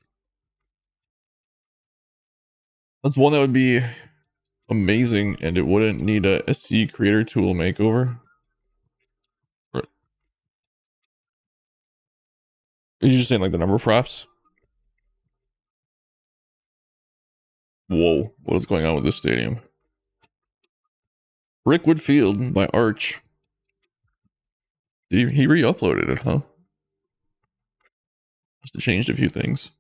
That's one that would be amazing, and it wouldn't need a SC creator tool makeover. Right. Are you just saying like the number props? Whoa, what is going on with this stadium? Rickwood Field by Arch. He re-uploaded it, huh? Must have changed a few things.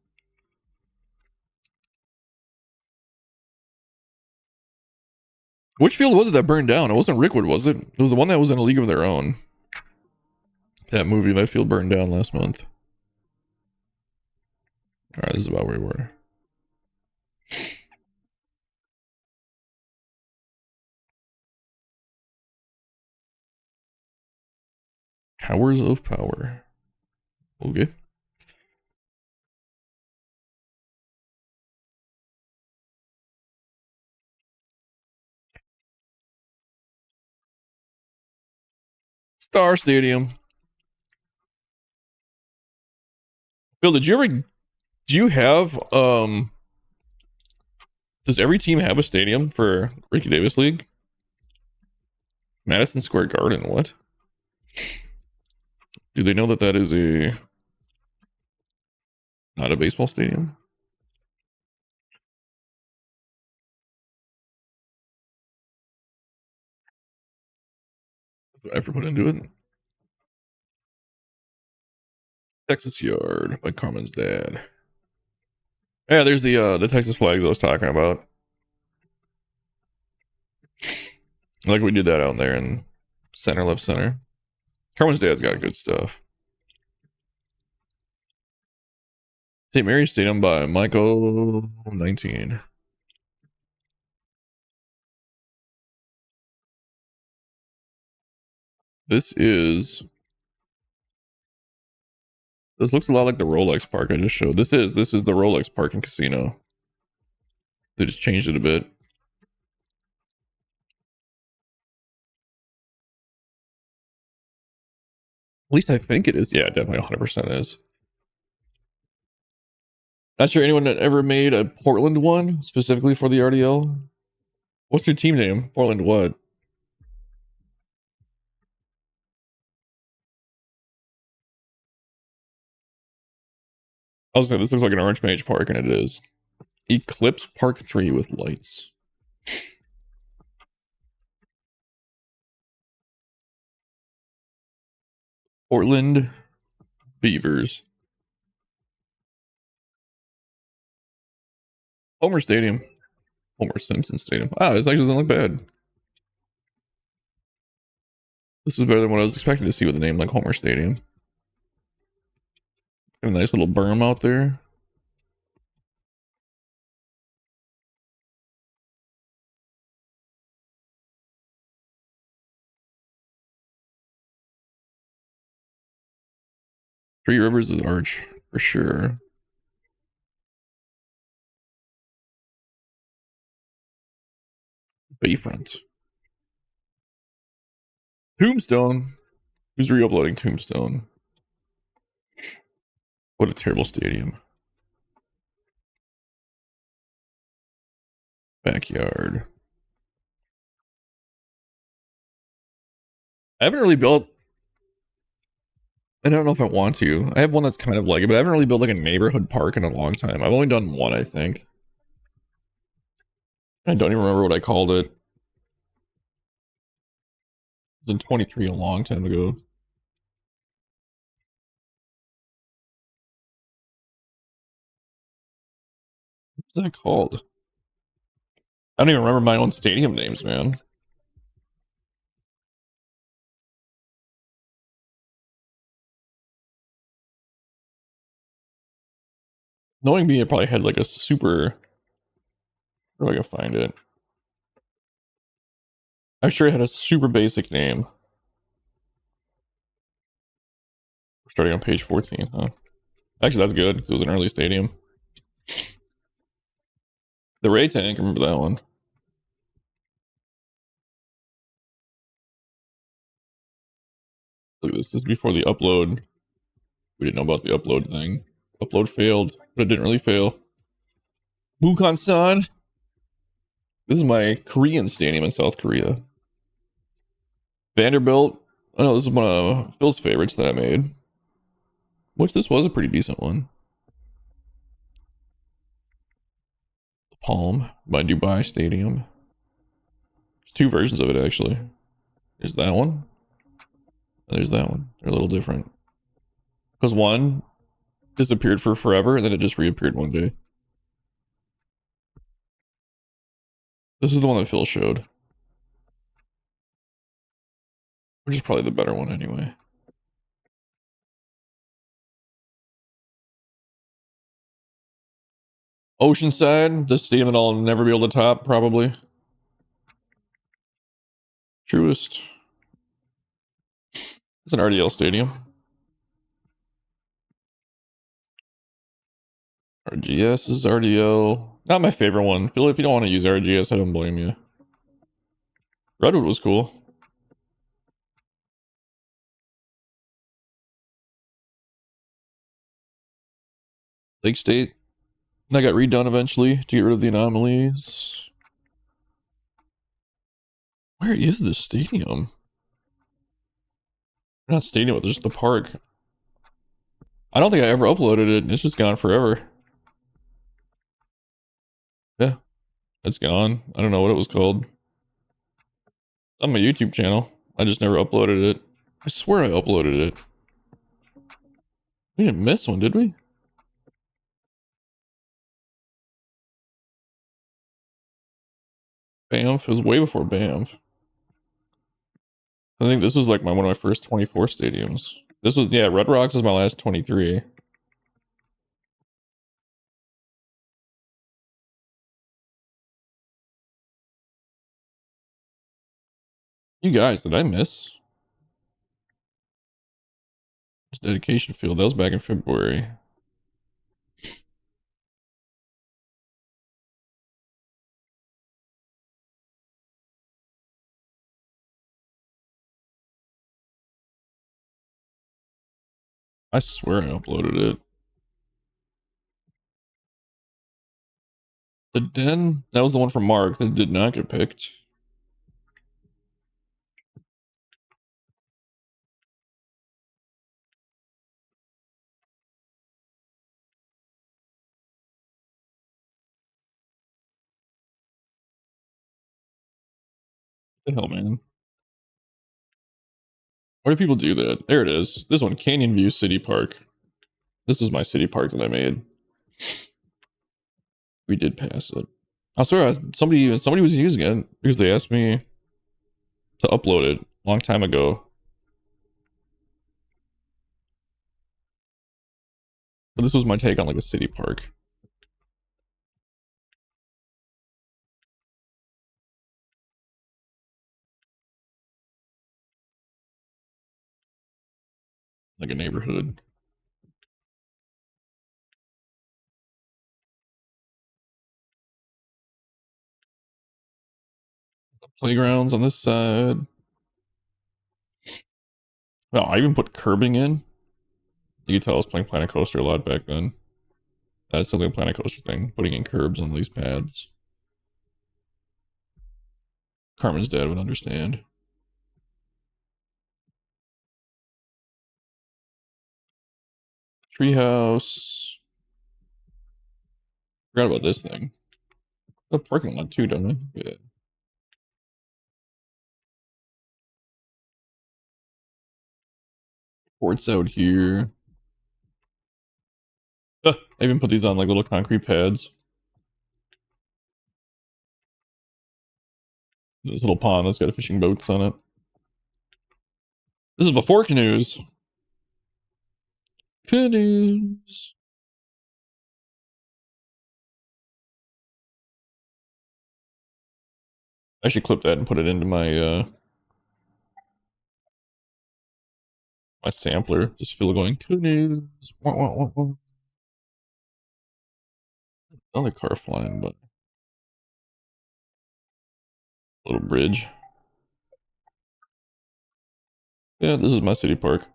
Which field was it that burned down? It wasn't Rickwood, was it? It was the one that was in a league of their own. That movie, that field burned down last month. Alright, this is about where we were. Towers of Power. Okay. Star Stadium. Bill, did you ever do you have does every team have a stadium for Ricky Davis League? Madison Square Garden, what? Do they know that that is not a baseball stadium? What I ever put into it? Texas Yard by Carmen's dad. Yeah, there's the Texas flags I was talking about. Like we did that out there in center, left center. Carmen's Dad's got good stuff. St. Mary's Stadium by Michael 19. This looks a lot like the Rolex Park I just showed. This is the Rolex Park and Casino. They just changed it a bit. At least I think it is. Yeah, definitely 100% is. Not sure anyone that ever made a Portland one specifically for the RDL. What's your team name? Portland what? I was saying this looks like an Orange Mage Park, and it is. Eclipse Park 3 with lights. Portland Beavers. Homer Stadium. Homer Simpson Stadium. Ah, this actually doesn't look bad. This is better than what I was expecting to see with a name like Homer Stadium. Got a nice little berm out there. Three Rivers is arch for sure. Bayfront. Tombstone. Who's re-uploading Tombstone? What a terrible stadium. Backyard. I haven't really built. I don't know if I want to. I have one that's kind of like it, but I haven't really built like a neighborhood park in a long time. I've only done one, I think. I don't even remember what I called it. It was in 23 a long time ago. What's that called? I don't even remember my own stadium names, man. Knowing me, I probably had like a super. Where do I go find it? I'm sure it had a super basic name. We're starting on page 14, huh? Actually, that's good because it was an early stadium. The Ray Tank, I remember that one. Look at this. This is before the upload. We didn't know about the upload thing. Upload failed, but it didn't really fail. Bukhan-san. This is my Korean stadium in South Korea. Vanderbilt. Oh no, this is one of Phil's favorites that I made. Which this was a pretty decent one. The Palm by Dubai Stadium. There's two versions of it actually. There's that one. And there's that one. They're a little different. Because one disappeared for forever and then it just reappeared one day. This is the one that Phil showed. Which is probably the better one anyway. Oceanside, the stadium that I'll never be able to top, probably. Truest. It's an RDL stadium. RGS is RDL. Not my favorite one. Phil, if you don't want to use RGS, I don't blame you. Redwood was cool. Lake State. That got redone eventually to get rid of the anomalies. Where is this stadium? Not stadium, but just the park. I don't think I ever uploaded it. It's just gone forever. Yeah, it's gone. I don't know what it was called. It's on my YouTube channel. I just never uploaded it. I swear I uploaded it. We didn't miss one, did we? Banff? It was way before Banff. I think this was like one of my first 24 stadiums. This was, yeah, Red Rocks was my last 23. You guys, did I miss? This dedication field, that was back in February. I swear I uploaded it. The Den? That was the one from Mark that did not get picked. What the hell, man? Why do people do that? There it is. This one, Canyon View City Park. This was my city park that I made. We did pass it. I swear, somebody was using it because they asked me to upload it a long time ago. But this was my take on like a city park. Like a neighborhood. Playgrounds on this side. Well, I even put curbing in. You could tell I was playing Planet Coaster a lot back then. That's something a Planet Coaster thing, putting in curbs on these paths. Carmen's dad would understand. Treehouse. Forgot about this thing. The parking lot too, don't I? Yeah. Ports out here. I even put these on like little concrete pads. This little pond that's got fishing boats on it. This is before canoes. Canoes. I should clip that and put it into my my sampler. Just feel it going canoes. Wah, wah, wah, wah. Another car flying by. Little bridge. Yeah, this is my city park.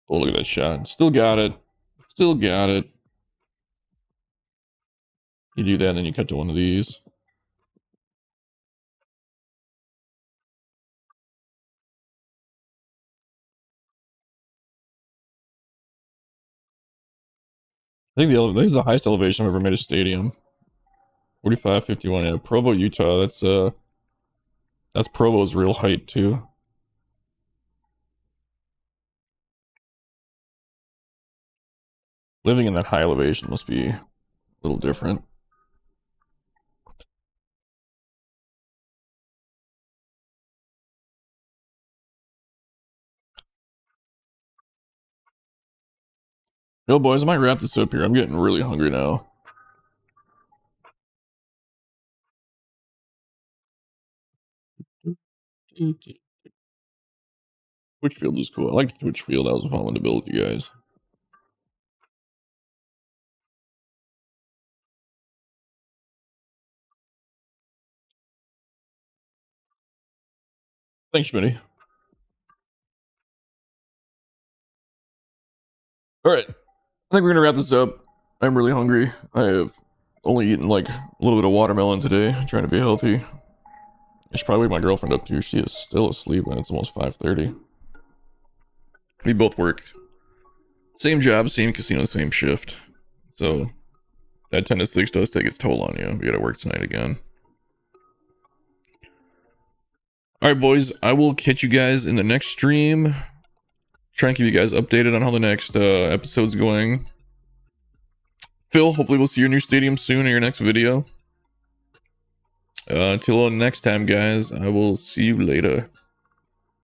Oh, look at that shot. Still got it. Still got it. You do that and then you cut to one of these. I think this is the highest elevation I've ever made a stadium. 4551, yeah. Provo, Utah. That's Provo's real height too. Living in that high elevation must be a little different. Yo, boys, I might wrap this up here. I'm getting really hungry now. Twitch field is cool. I like the Twitch field. That was a fun one to build, you guys. Thanks, Schmitty. All right. I think we're going to wrap this up. I'm really hungry. I have only eaten like a little bit of watermelon today, trying to be healthy. I should probably wake my girlfriend up too. She is still asleep and it's almost 5:30. We both work. Same job, same casino, same shift. So that 10 to 6 does take its toll on you. We gotta work tonight again. Alright, boys, I will catch you guys in the next stream. Try and keep you guys updated on how the next episode's going. Phil, hopefully we'll see you in your stadium soon in your next video. Until next time, guys, I will see you later.